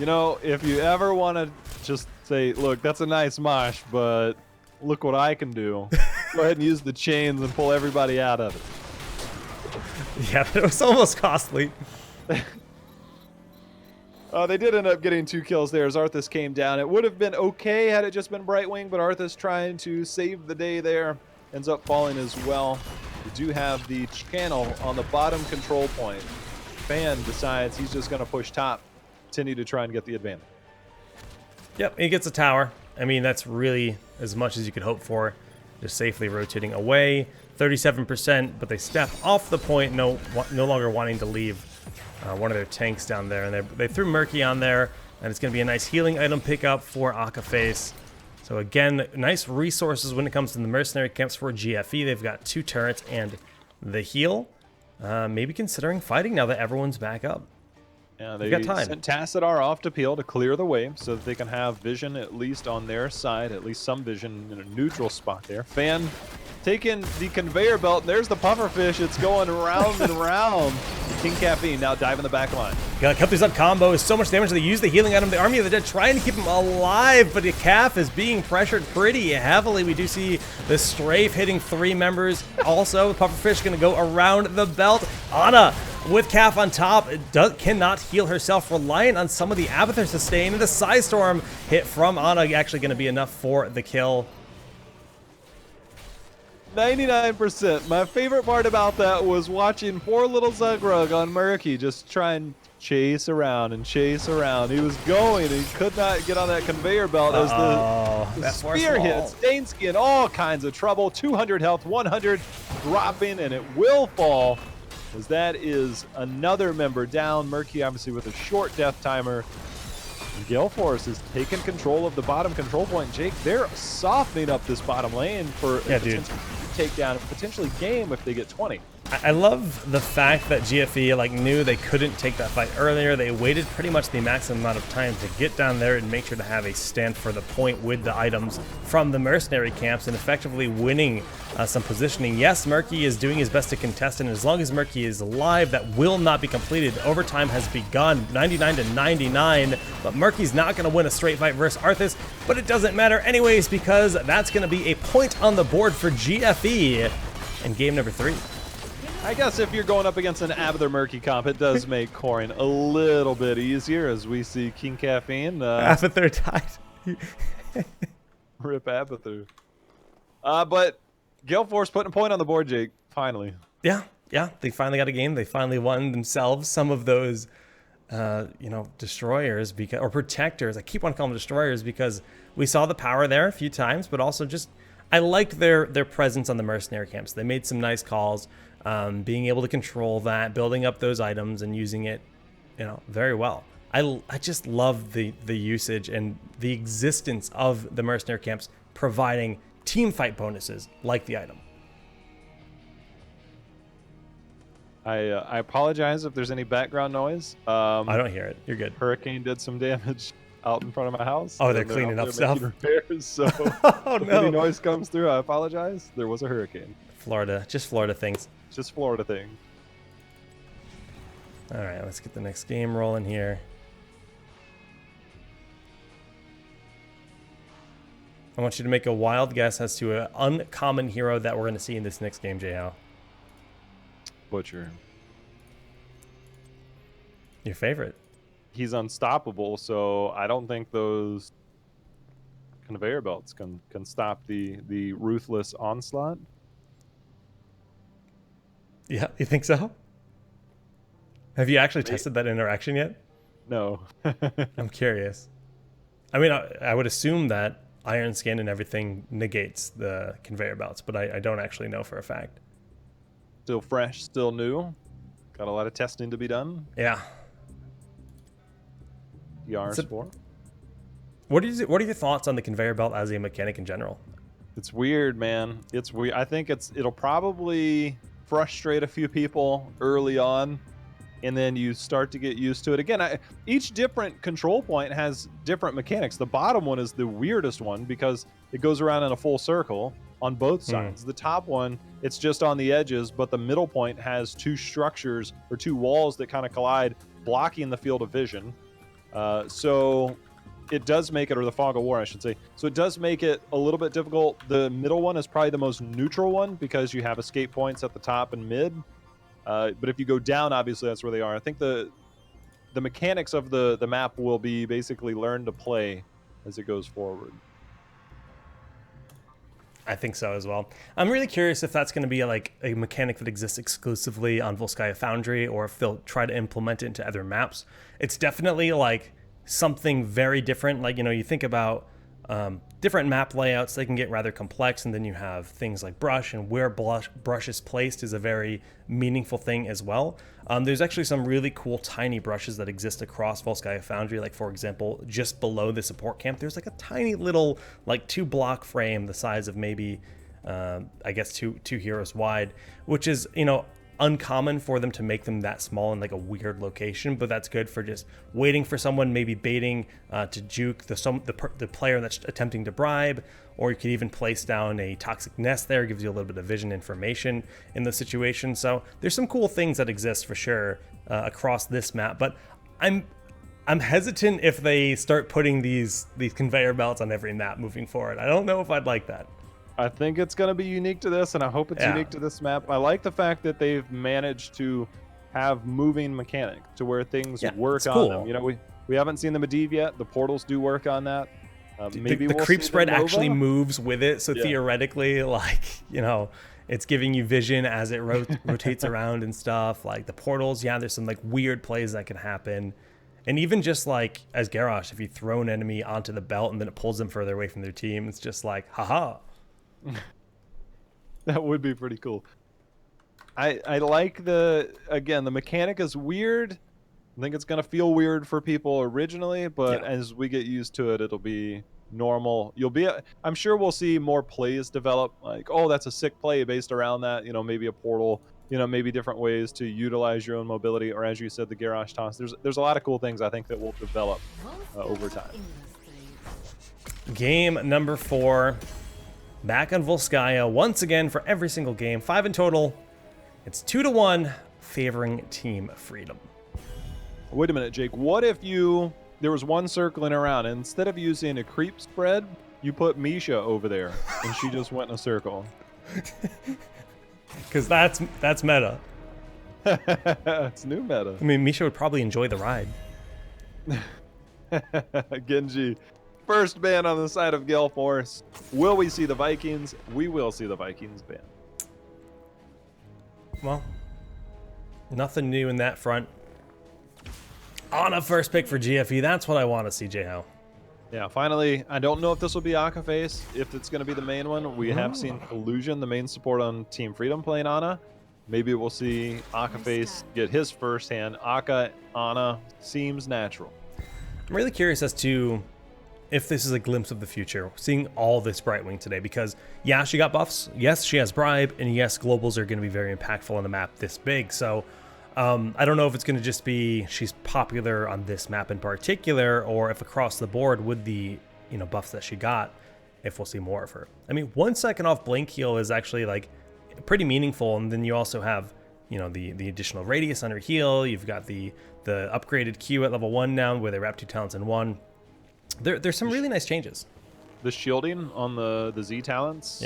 You know, if you ever want to just say, look, that's a nice mosh, but look what I can do. Go ahead and use the chains and pull everybody out of it. Yeah, but it was almost costly. They did end up getting 2 kills there as Arthas came down. It would have been okay had it just been Brightwing, but Arthas trying to save the day there ends up falling as well. We do have the channel on the bottom control point. Fan decides he's just going to push top, continue to try and get the advantage. Yep, he gets a tower. I mean, that's really as much as you could hope for. Just safely rotating away. 37%, but they step off the point, no longer wanting to leave one of their tanks down there. And they threw Murky on there, and it's going to be a nice healing item pickup for Akaface. So again, nice resources when it comes to the mercenary camps for GFE. They've got 2 turrets and the heal. Maybe considering fighting now that everyone's back up. Yeah, they got time. sent Tassadar off to peel to clear the way so that they can have vision at least on their side, at least some vision in a neutral spot there. Fan taking the conveyor belt, and there's the pufferfish. It's going round and round. King Caffeine now diving the back line. Got Kel'Thuzad combo is so much damage. They use the healing item. The Army of the Dead trying to keep him alive, but the Calf is being pressured pretty heavily. We do see the strafe hitting 3 members. Also, the pufferfish going to go around the belt. Ana with Calf on top, cannot heal herself, reliant on some of the Abathur sustain, and the Side Storm hit from Ana actually going to be enough for the kill. 99%. My favorite part about that was watching poor little Zugrug on Murky just try and chase around and chase around. He was going and he could not get on that conveyor belt as the spear hits Stainsky in all kinds of trouble. 200 health, 100 dropping, and it will fall as that is another member down. Murky obviously with a short death timer. And Gale Force is taking control of the bottom control point. Jake, they're softening up this bottom lane for a potential takedown, potentially game if they get 20. I love the fact that GFE knew they couldn't take that fight earlier. They waited pretty much the maximum amount of time to get down there and make sure to have a stand for the point with the items from the mercenary camps and effectively winning some positioning. Yes, Murky is doing his best to contest, and as long as Murky is alive, that will not be completed. Overtime has begun, 99 to 99, but Murky's not going to win a straight fight versus Arthas, but it doesn't matter anyways because that's going to be a point on the board for GFE in game number 3. I guess if you're going up against an Abathur Murky comp, it does make coring a little bit easier as we see King Caffeine. Abathur died. Rip Abathur. But Gale Force putting a point on the board, Jake, finally. Yeah, they finally got a game. They finally won themselves some of those, destroyers or protectors. I keep on calling them destroyers because we saw the power there a few times, but also just I liked their presence on the mercenary camps. They made some nice calls. Being able to control that, building up those items and using it, very well. I just love the usage and the existence of the mercenary camps providing team fight bonuses like the item. I apologize if there's any background noise. I don't hear it. You're good. Hurricane did some damage out in front of my house. Oh, they're cleaning up stuff. Repairs, so oh if no! any noise comes through, I apologize. There was a hurricane. Florida things. Just Florida thing. All right, let's get the next game rolling here. I want you to make a wild guess as to an uncommon hero that we're going to see in this next game, J-How. Butcher. Your favorite? He's unstoppable, so I don't think those conveyor belts can stop the ruthless onslaught. Yeah, you think so? Have you actually tested that interaction yet? No. I'm curious. I mean, I would assume that Iron Skin and everything negates the conveyor belts, but I don't actually know for a fact. Still fresh, still new. Got a lot of testing to be done. Yeah. PR4. What are your thoughts on the conveyor belt as a mechanic in general? It's weird, man. It's weird. I think it'll probably frustrate a few people early on, and then you start to get used to it. Again, each different control point has different mechanics. The bottom one is the weirdest one because it goes around in a full circle on both sides. The top one, it's just on the edges, but the middle point has two structures or two walls that kind of collide, blocking the field of vision. So it does make it, or the fog of war, I should say. So it does make it a little bit difficult. The middle one is probably the most neutral one because you have escape points at the top and mid. But if you go down, obviously that's where they are. I think the mechanics of the map will be basically learned to play as it goes forward. I think so as well. I'm really curious if that's going to be like a mechanic that exists exclusively on Volskaya Foundry, or if they'll try to implement it into other maps. It's definitely like something very different. Like, you think about different map layouts, they can get rather complex, and then you have things like brush, and where brush is placed is a very meaningful thing as well. There's actually some really cool tiny brushes that exist across Volskaya Foundry. Like, for example, just below the support camp, there's like a tiny little like 2-block frame the size of maybe I guess two heroes wide, which is uncommon for them to make them that small in like a weird location, but that's good for just waiting for someone, maybe baiting to juke the player that's attempting to bribe, or you could even place down a toxic nest there. It gives you a little bit of vision information in the situation. So there's some cool things that exist for sure across this map, but I'm hesitant if they start putting these conveyor belts on every map moving forward. I don't know if I'd like that. I think it's going to be unique to this, and I hope it's unique to this map. I like the fact that they've managed to have moving mechanic to where things work on them. We haven't seen the Medivh yet. The portals do work on that. Maybe the creep spread actually moves with it, so theoretically, like, it's giving you vision as it rotates around and stuff. Like the portals, there's some like weird plays that can happen. And even just like as Garrosh, if you throw an enemy onto the belt and then it pulls them further away from their team, it's just like, haha. That would be pretty cool. I like the mechanic is weird. I think it's gonna feel weird for people originally, but as we get used to it, it'll be normal. I'm sure we'll see more plays develop, like, oh, that's a sick play based around that, maybe a portal, maybe different ways to utilize your own mobility, or as you said, the Garrosh toss. There's a lot of cool things I think that will develop over time. Game number 4. Back on Volskaya once again for every single game, 5 in total. It's 2-1 favoring Team Freedom. Wait a minute, Jake. What if there was one circling around, and instead of using a creep spread, you put Misha over there, and she just went in a circle? Because that's meta. It's new meta. I mean, Misha would probably enjoy the ride. Genji. First ban on the side of Gale Force. Will we see the Vikings? We will see the Vikings ban. Well, nothing new in that front. On a first pick for GFE. That's what I want to see, J-Ho. Yeah, finally. I don't know if this will be Akka face, if it's going to be the main one. We have seen Collusion, the main support on Team Freedom, playing Ana. Maybe we'll see Akka face get his first hand. Akka, Ana seems natural. I'm really curious as to if this is a glimpse of the future, seeing all this Brightwing today, because she got buffs, yes, she has bribe, and yes, globals are going to be very impactful on a map this big. So I don't know if it's going to just be she's popular on this map in particular, or if across the board with the buffs that she got, if we'll see more of her. I mean, 1 second off blink heal is actually like pretty meaningful, and then you also have the additional radius on her heal. You've got the upgraded Q at level 1 now, where they wrap 2 talents in 1. There's some really nice changes. The shielding on the Z talents,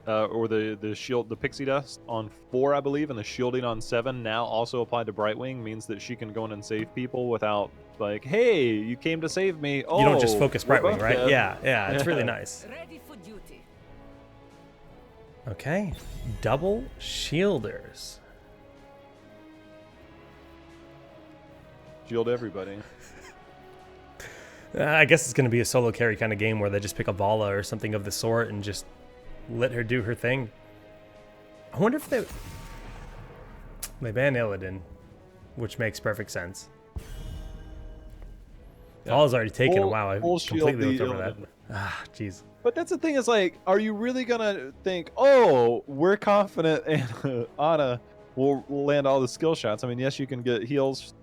or the shield, the pixie dust on 4, I believe, and the shielding on 7 now also applied to Brightwing, means that she can go in and save people without like, hey, you came to save me. Oh, you don't just focus Brightwing, right? Dead. Yeah, it's really nice. Ready for duty. Okay, double shielders. Shield everybody. I guess it's going to be a solo carry kind of game where they just pick a Vala or something of the sort and just let her do her thing. I wonder if they ban Illidan. which makes perfect sense. Yeah. Paul's already taken a while. I Full shield completely looked the over that. Illidan. Ah, jeez. But that's the thing is like, are you really gonna think, oh, we're confident and Ana will land all the skill shots? I mean, yes, you can get heals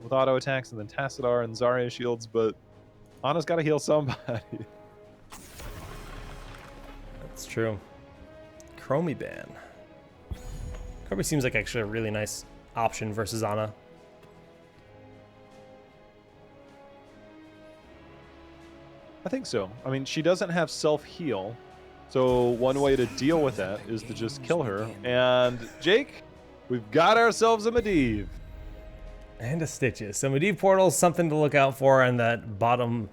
with auto attacks and then Tassadar and Zarya shields, but Ana's got to heal somebody. That's true. Chromie ban. Chromie seems like actually a really nice option versus Ana. I think so. I mean, she doesn't have self-heal, so one way to deal with that is to just kill her. And Jake, we've got ourselves a Medivh. And a Stitches. So Medivh Portal is something to look out for on that bottom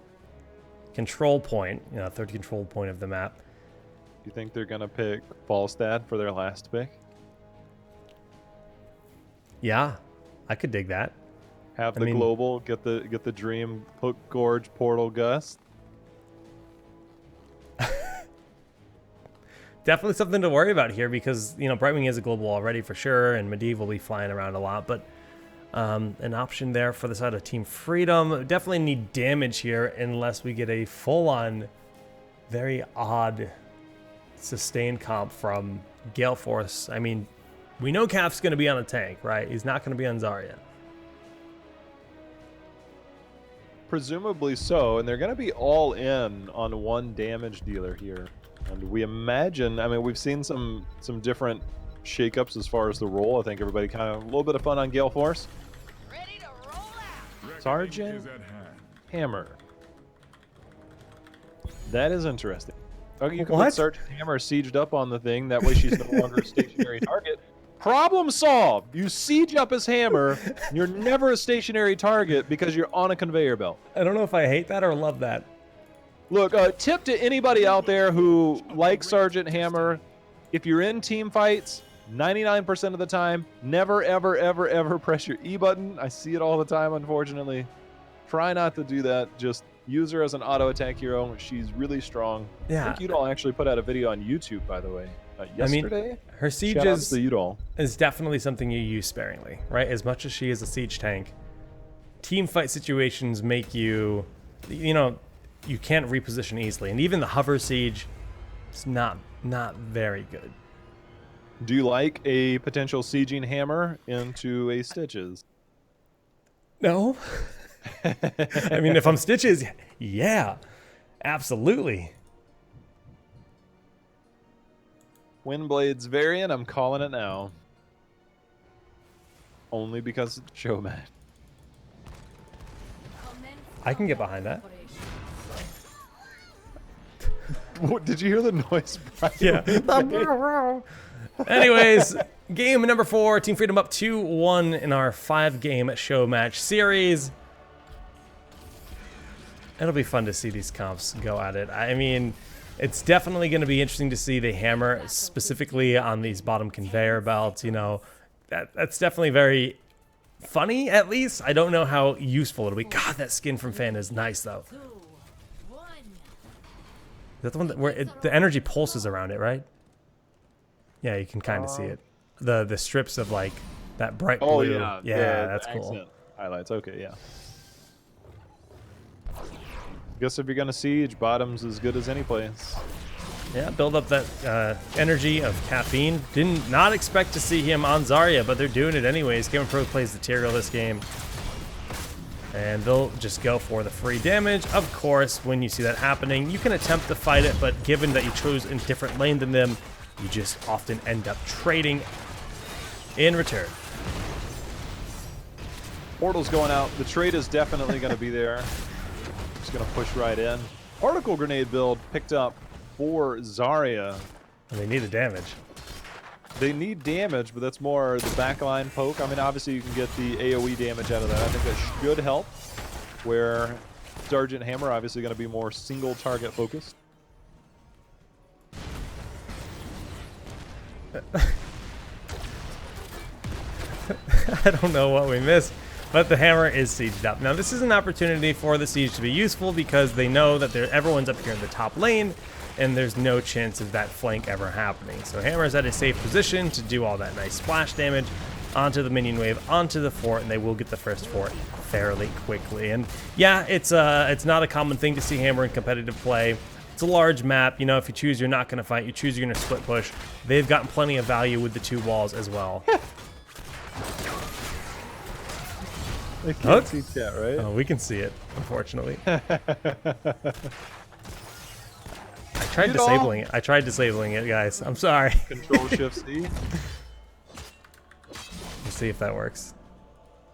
control point, you know, third control point of the map. You think they're gonna pick Volstad for their last pick? Yeah, I could dig that. Have the global, get the dream, hook, gorge, portal, gust. Definitely something to worry about here because, you know, Brightwing is a global already for sure, and Medivh will be flying around a lot, but an option there for the side of Team Freedom. Definitely need damage here unless we get a full-on, very odd sustained comp from Gale Force. I mean, we know Calf's going to be on a tank, right? He's not going to be on Zarya. Presumably so, and they're going to be all in on one damage dealer here. And we imagine, I mean, we've seen some different shakeups as far as the role. I think everybody kind of a little bit of fun on Gale Force. Ready to roll out. Sergeant Hammer. That is interesting. Okay, you can put Sergeant Hammer sieged up on the thing. That way she's no longer a stationary target. Problem solved. You siege up his hammer. You're never a stationary target because you're on a conveyor belt. I don't know if I hate that or love that. Look, tip to anybody out there who likes Sergeant Hammer, if you're in team fights, 99% of the time, never, ever, ever, ever press your E button. I see it all the time, unfortunately. Try not to do that. Just use her as an auto attack hero. She's really strong. Yeah. I think Udall actually put out a video on YouTube, by the way, yesterday. I mean, her siege is definitely something you use sparingly, right? As much as she is a siege tank, team fight situations make you, you know, you can't reposition easily, and even the hover siege, it's not very good. Do you like a potential sieging hammer into a Stitches? No. I mean, if I'm Stitches, yeah, absolutely. Windblade's variant, I'm calling it now. Only because it's show match. I can get behind that. What, did you hear the noise? Yeah. Anyways, game number 4, Team Freedom up 2-1 in our 5-game show match series. It'll be fun to see these comps go at it. I mean, it's definitely going to be interesting to see the hammer specifically on these bottom conveyor belts. You know, that's definitely very funny, at least. I don't know how useful it'll be. God, that skin from Fan is nice, though. Is that the one that, where the energy pulses around it, right? Yeah, you can kind of see it. The strips of like that bright blue. Oh yeah, that's cool. Highlights. Okay, yeah. Guess if you're gonna siege, bottom's as good as any place. Yeah, build up that energy of caffeine. Did not expect to see him on Zarya, but they're doing it anyways. Game Pro plays the Tyrael this game. And they'll just go for the free damage. Of course, when you see that happening, you can attempt to fight it, but given that you chose a different lane than them, you just often end up trading in return. Portal's going out. The trade is definitely going to be there. Just going to push right in. Particle grenade build picked up for Zarya. And they need a damage. They need damage, but that's more the backline poke. I mean, obviously you can get the AoE damage out of that. I think that should help. Where Sergeant Hammer obviously going to be more single target focused. I don't know what we missed, but the hammer is sieged up. Now this is an opportunity for the siege to be useful because they know that everyone's up here in the top lane, and there's no chance of that flank ever happening. So Hammer's at a safe position to do all that nice splash damage. onto the minion wave, onto the fort, and they will get the first fort fairly quickly. And yeah, it's not a common thing to see Hammer in competitive play. It's a large map. You know, if you choose you're not going to fight, you choose you're going to split push. They've gotten plenty of value with the 2 walls as well. They can't see chat, right? Oh, we can see it, unfortunately. I tried disabling it. I tried disabling it, guys. I'm sorry. Control Shift C. Let's see if that works.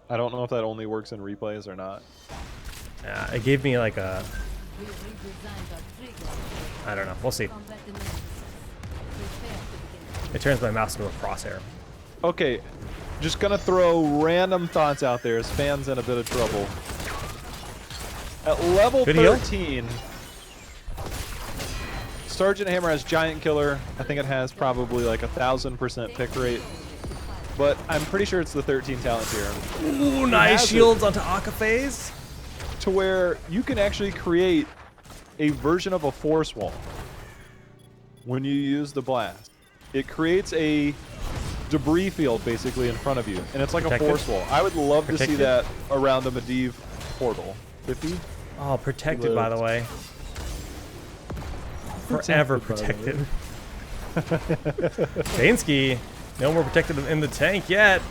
I don't know if that only works in replays or not. Yeah, it gave me like a... I don't know. We'll see. It turns my mouse into a crosshair. Okay, just gonna throw random thoughts out there as fans in a bit of trouble. At level Good heal. 13, Sergeant Hammer has Giant Killer. I think it has probably like 1,000% pick rate. But I'm pretty sure it's the 13 talent tier. Ooh, nice shields onto Akaphase. To where you can actually create a version of a force wall when you use the blast. It creates a debris field basically in front of you, and it's like a force wall. I would love to see that around the Medivh portal. 50? Oh, protected by the way. Forever protected. Dansky, no more protected in the tank yet.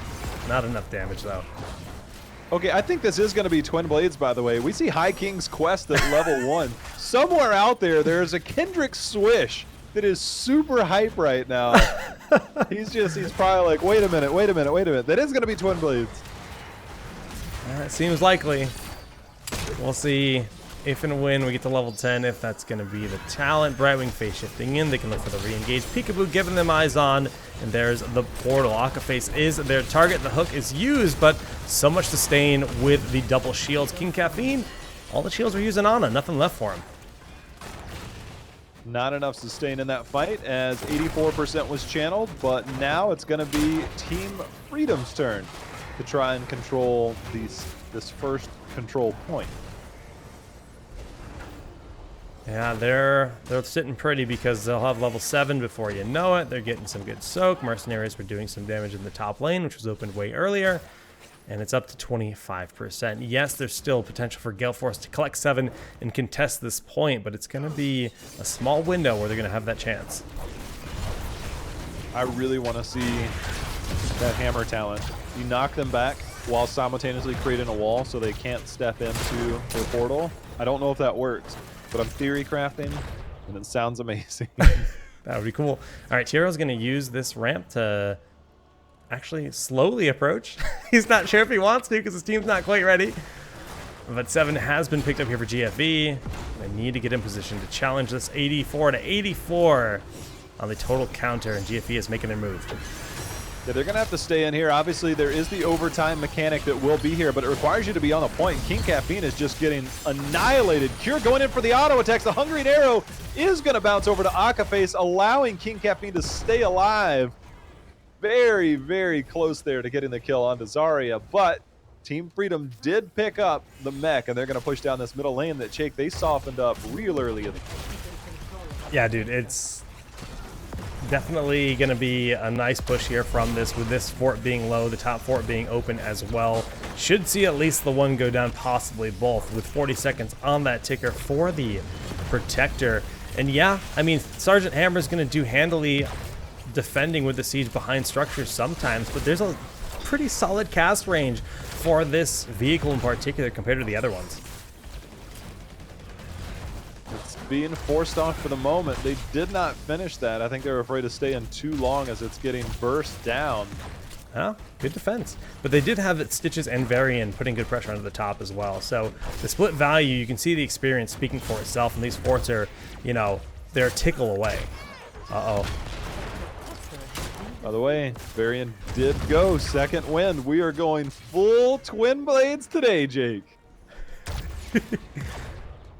Not enough damage though. Okay, I think this is going to be Twin Blades, by the way. We see High King's Quest at level 1. Somewhere out there, there's a Kendrick Swish that is super hype right now. he's probably like, wait a minute. That is going to be Twin Blades. It seems likely. We'll see if and when we get to level 10, if that's going to be the talent. Brightwing phase shifting in. They can look for the re-engage. Peekaboo giving them eyes on. And there's the portal. Akaphase is their target. The hook is used, but so much sustain with the double shields. King Caffeine, all the shields were using Ana. Nothing left for him. Not enough sustain in that fight as 84% was channeled, but now it's going to be Team Freedom's turn to try and control this first control point. Yeah, they're sitting pretty because they'll have level 7 before you know it. They're getting some good soak. Mercenaries were doing some damage in the top lane, which was opened way earlier. And it's up to 25%. Yes, there's still potential for Gale Force to collect 7 and contest this point, but it's going to be a small window where they're going to have that chance. I really want to see that Hammer talent. You knock them back while simultaneously creating a wall so they can't step into their portal. I don't know if that works, but I'm theory crafting, and it sounds amazing. That would be cool. All right, Tiro's going to use this ramp to actually slowly approach. He's not sure if he wants to because his team's not quite ready. But 7 has been picked up here for GFE. They need to get in position to challenge this 84 to 84 on the total counter, and GFE is making their move. Yeah, they're going to have to stay in here. Obviously, there is the overtime mechanic that will be here, but it requires you to be on the point. King Caffeine is just getting annihilated. Cure going in for the auto attacks. The Hungry Arrow is going to bounce over to Akaphase, allowing King Caffeine to stay alive. Very, very close there to getting the kill onto Zarya, but Team Freedom did pick up the mech, and they're going to push down this middle lane that Jake, they softened up real early. Yeah, dude, it's definitely going to be a nice push here from this, with this fort being low, the top fort being open as well. Should see at least the one go down, possibly both, with 40 seconds on that ticker for the Protector. And yeah, I mean, Sergeant Hammer's going to do handily defending with the siege behind structures sometimes, but there's a pretty solid cast range for this vehicle in particular compared to the other ones. It's being forced off for the moment. They did not finish that. I think they were afraid to stay in too long as it's getting burst down. Oh, good defense. But they did have it Stitches and Varian putting good pressure onto the top as well. So the split value, you can see the experience speaking for itself, and these forts are, you know, they're a tickle away. Uh-oh. By the way, Varian did go second wind. We are going full Twin Blades today, Jake.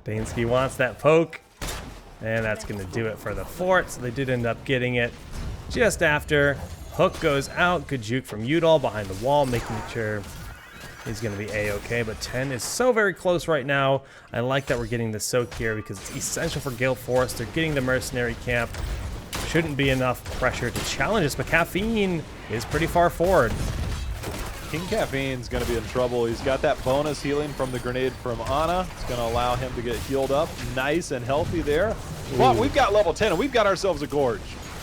Dansky wants that poke, and that's going to do it for the fort. So they did end up getting it just after. Hook goes out. Good juke from Udall behind the wall, making sure he's going to be A-okay. But 10 is so very close right now. I like that we're getting the soak here because it's essential for Gale Force. They're getting the mercenary camp. Shouldn't be enough pressure to challenge us, but Caffeine is pretty far forward. King Caffeine's going to be in trouble. He's got that bonus healing from the grenade from Ana. It's going to allow him to get healed up nice and healthy there. But we've got level 10, and we've got ourselves a Gorge.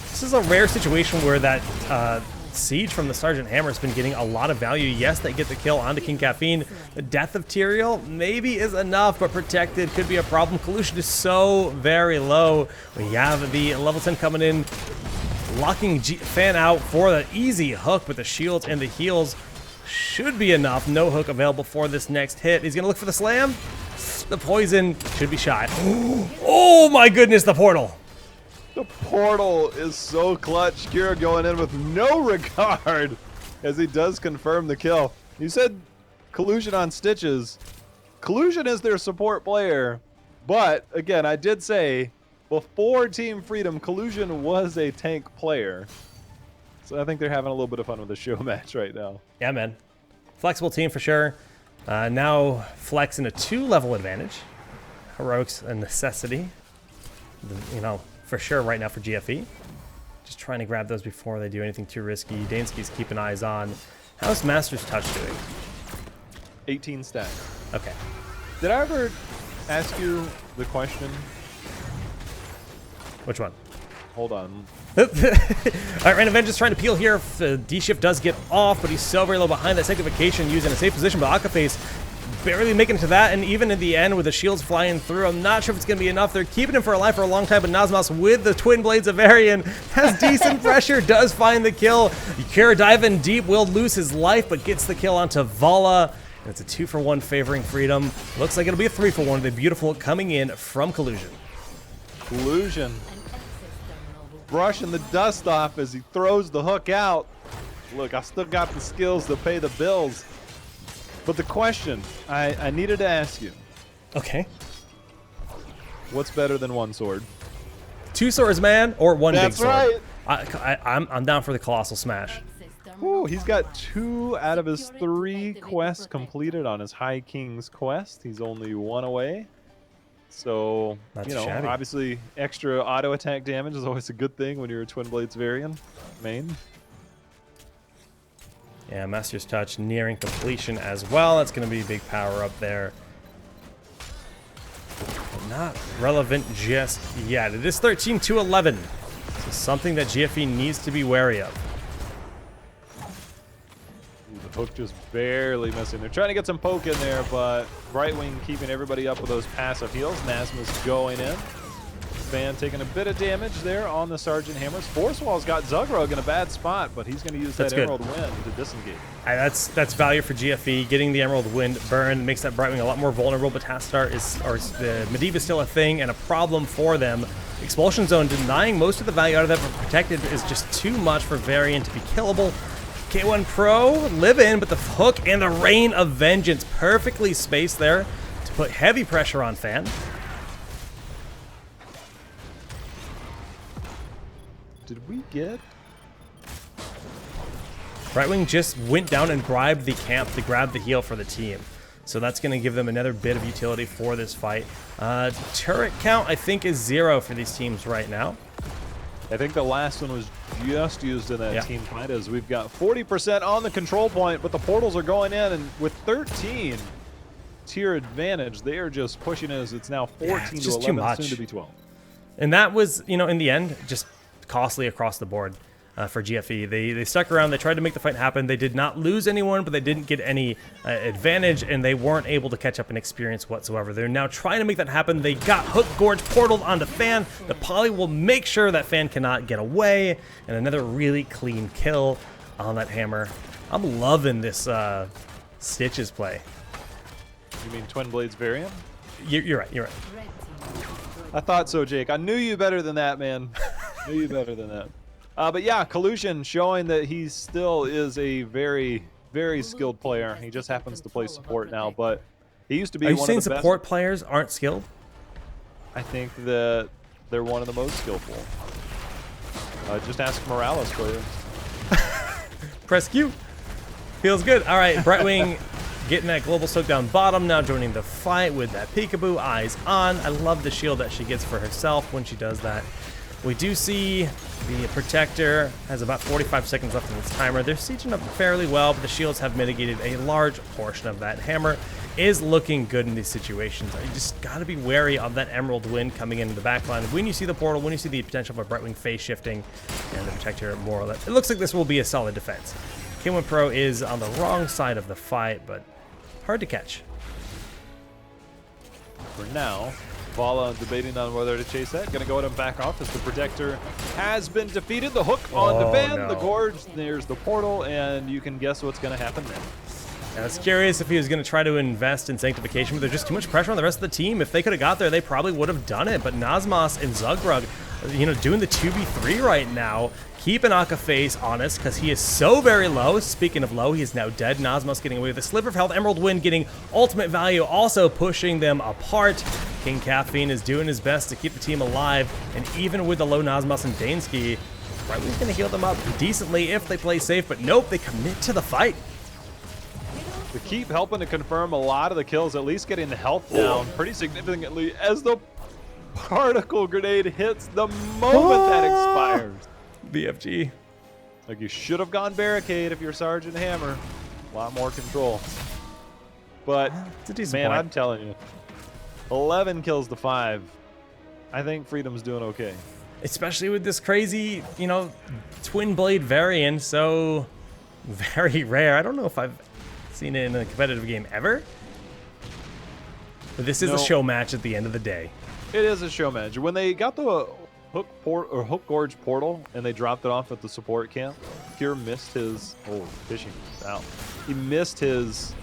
This is a rare situation where that siege from the Sergeant Hammer has been getting a lot of value. Yes, they get the kill onto King Caffeine. The death of Tyrael maybe is enough, but protected could be a problem. Collusion is so very low. We have the level 10 coming in, locking Fan out for the easy hook, but the shields and the heals should be enough. No hook available for this next hit. He's gonna look for the slam. The poison should be shy. Oh my goodness, the portal. The portal is so clutch. Kira going in with no regard as he does confirm the kill. You said Collusion on Stitches. Collusion is their support player, but again, I did say before Team Freedom, Collusion was a tank player. So I think they're having a little bit of fun with the show match right now. Yeah, man. Flexible team for sure. Now Flex in a 2-level advantage. Heroics a necessity. You know, for sure right now for GFE. Just trying to grab those before they do anything too risky. Dansky's keeping eyes on. How's Master's Touch doing? 18 stack. Okay. Did I ever ask you the question? Which one? Hold on. All right, Random Vengeance trying to peel here. D-Shift does get off, but he's so very low behind that Sanctification, using a safe position, but Akaface barely making it to that, and even in the end with the shields flying through, I'm not sure if it's going to be enough. They're keeping him for alive for a long time, but Nazmas with the Twin Blades of Varian has decent pressure, does find the kill. Kira diving deep, will lose his life, but gets the kill onto Vala. And it's a 2-for-1 favoring Freedom. Looks like it'll be a 3-for-1. The beautiful coming in from Collusion. Collusion brushing the dust off as he throws the hook out. Look, I still got the skills to pay the bills. But the question I needed to ask you. Okay. What's better than one sword? 2 swords, man, or 1 big sword. That's right. I'm down for the Colossal Smash. Ooh, he's got 2 out of his 3 quests completed on his High King's quest. He's only 1 away. So, That's you know, shabby. obviously extra auto attack damage is always a good thing when you're a Twin Blades Varian main. Yeah, Master's Touch nearing completion as well. That's going to be a big power up there. But not relevant just yet. It is 13-11. So something that GFE needs to be wary of. Ooh, the hook just barely missing. They're trying to get some poke in there, but Brightwing keeping everybody up with those passive heals. Nasmus going in. Fan taking a bit of damage there on the Sergeant Hammers. Forcewall's got Zugrug in a bad spot, but he's going to use that Emerald Wind to disengage. That's value for GFE. Getting the Emerald Wind burn makes that Brightwing a lot more vulnerable, but Tastar the Medivh is still a thing and a problem for them. Expulsion Zone denying most of the value out of that, but protected is just too much for Varian to be killable. K1 Pro live in, but the hook and the Rain of Vengeance perfectly spaced there to put heavy pressure on Fan. Did we get? Brightwing just went down and bribed the camp to grab the heal for the team. So that's going to give them another bit of utility for this fight. Turret count, I think, is 0 for these teams right now. I think the last one was just used in that team fight, as we've got 40% on the control point, but the portals are going in, and with 13 tier advantage, they are just pushing as it's now 14 to 11, soon to be 12. And that was, you know, in the end, just costly across the board for GFE. They stuck around. They tried to make the fight happen. They did not lose anyone, but they didn't get any advantage, and they weren't able to catch up in experience whatsoever. They're now trying to make that happen. They got Hook Gorge portaled onto Fan. The Poly will make sure that Fan cannot get away, and another really clean kill on that Hammer. I'm loving this Stitches play. You mean Twin Blades Variant? You're right. You're right. I thought so, Jake. I knew you better than that, man. Knew you better than that. But yeah, Collusion showing that he still is a very, very skilled player. He just happens to play support now, but he used to be one of the best. Are you saying support players aren't skilled? I think that they're one of the most skillful. Just ask Morales players. Press Q. Feels good. All right, Brightwing getting that global soak down bottom, now joining the fight with that peekaboo, eyes on. I love the shield that she gets for herself when she does that. We do see the Protector has about 45 seconds left in its timer. They're sieging up fairly well, but the shields have mitigated a large portion of that. Hammer is looking good in these situations. You just got to be wary of that Emerald Wind coming into the backline. When you see the portal, when you see the potential for Brightwing phase shifting, and the Protector more or less, it looks like this will be a solid defense. K1 Pro is on the wrong side of the fight, but hard to catch. For now, Vala debating on whether to chase that. Gonna go ahead and back off as the Protector has been defeated. The hook on the band, no. the Gorge, there's the portal, and you can guess what's gonna happen then. I was curious if he was going to try to invest in Sanctification, but there's just too much pressure on the rest of the team. If they could have got there, they probably would have done it. But Nazmas and Zugrug, doing the 2v3 right now. Keeping Aka Face honest because he is so very low. Speaking of low, he is now dead. Nazmas getting away with a sliver of health. Emerald Wind getting ultimate value, also pushing them apart. King Caffeine is doing his best to keep the team alive. And even with the low Nazmas and Dansky, Brightwing's going to heal them up decently if they play safe. But nope, they commit to the fight. To keep helping to confirm a lot of the kills, at least getting the health down pretty significantly as the particle grenade hits the moment that expires. BFG. Like, you should have gone barricade if you're Sergeant Hammer. A lot more control. But, It's a decent man, point. I'm telling you, 11 kills to 5. I think Freedom's doing okay. Especially with this crazy, twin blade variant, so very rare. I don't know if I've seen it in a competitive game ever. But this is a show match at the end of the day. It is a show match. When they got the Hook Gorge portal and they dropped it off at the support camp, Cure missed his fishing out. He missed his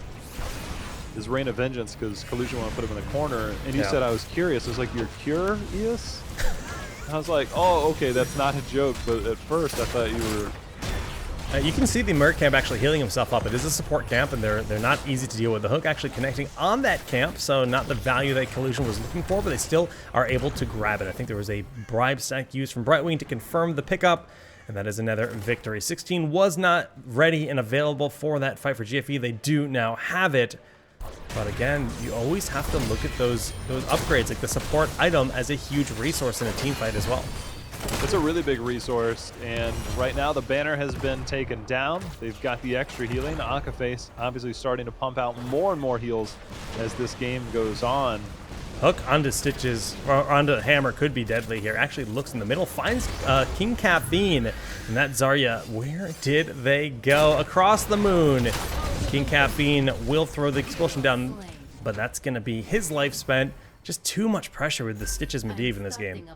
Rain of Vengeance because Collusion wanted to put him in the corner, and he said, I was curious. I was like, you're curious? I was like, oh, okay, that's not a joke, but at first I thought you were... You can see the Merc camp actually healing himself up. It is a support camp, and they're not easy to deal with. The Hook actually connecting on that camp, so not the value that Collusion was looking for, but they still are able to grab it. I think there was a bribe stack used from Brightwing to confirm the pickup, and that is another victory. 16 was not ready and available for that fight for GFE. They do now have it, but again, you always have to look at those upgrades, like the support item, as a huge resource in a team fight as well. It's a really big resource, and right now the banner has been taken down. They've got the extra healing. Akaface obviously starting to pump out more and more heals as this game goes on. Hook onto Stitches, or onto Hammer could be deadly here. Actually looks in the middle, finds King Caffeine, and that Zarya, where did they go? Across the moon. King Caffeine will throw the expulsion down, but that's going to be his life spent. Just too much pressure with the Stitches Medivh in this game.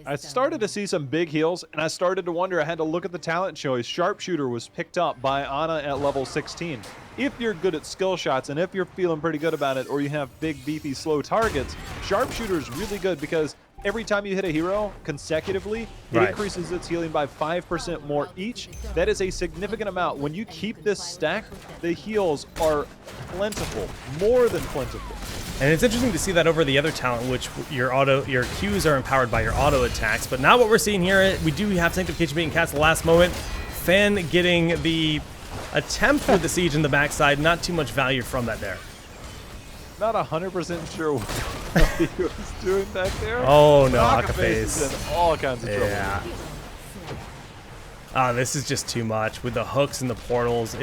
I started to see some big heals, and I started to wonder. I had to look at the talent choice. Sharpshooter was picked up by Ana at level 16. If you're good at skill shots, and if you're feeling pretty good about it, or you have big, beefy, slow targets, Sharpshooter is really good because every time you hit a hero consecutively, it increases its healing by 5% more each. That is a significant amount. When you keep this stack, the heals are plentiful, more than plentiful. And it's interesting to see that over the other talent, which your Qs are empowered by your auto attacks, but not what we're seeing here. We do have Sanctification being cast at the last moment. Fan getting the attempt with the siege in the backside. Not too much value from that there. Not 100% sure what he was doing back there. Oh no, Akaface is in all kinds of trouble. This is just too much with the hooks and the portals.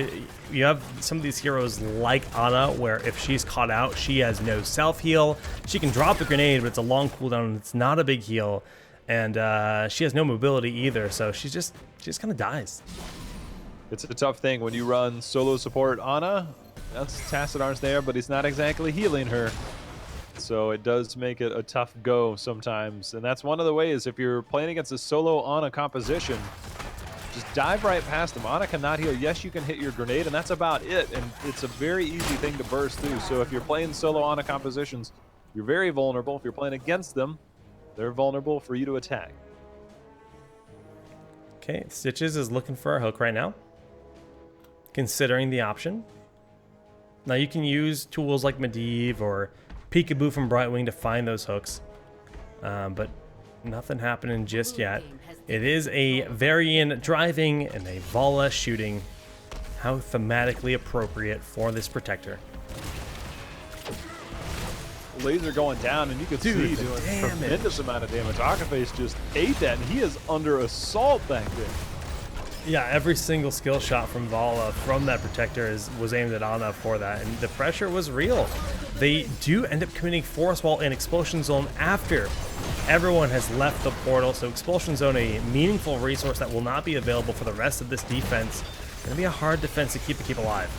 You have some of these heroes like Ana, where if she's caught out, she has no self-heal. She can drop the grenade, but it's a long cooldown, and it's not a big heal. And she has no mobility either, so she just kind of dies. It's a tough thing when you run solo support Ana. That's Tassadar's there, but he's not exactly healing her. So it does make it a tough go sometimes. And that's one of the ways, if you're playing against a solo Ana composition, just dive right past them. Ana cannot heal. Yes, you can hit your grenade, and that's about it. And it's a very easy thing to burst through. So if you're playing solo Ana compositions, you're very vulnerable. If you're playing against them, they're vulnerable for you to attack. Okay, Stitches is looking for a hook right now, considering the option. Now you can use tools like Medivh or Peekaboo from Brightwing to find those hooks, but nothing happening just yet. It is a Varian driving and a Vala shooting. How thematically appropriate for this Protector. laser going down, and you could see Dude, doing the a damage. tremendous amount of damage. Akaface just ate that, and he is under assault back there. Yeah, every single skill shot from Vala from that protector was aimed at Ana for that, and the pressure was real. They do end up committing Force Wall and Expulsion Zone after everyone has left the portal, so Expulsion Zone, a meaningful resource that will not be available for the rest of this defense. Gonna be a hard defense to keep alive.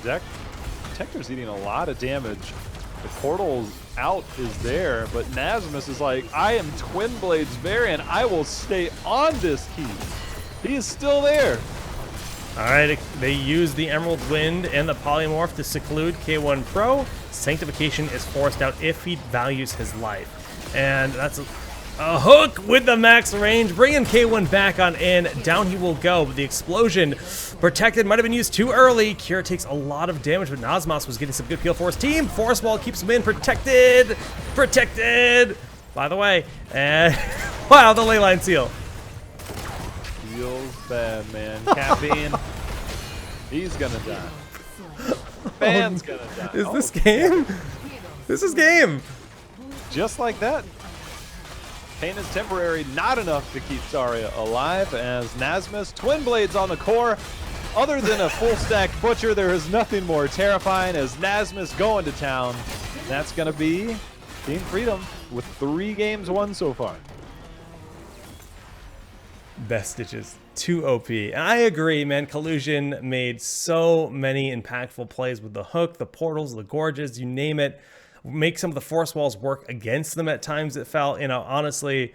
Zach, Protector's eating a lot of damage. The portal's out is there, but Nasmus is like, I am Twin Blades variant. I will stay on this key. He is still there. All right, they use the Emerald Wind and the Polymorph to seclude K1 Pro. Sanctification is forced out if he values his life. And that's a hook with the max range, bringing K1 back on in. Down he will go, but the explosion protected might have been used too early. Kira takes a lot of damage, but Nazmas was getting some good peel for his team. Force Wall keeps him in, protected, by the way. And wow, the leyline seal. Feels bad, man. Caffeine, he's gonna die. Fan's gonna die. Is this game? This is game. Just like that. Pain is temporary, not enough to keep Zarya alive, as Nasmus, Twin Blades on the core. Other than a full stack Butcher, there is nothing more terrifying as Nasmus going to town. That's going to be Team Freedom with 3 games won so far. Best Stitches, too OP. And I agree, man. Collusion made so many impactful plays with the hook, the portals, the gorges, you name it. Make some of the force walls work against them at times. It felt, honestly,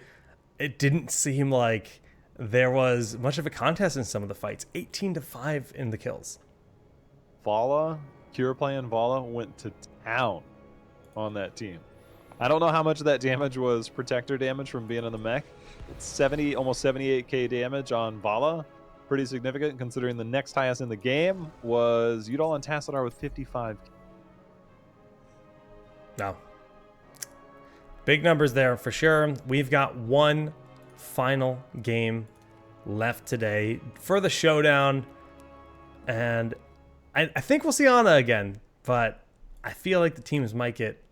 it didn't seem like there was much of a contest in some of the fights. 18-5 in the kills. Vala, Kira and Vala went to town on that team. I don't know how much of that damage was protector damage from being in the mech. It's 70, almost 78k damage on Vala. Pretty significant considering the next highest in the game was Udal and Tassadar with 55. No. Big numbers there for sure. We've got one final game left today for the showdown. And I think we'll see Ana again, but I feel like the teams might get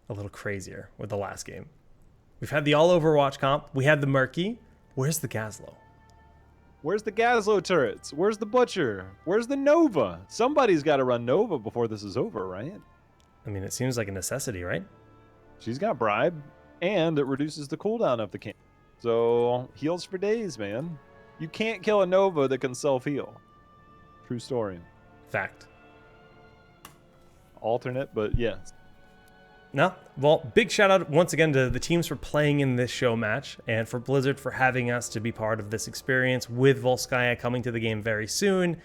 a little crazier with the last game. We've had the all Overwatch comp. We had the Murky. Where's the Gazlo? Where's the Gazlo turrets? Where's the Butcher? Where's the Nova? Somebody's got to run Nova before this is over, right? I mean, it seems like a necessity, right? She's got Bribe, and it reduces the cooldown of the camp. So, heals for days, man. You can't kill a Nova that can self-heal. True story. Fact. Alternate, but yes. No, well, big shout out once again to the teams for playing in this show match and for Blizzard for having us to be part of this experience with Volskaya coming to the game very soon.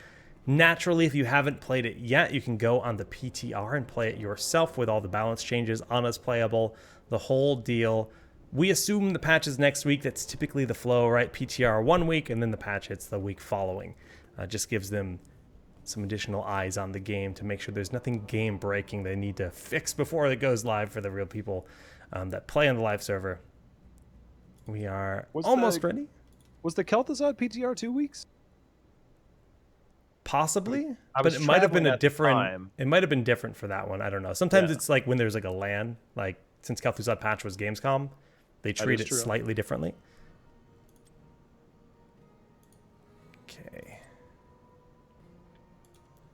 Naturally, if you haven't played it yet, you can go on the PTR and play it yourself with all the balance changes, Ana's playable, the whole deal. We assume the patch is next week. That's typically the flow, right? PTR 1 week, and then the patch hits the week following. Just gives them some additional eyes on the game to make sure there's nothing game breaking they need to fix before it goes live for the real people that play on the live server. We are almost ready. Was the Kel'Thuzad PTR 2 weeks? Possibly, but it might have been a different. It might have been different for that one. I don't know. Sometimes it's like when there's like a LAN, like since Kel'Thuzad patch was Gamescom, they treat it slightly differently. Okay,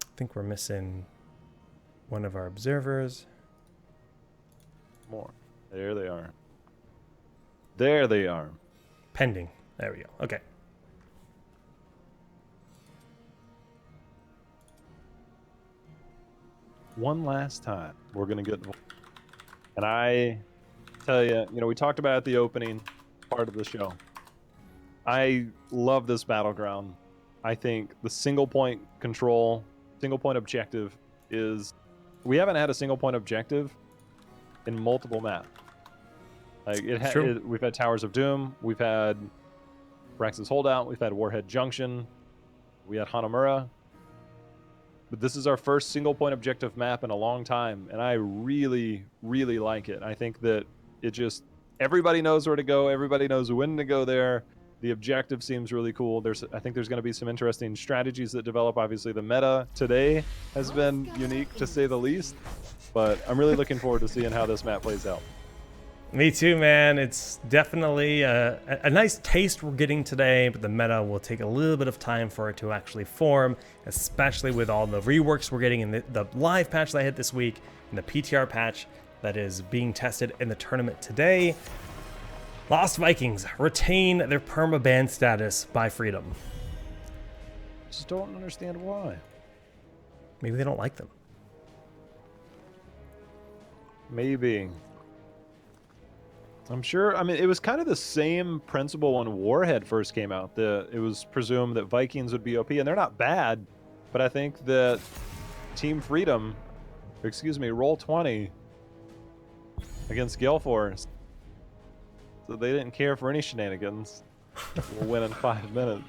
I think we're missing one of our observers. More. There they are. There they are. Pending. There we go. Okay. One last time, we're going to get... And I tell you, we talked about the opening part of the show. I love this battleground. I think the single point control, single point objective is... We haven't had a single point objective in multiple maps. Like we've had Towers of Doom, we've had Brax's Holdout, we've had Warhead Junction, we had Hanamura. But this is our first single point objective map in a long time, and I really, really like it. I think that it just, everybody knows where to go, everybody knows when to go there. The objective seems really cool. I think there's going to be some interesting strategies that develop. Obviously, the meta today has been unique, to say the least. but I'm really looking forward to seeing how this map plays out. Me too, man. It's definitely a nice taste we're getting today, but the meta will take a little bit of time for it to actually form, especially with all the reworks we're getting in the live patch that I hit this week and the PTR patch that is being tested in the tournament today. Lost Vikings retain their perma-ban status by Freedom. Just don't understand why. Maybe they don't like them. Maybe. I'm sure. I mean, it was kind of the same principle when Warhead first came out. It was presumed that Vikings would be OP, and they're not bad, but I think that Team Freedom, Roll20 against Gale Force, so they didn't care for any shenanigans. We'll win in 5 minutes.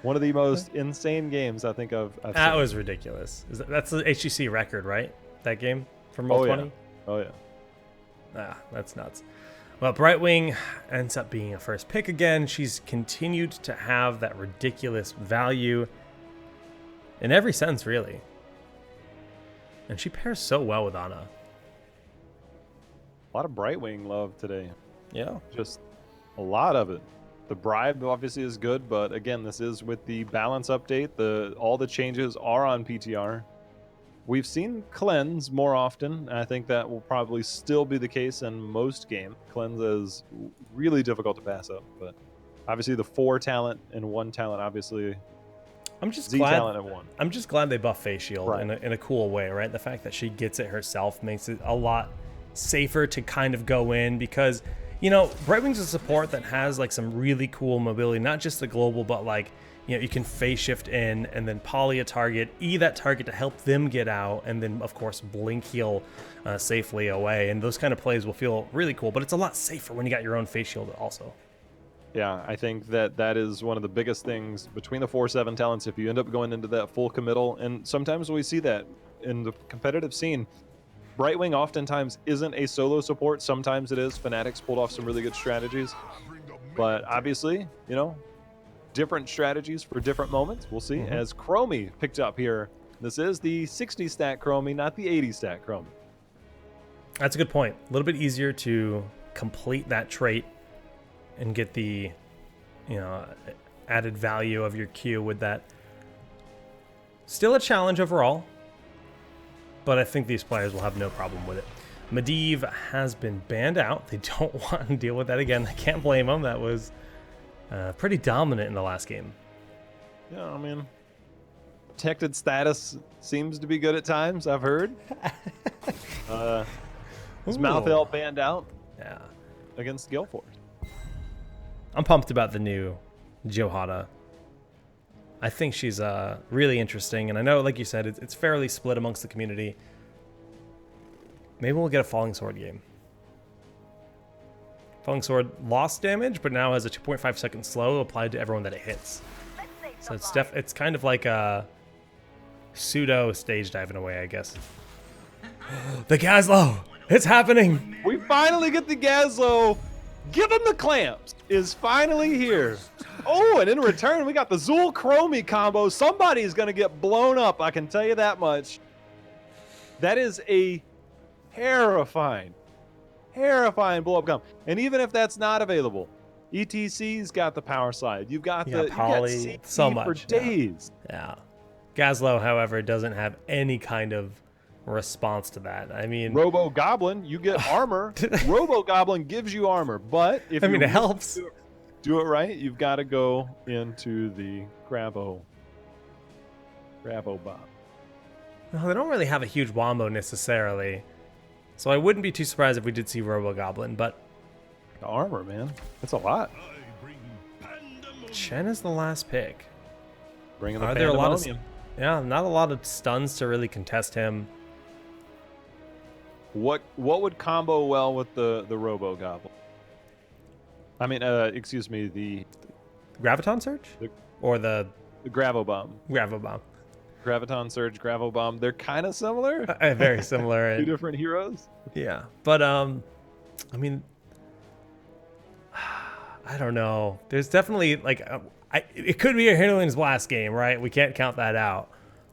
One of the most insane games I think I've seen. That was ridiculous. That's the HGC record, right? That game from Roll20? Oh, yeah. Ah, that's nuts. Well, Brightwing ends up being a first pick again. She's continued to have that ridiculous value in every sense, really. And she pairs so well with Ana. A lot of Brightwing love today. Yeah. Just a lot of it. The bribe obviously is good, but again, this is with the balance update. All the changes are on PTR. We've seen Cleanse more often, and I think that will probably still be the case in most games. Cleanse is really difficult to pass up, but obviously the 4 talent and 1 talent, obviously I'm just Z glad. talent and 1. I'm just glad they buff Face Shield Right. in a cool way, right? The fact that she gets it herself makes it a lot safer to kind of go in because, you know, Brightwing's a support that has like some really cool mobility, not just the global, but like, you know, you can phase shift in and then poly a target, E that target to help them get out, and then of course blink heal safely away. And those kind of plays will feel really cool, but it's a lot safer when you got your own face shield also. Yeah, I think that is one of the biggest things between the 4-7 talents. If you end up going into that full committal, and sometimes we see that in the competitive scene, Brightwing oftentimes isn't a solo support. Sometimes it is. Fanatics pulled off some really good strategies, but obviously, you know, different strategies for different moments. We'll see. As Chromie picked up here. This is the 60 stat Chromie, not the 80 stat Chromie. That's a good point. A little bit easier to complete that trait and get the, you know, added value of your Q with that. Still a challenge overall, but I think these players will have no problem with it. Medivh has been banned out. They don't want to deal with that again. I can't blame them. That was pretty dominant in the last game. Yeah, I mean, protected status seems to be good at times, I've heard. His Malthael banned out against Gale Force. I'm pumped about the new Johada. I think she's really interesting, and I know, like you said, it's fairly split amongst the community. Maybe we'll get a Falling Sword game. Falling Sword lost damage, but now has a 2.5 second slow applied to everyone that it hits. So it's kind of like a pseudo stage dive in a way, I guess. The Gazlo! It's happening! We finally get the Gazlo. Give him the clamps is finally here. Oh, and in return, we got the Zul Chromie combo. Somebody's going to get blown up, I can tell you that much. That is a terrifying blow-up combo. And even if that's not available, ETC's got the power slide. You've got Poly, so much for days. Yeah. Gazlo, however, doesn't have any kind of response to that. I mean, Robo Goblin, you get armor. Robo Goblin gives you armor, but if it helps. Do it right, you've got to go into the Grabo bomb. No, they don't really have a huge wombo necessarily, so I wouldn't be too surprised if we did see Robo Goblin. But the armor, man, it's a lot. Chen is the last pick. Bringing the Are there a lot of not a lot of stuns to really contest him? What would combo well with the Robo Goblin? I mean, excuse me, the Graviton Surge? Or the Gravo Bomb. Gravo Bomb. Graviton Surge, Gravo Bomb. They're kind of similar. Very similar. Two different heroes. Yeah. But, I mean, I don't know. There's definitely, like, it could be a Hinterland's last game, right? We can't count that out.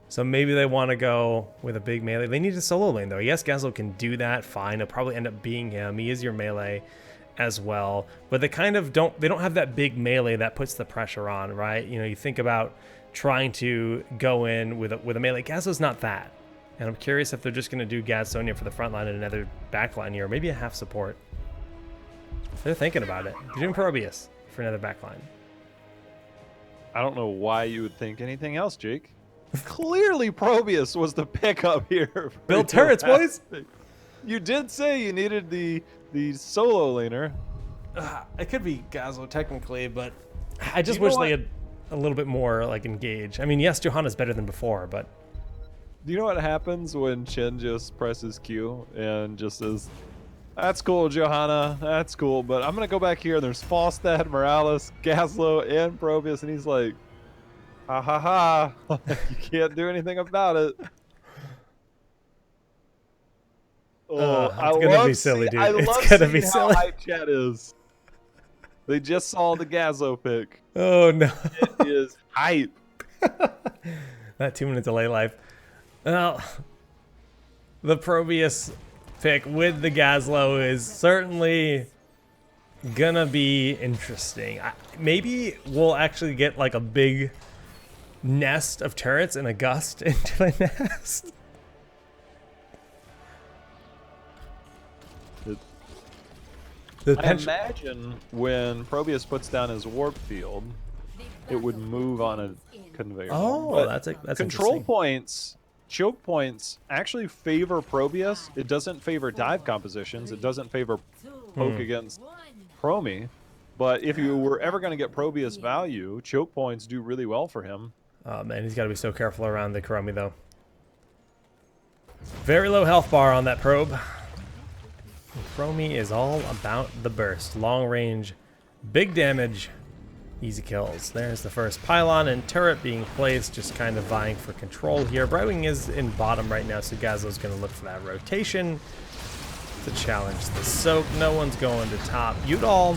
So maybe they want to go with a big melee. They need a solo lane, though. Yes, Gazlo can do that. Fine. It'll probably end up being him. He is your melee as well. But they kind of don't have that big melee that puts the pressure on, right? You know, you think about trying to go in with a melee. Gazlo's not that. And I'm curious if they're just going to do Gadsonia for the front line and another back line here, or maybe a half support. They're thinking about it. They're doing Probius for another back line. I don't know why you would think anything else, Jake. Clearly, Probius was the pickup here. Build turrets, boys. You did say you needed the solo laner. It could be Gazlo technically, but I just wish they had a little bit more like engage. I mean, yes, Johanna's better than before, but do you know what happens when Chen just presses Q and just says, "That's cool, Johanna. That's cool, but I'm gonna go back here." And there's Falstad, Morales, Gazlo, and Probius, and he's like, "Ha ha ha! You can't do anything about it." It's gonna be silly, dude. It's gonna be silly. How hype chat is. They just saw the Gazlo pick. Oh no! It is hype. That 2-minute delay life. Well, the Probius pick with the Gazlo is certainly gonna be interesting. Maybe we'll actually get like a big nest of turrets and a gust into a nest. I imagine when Probius puts down his warp field, it would move on a conveyor. Oh, but that's control points, choke points actually favor Probius. It doesn't favor dive compositions. It doesn't favor poke against Promi. But if you were ever going to get Probius value, choke points do really well for him. Oh man, he's got to be so careful around the Chromie though. Very low health bar on that probe. Chromie is all about the burst. Long range, big damage, easy kills. There's the first pylon and turret being placed, just kind of vying for control here. Brightwing is in bottom right now, so Gazlo's going to look for that rotation to challenge the soak. No one's going to top. Udall,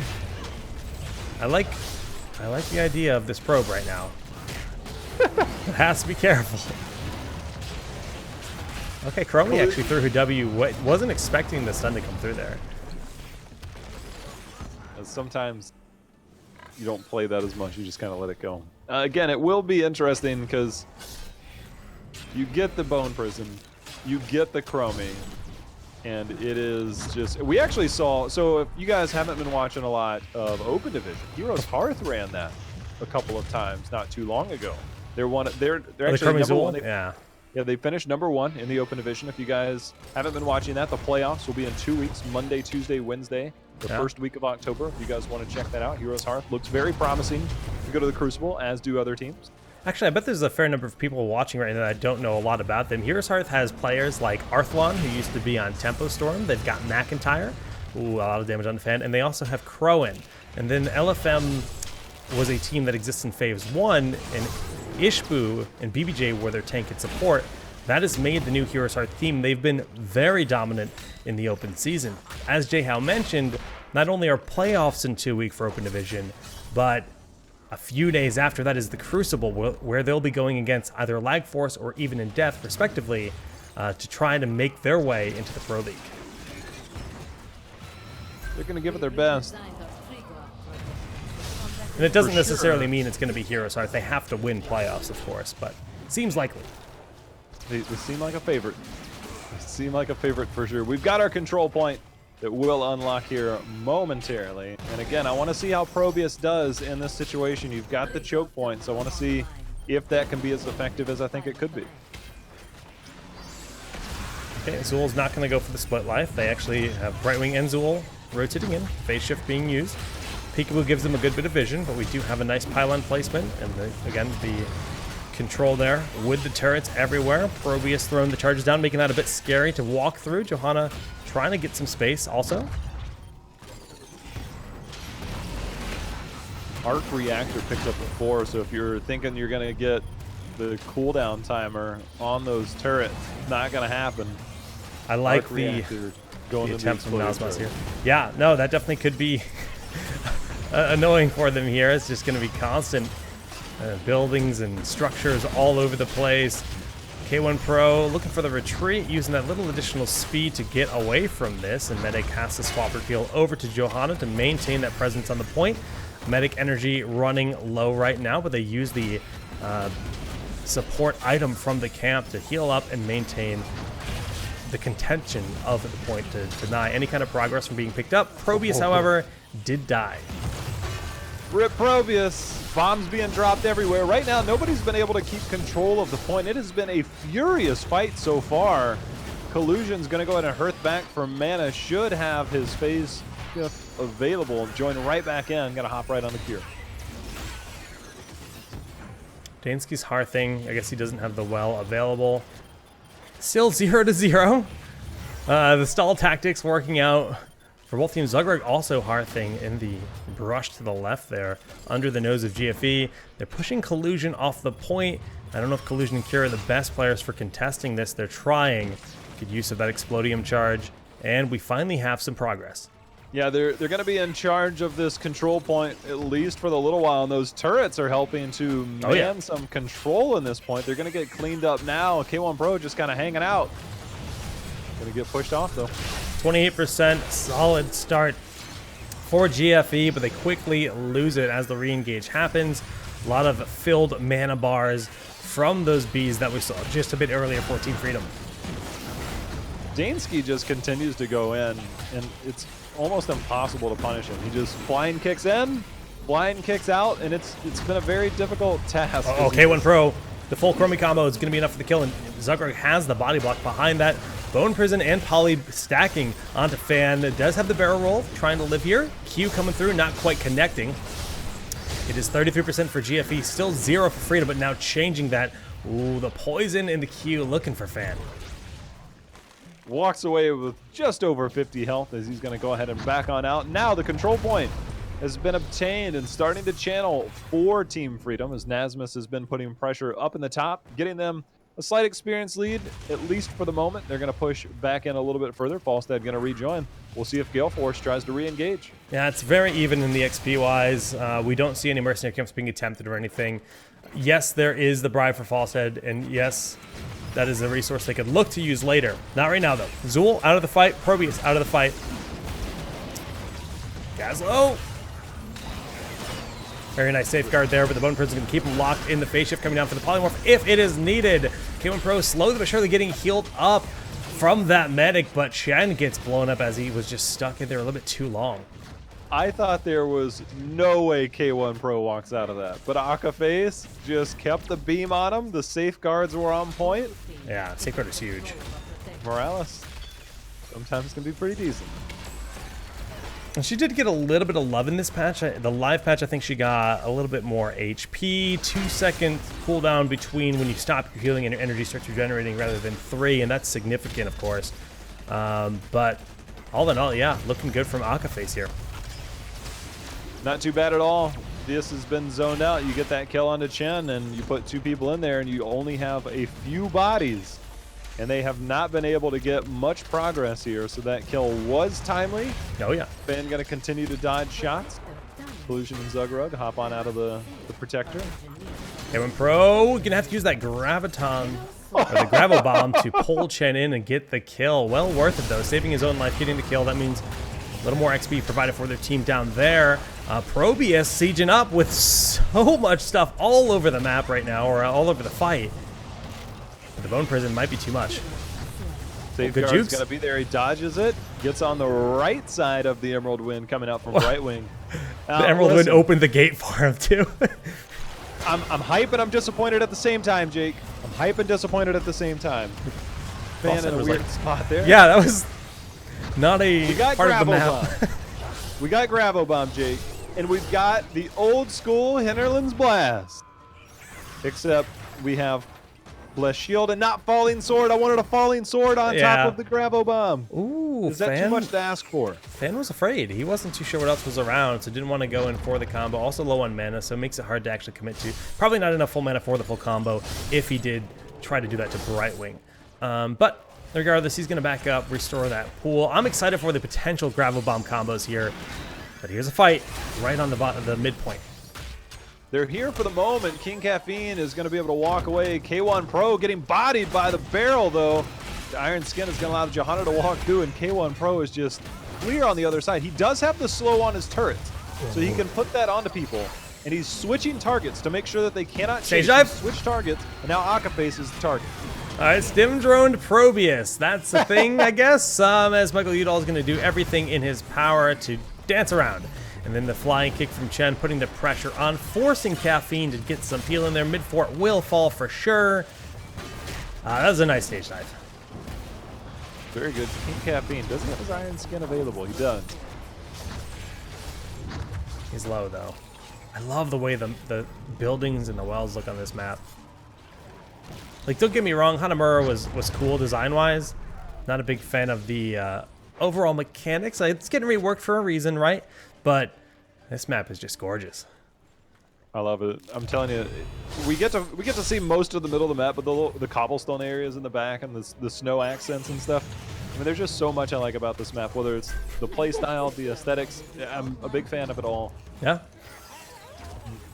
I like the idea of this probe right now. It has to be careful. Okay, Chromie actually threw her W. Wasn't expecting the stun to come through there. Sometimes you don't play that as much. You just kind of let it go. Again, it will be interesting because you get the Bone Prison, you get the Chromie, and it is just... We actually saw... So if you guys haven't been watching a lot of Open Division, Heroes Hearth ran that a couple of times not too long ago. They're actually number one. Yeah, they finished #1 in the Open Division. If you guys haven't been watching that, the playoffs will be in 2 weeks, Monday, Tuesday, Wednesday, the first week of October. If you guys want to check that out, Heroes Hearth looks very promising to go to the Crucible, as do other teams. Actually, I bet there's a fair number of people watching right now that don't know a lot about them. Heroes Hearth has players like Arthlon, who used to be on Tempo Storm. They've got McIntyre, ooh, a lot of damage on the fan, and they also have Crowan. And then LFM was a team that exists in Phase 1, and Ishbu and BBJ were their tank and support. That has made the new Heroes Hearth team. They've been very dominant in the open season. As Jayhow mentioned, not only are playoffs in 2 weeks for Open Division, but a few days after that is the Crucible, where they'll be going against either Lag Force or even in Death, respectively, to try to make their way into the Pro League. They're going to give it their best. And it doesn't necessarily mean it's going to be Heroes Hearth. They have to win playoffs, of course, but seems likely. They seem like a favorite. They seem like a favorite for sure. We've got our control point that will unlock here momentarily. And again, I want to see how Probius does in this situation. You've got the choke points. I want to see if that can be as effective as I think it could be. Okay, Zool's not going to go for the split life. They actually have Brightwing and Zool rotating in, phase shift being used. Peekaboo gives them a good bit of vision, but we do have a nice pylon placement, and again, the control there with the turrets everywhere. Probius throwing the charges down, making that a bit scary to walk through. Johanna trying to get some space also. Arc Reactor picked up before, so if you're thinking you're going to get the cooldown timer on those turrets, not going to happen. I like the attempt from Nazmas here. Yeah, no, that definitely could be annoying for them here. It's just going to be constant buildings and structures all over the place. K1 Pro looking for the retreat, using that little additional speed to get away from this, and Medic has to swap reveal over to Johanna to maintain that presence on the point. Medic energy running low right now, but they use the support item from the camp to heal up and maintain the contention of the point to deny any kind of progress from being picked up. Probius, however, did die. Rip Probius. Bombs being dropped everywhere. Right now, nobody's been able to keep control of the point. It has been a furious fight so far. Collusion's going to go ahead and hearth back for mana. Should have his phase shift available. Join right back in. Going to hop right on the cure. Dansky's hearthing. I guess he doesn't have the well available. Still 0-0. The stall tactics working out for both teams. Zugrug also hearthing in the brush to the left there, under the nose of GFE. They're pushing Collusion off the point. I don't know if Collusion and Kira are the best players for contesting this. They're trying. Good use of that Explodium charge, and we finally have some progress. Yeah, they're going to be in charge of this control point, at least for the little while, and those turrets are helping to man some control in this point. They're going to get cleaned up now. K1 Pro just kind of hanging out. Going to get pushed off, though. 28%, solid start for GFE, but they quickly lose it as the re-engage happens. A lot of filled mana bars from those bees that we saw just a bit earlier for Team Freedom. Dansky just continues to go in, and it's almost impossible to punish him. He just blind kicks in, blind kicks out, and it's been a very difficult task. Oh, K1 Pro, the full Chromie combo is going to be enough for the kill, and Zugrug has the body block behind that. Bone Prison and Poly stacking onto Fan. It does have the barrel roll, trying to live here. Q coming through, not quite connecting. It is 33% for GFE, still 0 for Freedom, but now changing that. Ooh, the poison in the Q, looking for Fan. Walks away with just over 50 health as he's going to go ahead and back on out. Now the control point has been obtained and starting to channel for Team Freedom as Nasmus has been putting pressure up in the top, getting them a slight experience lead, at least for the moment. They're going to push back in a little bit further. Falstad going to rejoin. We'll see if Gale Force tries to re-engage. Yeah, it's very even in the XP-wise. We don't see any mercenary camps being attempted or anything. Yes, there is the bribe for Falstad, and yes, that is a resource they could look to use later. Not right now, though. Zool out of the fight. Probius out of the fight. Gazlo. Very nice safeguard there, but the Bone Prison can keep him locked in the phase shift coming down for the Polymorph if it is needed. K1 Pro slowly but surely getting healed up from that medic, but Chen gets blown up as he was just stuck in there a little bit too long. I thought there was no way K1 Pro walks out of that, but Akaface just kept the beam on him. The safeguards were on point. Yeah, safeguard is huge. Morales sometimes can be pretty decent. And she did get a little bit of love in this patch. The live patch, I think she got a little bit more HP, 2-second cooldown between when you stop your healing and your energy starts regenerating rather than 3, and that's significant, of course. But all in all, yeah, looking good from Akaface here. Not too bad at all. This has been zoned out. You get that kill onto Chen, and you put 2 people in there, and you only have a few bodies. And they have not been able to get much progress here, so that kill was timely. Oh, yeah. Fan going to continue to dodge shots. Collusion and Zugrug hop on out of the protector. K1 Pro gonna have to use that Graviton, or the Gravel Bomb to pull Chen in and get the kill. Well worth it, though. Saving his own life, getting the kill. That means a little more XP provided for their team down there. Probius sieging up with so much stuff all over the map right now, or all over the fight. The Bone Prison might be too much. Safeguard's going to be there. He dodges it. Gets on the right side of the Emerald Wind coming out from right wing. The Emerald Wind opened the gate for him, too. I'm hype and I'm disappointed at the same time, Jake. I'm hype and disappointed at the same time. Fan in a weird spot there. Yeah, that was not a part of the map. We got Gravel Bomb, Jake. And we've got the old school Hinterlands Blast. Except we have Bless Shield and not Falling Sword. I wanted a Falling Sword on top of the Gravel Bomb. Ooh, is that too much to ask for? Fan was afraid. He wasn't too sure what else was around, so didn't want to go in for the combo. Also low on mana, so it makes it hard to actually commit to. Probably not enough full mana for the full combo if he did try to do that to Brightwing. But regardless, he's going to back up, restore that pool. I'm excited for the potential Gravel Bomb combos here. But here's a fight right on the midpoint. They're here for the moment. King Caffeine is going to be able to walk away. K1 Pro getting bodied by the barrel, though. The Iron Skin is going to allow Johanna to walk through, and K1 Pro is just clear on the other side. He does have the slow on his turrets, so he can put that onto people. And he's switching targets to make sure that they cannot Stage dive. switch targets, and now Akaface is the target. All right, Stim Droned Probius. That's the thing, I guess, as Michael Udall is going to do everything in his power to dance around. And then the flying kick from Chen, putting the pressure on, forcing Caffeine to get some peel in there. Mid-fort will fall for sure. That was a nice stage dive. Very good. King Caffeine doesn't have his Iron Skin available. He does. He's low, though. I love the way the buildings and the wells look on this map. Like, don't get me wrong, Hanamura was cool design-wise. Not a big fan of the overall mechanics. Like, it's getting reworked for a reason, right? But this map is just gorgeous. I love it. I'm telling you, we get to see most of the middle of the map, but the cobblestone areas in the back and the snow accents and stuff. I mean, there's just so much I like about this map. Whether it's the play style, the aesthetics, I'm a big fan of it all. Yeah.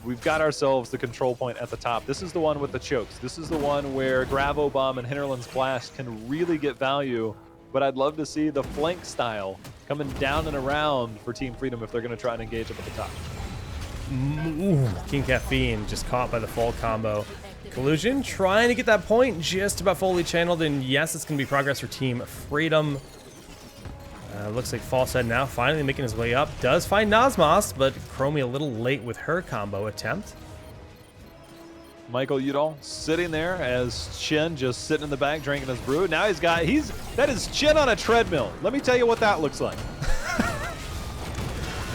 We've got ourselves the control point at the top. This is the one with the chokes. This is the one where Gravo Bomb and Hinterland's Blast can really get value. But I'd love to see the flank style coming down and around for Team Freedom if they're going to try and engage up at the top. Ooh, King Caffeine just caught by the full combo. Collusion trying to get that point just about fully channeled, and yes, it's going to be progress for Team Freedom. Looks like Falsehead now finally making his way up. Does find Nazmos, but Chromie a little late with her combo attempt. Michael Udall sitting there as Chen just sitting in the back drinking his brew. Now that is Chen on a treadmill. Let me tell you what that looks like.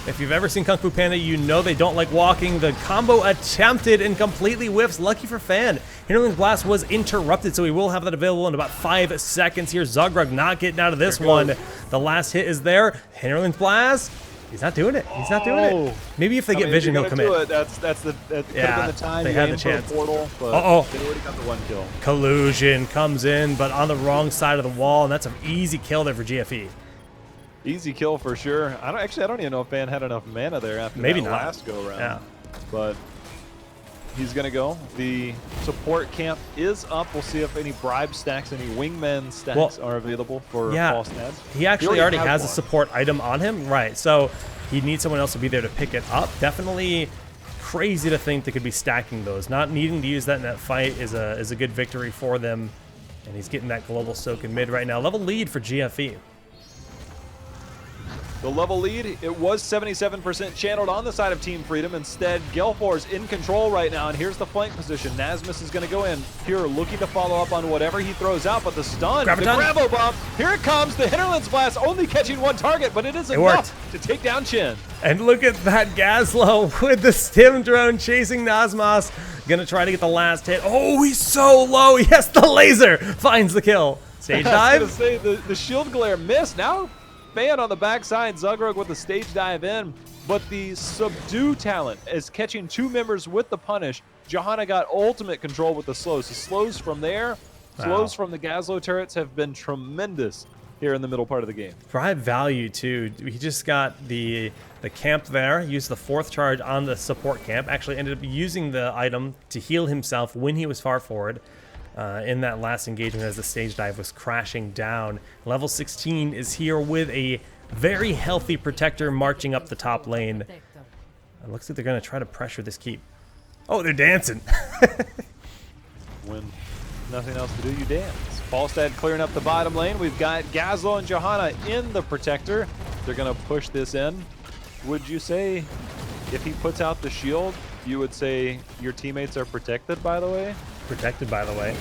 If you've ever seen Kung Fu Panda, you know they don't like walking. The combo attempted and completely whiffs. Lucky for Fan. Hinterland's Blast was interrupted, so we will have that available in about 5 seconds here. Zugrug not getting out of this one. The last hit is there. Hinterland's Blast. He's not doing it. He's not doing it. Maybe if they get vision, he'll commit. That could have been the time. They had the chance. Portal, but they already got the one kill. Collusion comes in, but on the wrong side of the wall, and that's an easy kill there for GFE. Easy kill for sure. I don't even know if Van had enough mana there after Maybe that not. last go around. Yeah. But he's gonna go. The support camp is up. We'll see if any bribe stacks, any wingman stacks are available for false ads. He actually already has a support item on him, right? So he needs someone else to be there to pick it up. Definitely crazy to think they could be stacking those. Not needing to use that in that fight is a good victory for them. And he's getting that global soak in mid right now. Level lead for GFE. The level lead, it was 77% channeled on the side of Team Freedom. Instead, Gelfor's in control right now, and here's the flank position. Nazmus is going to go in. Pure looking to follow up on whatever he throws out, but the stun, the Gravo Bomb, here it comes. The Hinterland's Blast only catching one target, but it is enough to take down Chen. And look at that Gazlo with the Stim Drone chasing Nazmos. Gonna try to get the last hit. Oh, he's so low. Yes, the laser finds the kill. Stage dive. I was going to say, the shield glare missed. Now Fan on the backside, Zugrug with the stage dive in, but the subdue talent is catching 2 members with the punish. Johanna got ultimate control with the slows. The slows from there, slows from the Gazlo turrets have been tremendous here in the middle part of the game. For high value too, he just got the camp there, used the 4th charge on the support camp, actually ended up using the item to heal himself when he was far forward. In that last engagement as the stage dive was crashing down. Level 16 is here with a very healthy protector marching up the top lane. It looks like they're going to try to pressure this keep. Oh, they're dancing. When nothing else to do, you dance. Falstad clearing up the bottom lane. We've got Gazlo and Johanna in the protector. They're going to push this in. Would you say if he puts out the shield, you would say your teammates are protected, by the way? Protected, by the way.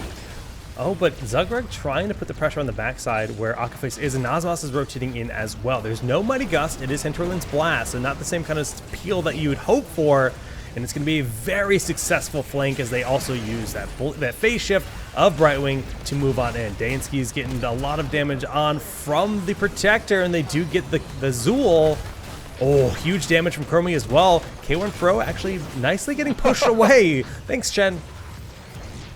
Oh, but Zugrug trying to put the pressure on the backside where Akaface is, and Nazmos is rotating in as well. There's no Mighty Gust. It is Hinterland's Blast, and not the same kind of peel that you would hope for. And it's going to be a very successful flank as they also use that phase shift of Brightwing to move on in. Dansky's getting a lot of damage on from the Protector, and they do get the Zool. Oh, huge damage from Chromie as well. K1 Pro actually nicely getting pushed away. Thanks, Chen.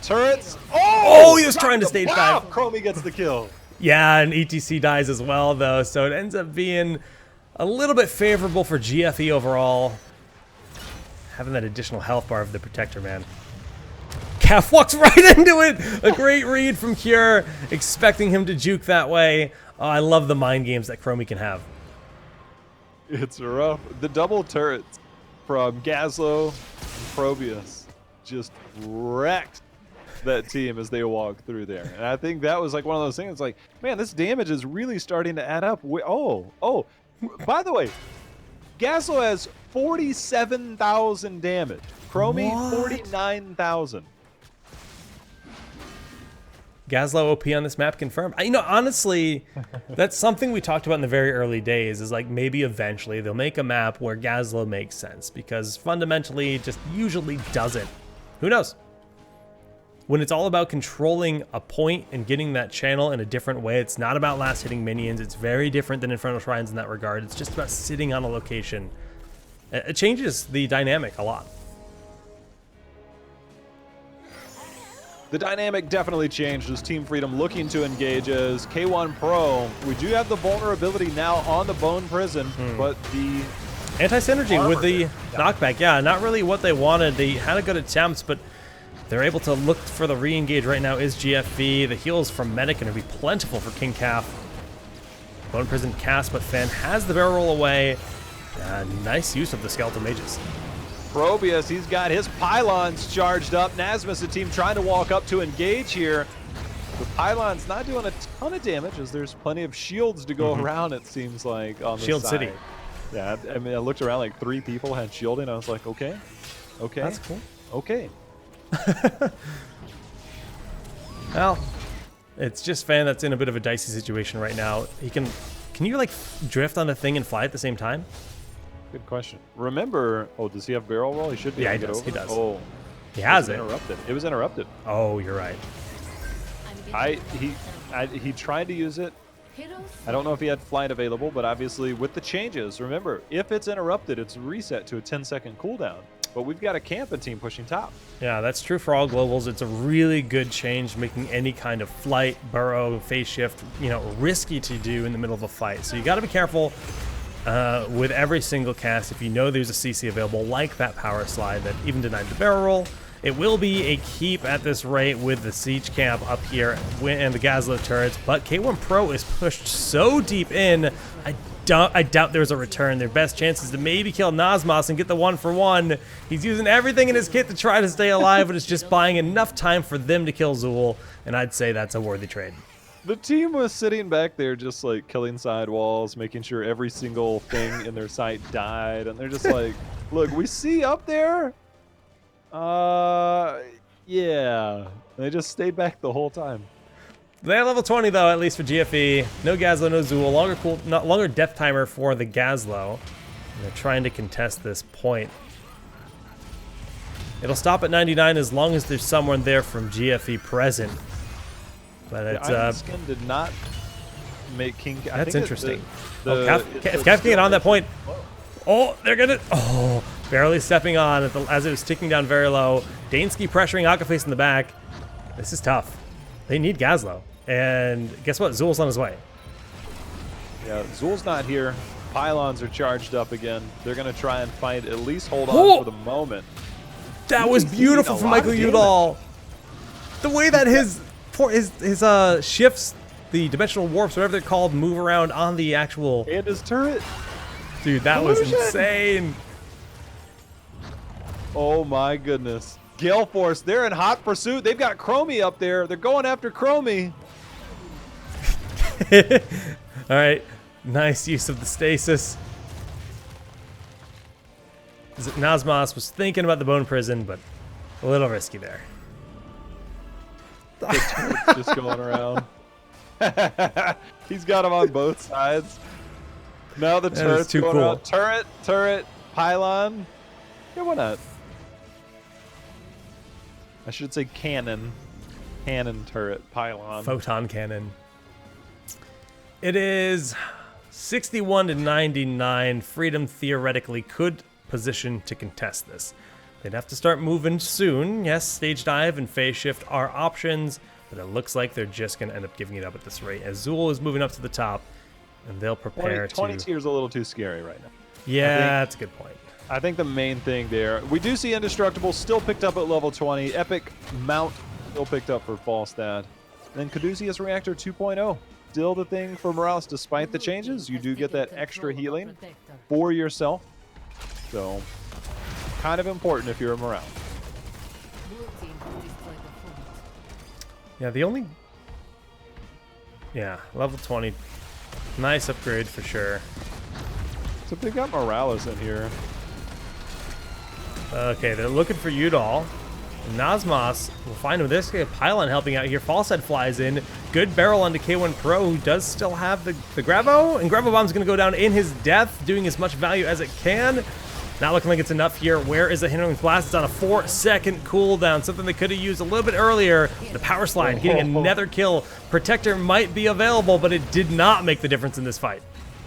Turrets. Oh, he was trying to stage dive. Chromie gets the kill. Yeah, and ETC dies as well, though, so it ends up being a little bit favorable for GFE overall. having that additional health bar of the Protector, man. Calf walks right into it. A great read from Cure, expecting him to juke that way. Oh, I love the mind games that Chromie can have. It's rough. The double turrets from Gazlo and Probius just wrecked that team as they walk through there. And I think that was like one of those things like, man, this damage is really starting to add up. Oh, by the way, Gazlo has 47,000 damage. Chromie, 49,000. Gazlo OP on this map confirmed. You know, honestly, that's something we talked about in the very early days, is like maybe eventually they'll make a map where Gazlo makes sense, because fundamentally it just usually doesn't. Who knows? When it's all about controlling a point and getting that channel in a different way, it's not about last hitting minions. It's very different than Infernal Shrines in that regard. It's just about sitting on a location. It changes the dynamic a lot. The dynamic definitely changed as Team Freedom looking to engage as K1 Pro. We do have the vulnerability now on the Bone Prison, but the anti-synergy with the knockback, yeah, not really what they wanted. They had a good attempt, but they're able to look for the re-engage right now is GFV. The heals from Medic are going to be plentiful for King Calf. Bone Prison cast, but Fan has the barrel roll away. Nice use of the Skeletal Mages. Probius, he's got his pylons charged up. Nasmus, the team trying to walk up to engage here. The pylons not doing a ton of damage as there's plenty of shields to go around, it seems like, on the Shield side. City. Yeah, I mean, I looked around, like 3 people had shielding. I was like, okay. That's cool. Okay. Well, it's just Fan that's in a bit of a dicey situation right now. He can you like drift on the thing and fly at the same time? Good question. Remember, does he have barrel roll? He should be Yeah, able to he does. get He over. does. Oh, He has it. Interrupted. It was interrupted. Oh, you're right. He tried to use it. I don't know if he had flight available, but obviously with the changes, remember, if it's interrupted, it's reset to a 10-second cooldown. But we've got a Campa team pushing top. Yeah, that's true for all globals. It's a really good change, making any kind of flight, burrow, phase shift, risky to do in the middle of a fight. So you got to be careful with every single cast. If you know there's a CC available, like that power slide that even denied the barrel roll, it will be a keep at this rate with the siege camp up here and the Gazlo turrets. But K1 Pro is pushed so deep in, I doubt there's a return. Their best chance is to maybe kill Nasmas and get the 1-for-1. He's using everything in his kit to try to stay alive, but it's just buying enough time for them to kill Zool, and I'd say that's a worthy trade. The team was sitting back there just like killing sidewalls, making sure every single thing in their sight died, and they're just like, look, we see up there. Yeah. They just stayed back the whole time. They have level 20 though, at least for GFE. No Gazlo, no Zool. Longer death timer for the Gazlo. And they're trying to contest this point. It'll stop at 99 as long as there's someone there from GFE present. But it's Iron Skin did not make King. That's interesting. If Calf can get on that point. Oh, they're gonna. Oh, barely stepping on as it was ticking down very low. Dansky pressuring Akaface in the back. This is tough. They need Gazlo. And guess what? Zool's on his way. Yeah, Zool's not here. Pylons are charged up again. They're going to try and fight, at least hold on for the moment. That was beautiful from Michael Udall. The way that his shifts, the dimensional warps, whatever they're called, move around on the actual... And his turret. Dude, that was insane. Oh my goodness. Gale Force, they're in hot pursuit. They've got Chromie up there. They're going after Chromie. All right, nice use of the stasis. Nasmas was thinking about the Bone Prison, but a little risky there. The turret's just going around. He's got him on both sides. Now the turret's too going cool. around. Turret, pylon. Yeah, why not? I should say cannon. Cannon, turret, pylon. Photon cannon. It is 61 to 99. Freedom theoretically could position to contest this. They'd have to start moving soon. Yes, stage dive and phase shift are options, but it looks like they're just going to end up giving it up at this rate as Zool is moving up to the top, and they'll prepare 20 tier's a little too scary right now. Yeah, that's a good point. I think the main thing there, we do see Indestructible still picked up at level 20. Epic Mount still picked up for Volstad. And then Caduceus Reactor 2.0. Still the thing for Morales, despite the changes. You do get that extra healing for yourself. So, kind of important if you're a Morale. Yeah, level 20. Nice upgrade for sure. So they got Morales in here. Okay, they're looking for Udall. Nazmas will find him. There's a pylon helping out here. Falstad flies in. Good barrel onto K1 Pro, who does still have the Gravo. And Gravo Bomb's going to go down in his death, doing as much value as it can. Not looking like it's enough here. Where is the Hindering Blast? It's on a 4-second cooldown. Something they could have used a little bit earlier. The Power Slide getting another kill. Protector might be available, but it did not make the difference in this fight.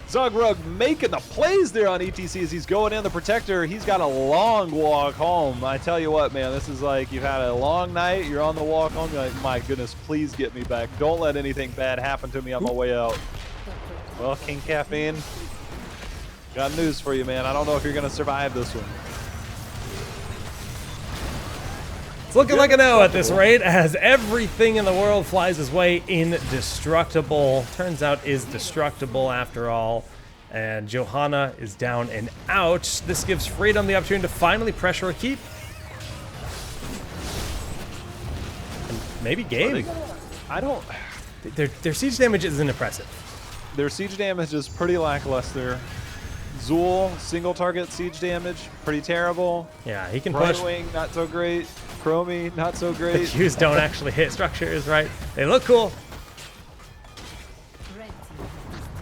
Zugrug making the plays there on ETC as he's going in. The Protector, he's got a long walk home. I tell you what, man, this is like you've had a long night. You're on the walk home. You're like, my goodness, please get me back. Don't let anything bad happen to me on my way out. Well, King Caffeine, got news for you, man. I don't know if you're going to survive this one. It's looking like a no at this rate, as everything in the world flies his way. Indestructible. Turns out is destructible after all. And Johanna is down and out. This gives Freedom the opportunity to finally pressure a keep. And maybe game. I don't... Their siege damage isn't impressive. Their siege damage is pretty lackluster. Zool, single target siege damage, pretty terrible. Yeah, he can Right push. Wing, not so great. Chromie, not so The great. Qs don't actually hit structures, right? They look cool.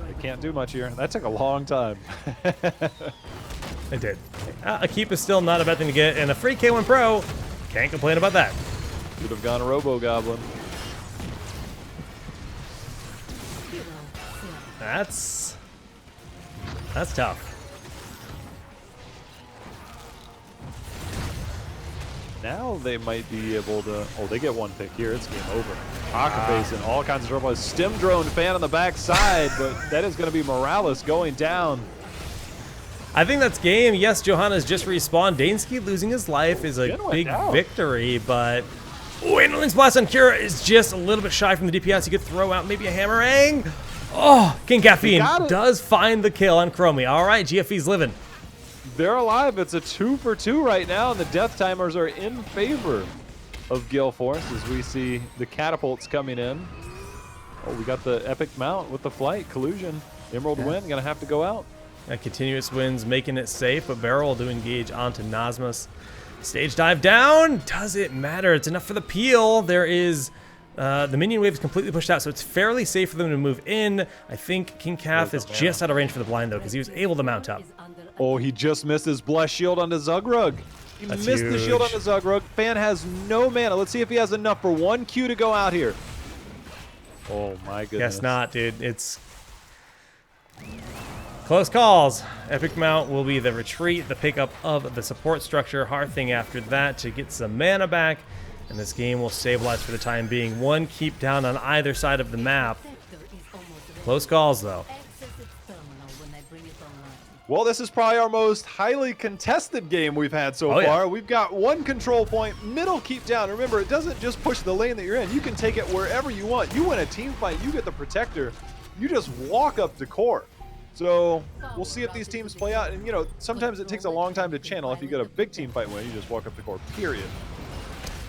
They can't do much here. That took a long time. It did. A keep is still not a bad thing to get, and a free K1 Pro, can't complain about that. Should have gone Robo Goblin. That's tough. Now they might be able to... Oh, they get one pick here. It's game over. Akaface and all kinds of trouble. Stim Drone fan on the backside, but that is going to be Morales going down. I think that's game. Yes, Johanna's just respawned. Dansky losing his life is a big victory, but... Oh, Inland Blast on Kira is just a little bit shy from the DPS. You could throw out maybe a Hammerang. Oh, King Caffeine does find the kill on Chromie. All right, GFE's living. They're alive. It's a 2-for-2 right now, and the death timers are in favor of Gale Force as we see the catapults coming in. Oh, we got the epic mount with the flight collusion. Emerald Wind gonna have to go out. Continuous wins making it safe, but Barrel to engage onto Nazmus. Stage dive down. Does it matter? It's enough for the peel. There is the minion wave is completely pushed out, so it's fairly safe for them to move in. I think King Caff is just out of range for the blind though, because he was able to mount up. Oh, he just missed his Blessed Shield onto Zugrug. He That's missed the shield huge. onto Zugrug. Fan has no mana. Let's see if he has enough for one Q to go out here. Oh my goodness. Guess not, dude. It's close calls. Epic Mount will be the retreat, the pickup of the support structure. Hearthing after that to get some mana back. And this game will stabilize for the time being. One keep down on either side of the map. Close calls, though. Well, this is probably our most highly contested game we've had so far. Yeah. We've got one control point, middle keep down. Remember, it doesn't just push the lane that you're in. You can take it wherever you want. You win a team fight, you get the Protector. You just walk up to core. So we'll see if these teams play out. And, you know, sometimes it takes a long time to channel. If you get a big team fight win, you just walk up to core, period.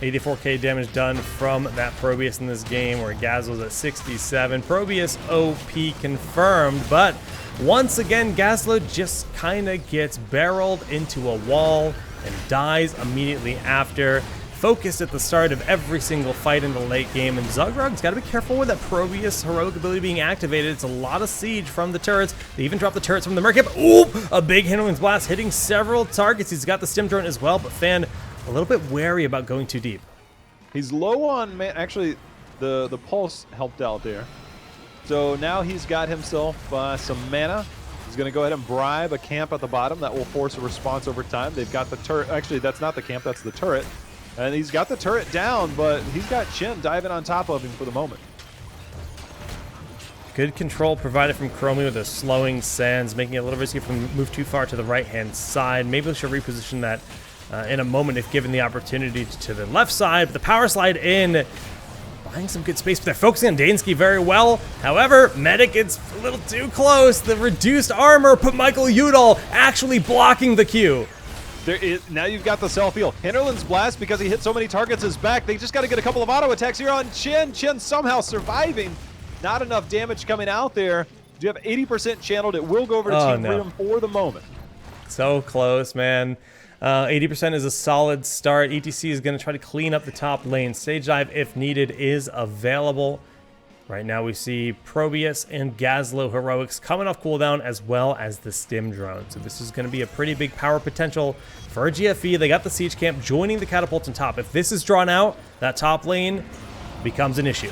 84k damage done from that Probius in this game, where Gazlo's at 67. Probius OP confirmed, but once again, Gazlo just kind of gets barreled into a wall and dies immediately after. Focused at the start of every single fight in the late game, and Zugrug's got to be careful with that Probius heroic ability being activated. It's a lot of siege from the turrets. They even dropped the turrets from the Merkip. Ooh, a big Hinterlands Blast hitting several targets. He's got the Stim Drone as well, but Fan a little bit wary about going too deep. He's low on man. Actually, the pulse helped out there. So now he's got himself some mana. He's going to go ahead and bribe a camp at the bottom. That will force a response over time. They've got the turret. Actually, that's not the camp. That's the turret. And he's got the turret down, but he's got Chin diving on top of him for the moment. Good control provided from Chromie with those slowing sands, making it a little risky from move too far to the right-hand side. Maybe we should reposition that in a moment if given the opportunity to the left side. But the power slide in, buying some good space, but they're focusing on Dansky very well. However, Medic gets a little too close. The reduced armor put Michael Udall actually blocking the Q. Now you've got the self-heal. Hinterland's Blast, because he hit so many targets, is back. They just got to get a couple of auto attacks here on Chen. Chen somehow surviving. Not enough damage coming out there. Do you have 80% channeled? It will go over to Team Freedom for the moment. So close, man. 80% is a solid start. ETC is going to try to clean up the top lane. Stage Dive, if needed, is available. Right now we see Probius and Gazlo Heroics coming off cooldown, as well as the Stim drone. So this is going to be a pretty big power potential for GFE. They got the Siege Camp joining the Catapult on top. If this is drawn out, that top lane becomes an issue.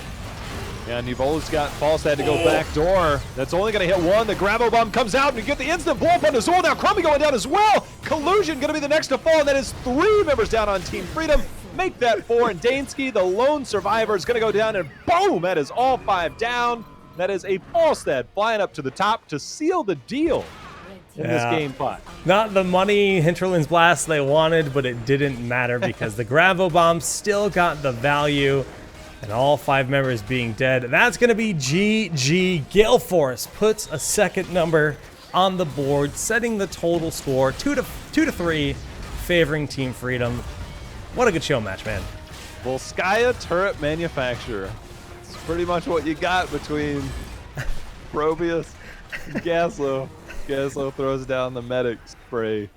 Yeah, and you've always got Volskaya to go back door. That's only going to hit one. The Grabo Bomb comes out, and you get the instant blow up on Azul. Now Crumbie going down as well. Collusion going to be the next to fall, and that is 3 members down on Team Freedom. Make that 4, and Dansky, the lone survivor, is going to go down, and boom, that is all 5 down. That is a Volskaya flying up to the top to seal the deal in this game 5. Not the money Hinterland's Blast they wanted, but it didn't matter because the Gravo Bomb still got the value. And all 5 members being dead. That's going to be GG. Gale Force puts a second number on the board, setting the total score 2-3, favoring Team Freedom. What a good show match, man. Volskaya Turret Manufacturer. It's pretty much what you got between Probius and Gazlo. Gazlo throws down the medic spray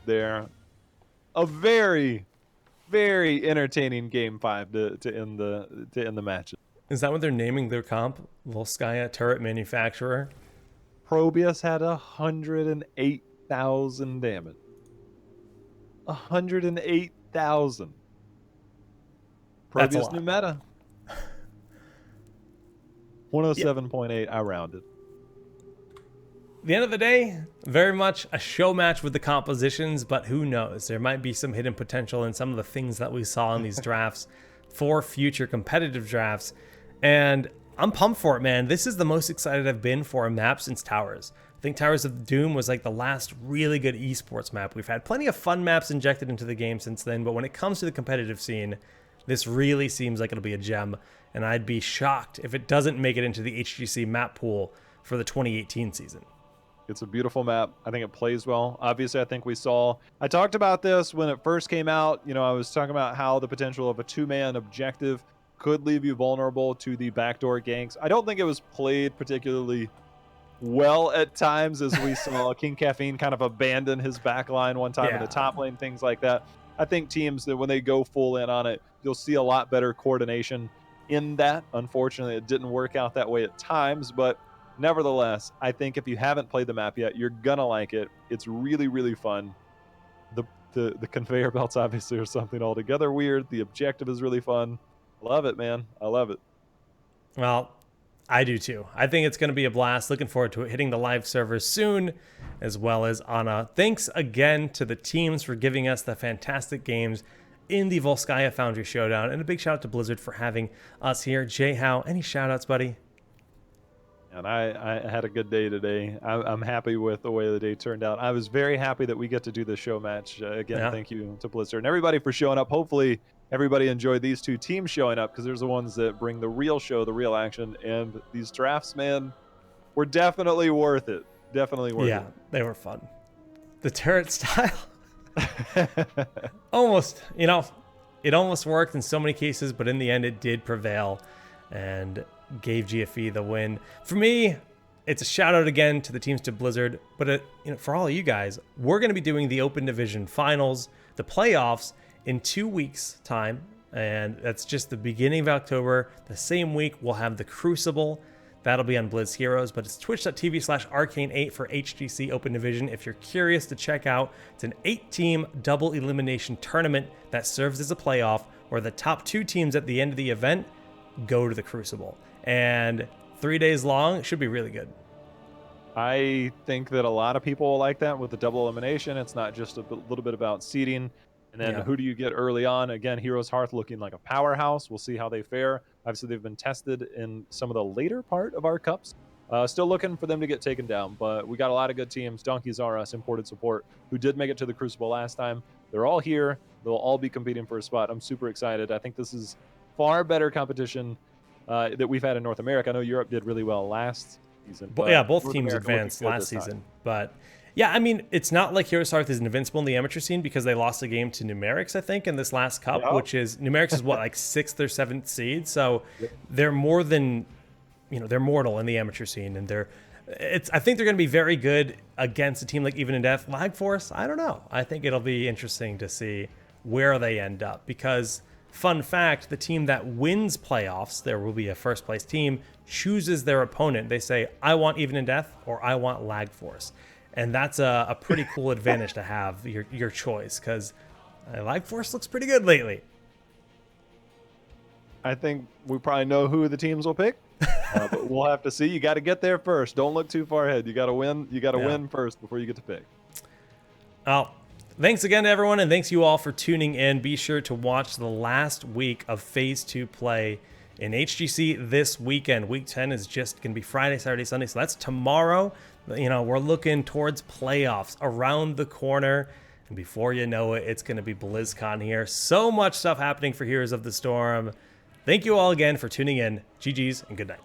there. A very entertaining game 5 to end the match. Is that what they're naming their comp? Volskaya Turret Manufacturer? Probius had 108,000 damage. 108,000. Probius new meta. 107.8. I rounded. At the end of the day, very much a show match with the compositions, but who knows? There might be some hidden potential in some of the things that we saw in these drafts for future competitive drafts. And I'm pumped for it, man. This is the most excited I've been for a map since Towers. I think Towers of Doom was like the last really good esports map. We've had plenty of fun maps injected into the game since then, but when it comes to the competitive scene, this really seems like it'll be a gem. And I'd be shocked if it doesn't make it into the HGC map pool for the 2018 season. It's a beautiful map. I think it plays well. Obviously, I think I talked about this when it first came out. You know, I was talking about how the potential of a 2-man objective could leave you vulnerable to the backdoor ganks. I don't think it was played particularly well at times, as we saw King Caffeine kind of abandon his backline one time in the top lane, things like that. I think teams that when they go full in on it, you'll see a lot better coordination in that. Unfortunately, it didn't work out that way at times, but nevertheless, I think if you haven't played the map yet, you're gonna like it. It's really fun. The conveyor belts obviously are something altogether weird. The objective is really fun. Love it, man. I love it. Well, I do too. I think it's going to be a blast. Looking forward to it hitting the live servers soon, as well as Anna. Thanks again to the teams for giving us the fantastic games in the Volskaya Foundry Showdown, and a big shout out to Blizzard for having us here. Jay Howe, any shout outs, buddy? And I had a good day today. I'm happy with the way the day turned out. I was very happy that we get to do this show match. Again, Thank you to Blizzard and everybody for showing up. Hopefully, everybody enjoyed these 2 teams showing up, because there's the ones that bring the real show, the real action. And these drafts, man, were definitely worth it. Definitely worth it. Yeah, they were fun. The turret style. Almost, it almost worked in so many cases, but in the end, it did prevail and gave GFE the win. For me, it's a shout out again to the teams, to Blizzard, but for all of you guys, we're going to be doing the Open Division Finals, the playoffs, in 2 weeks' time, and that's just the beginning of October. The same week, we'll have the Crucible. That'll be on Blizz Heroes, but it's twitch.tv/arcane8 for HGC Open Division. If you're curious to check out, it's an 8-team double elimination tournament that serves as a playoff, where the top 2 teams at the end of the event go to the Crucible. And 3 days long, it should be really good. I think that a lot of people will like that with the double elimination. It's not just a little bit about seeding. And then who do you get early on? Again, Heroes Hearth looking like a powerhouse. We'll see how they fare. Obviously, they've been tested in some of the later part of our cups. Still looking for them to get taken down, but we got a lot of good teams. Donkeys R Us, imported support, who did make it to the Crucible last time. They're all here. They'll all be competing for a spot. I'm super excited. I think this is far better competition that we've had in North America. I know Europe did really well last season. But yeah, both North teams America advanced looking good last this time. season. But yeah, I mean, it's not like Heroes Hearth is invincible in the amateur scene because they lost a game to Numerics, I think, in this last cup, Yeah. which is Numerics is what, like 6th or 7th seed. So they're more than, they're mortal in the amateur scene, and I think they're going to be very good against a team like Even in Death. Lag Force, I don't know. I think it'll be interesting to see where they end up because, fun fact, the team that wins playoffs, there will be a first place team, chooses their opponent. They say, I want Even in Death or I want Lag Force. And that's a pretty cool advantage to have, your choice, because Lag Force looks pretty good lately. I think we probably know who the teams will pick. But we'll have to see. You got to get there first. Don't look too far ahead. You got to win. You got to win first before you get to pick. Well, thanks again to everyone, and thanks you all for tuning in. Be sure to watch the last week of Phase 2 play in HGC this weekend. Week 10 is just going to be Friday, Saturday, Sunday, so that's tomorrow. We're looking towards playoffs around the corner, and before you know it, it's going to be BlizzCon here. So much stuff happening for Heroes of the Storm. Thank you all again for tuning in. GG's and good night.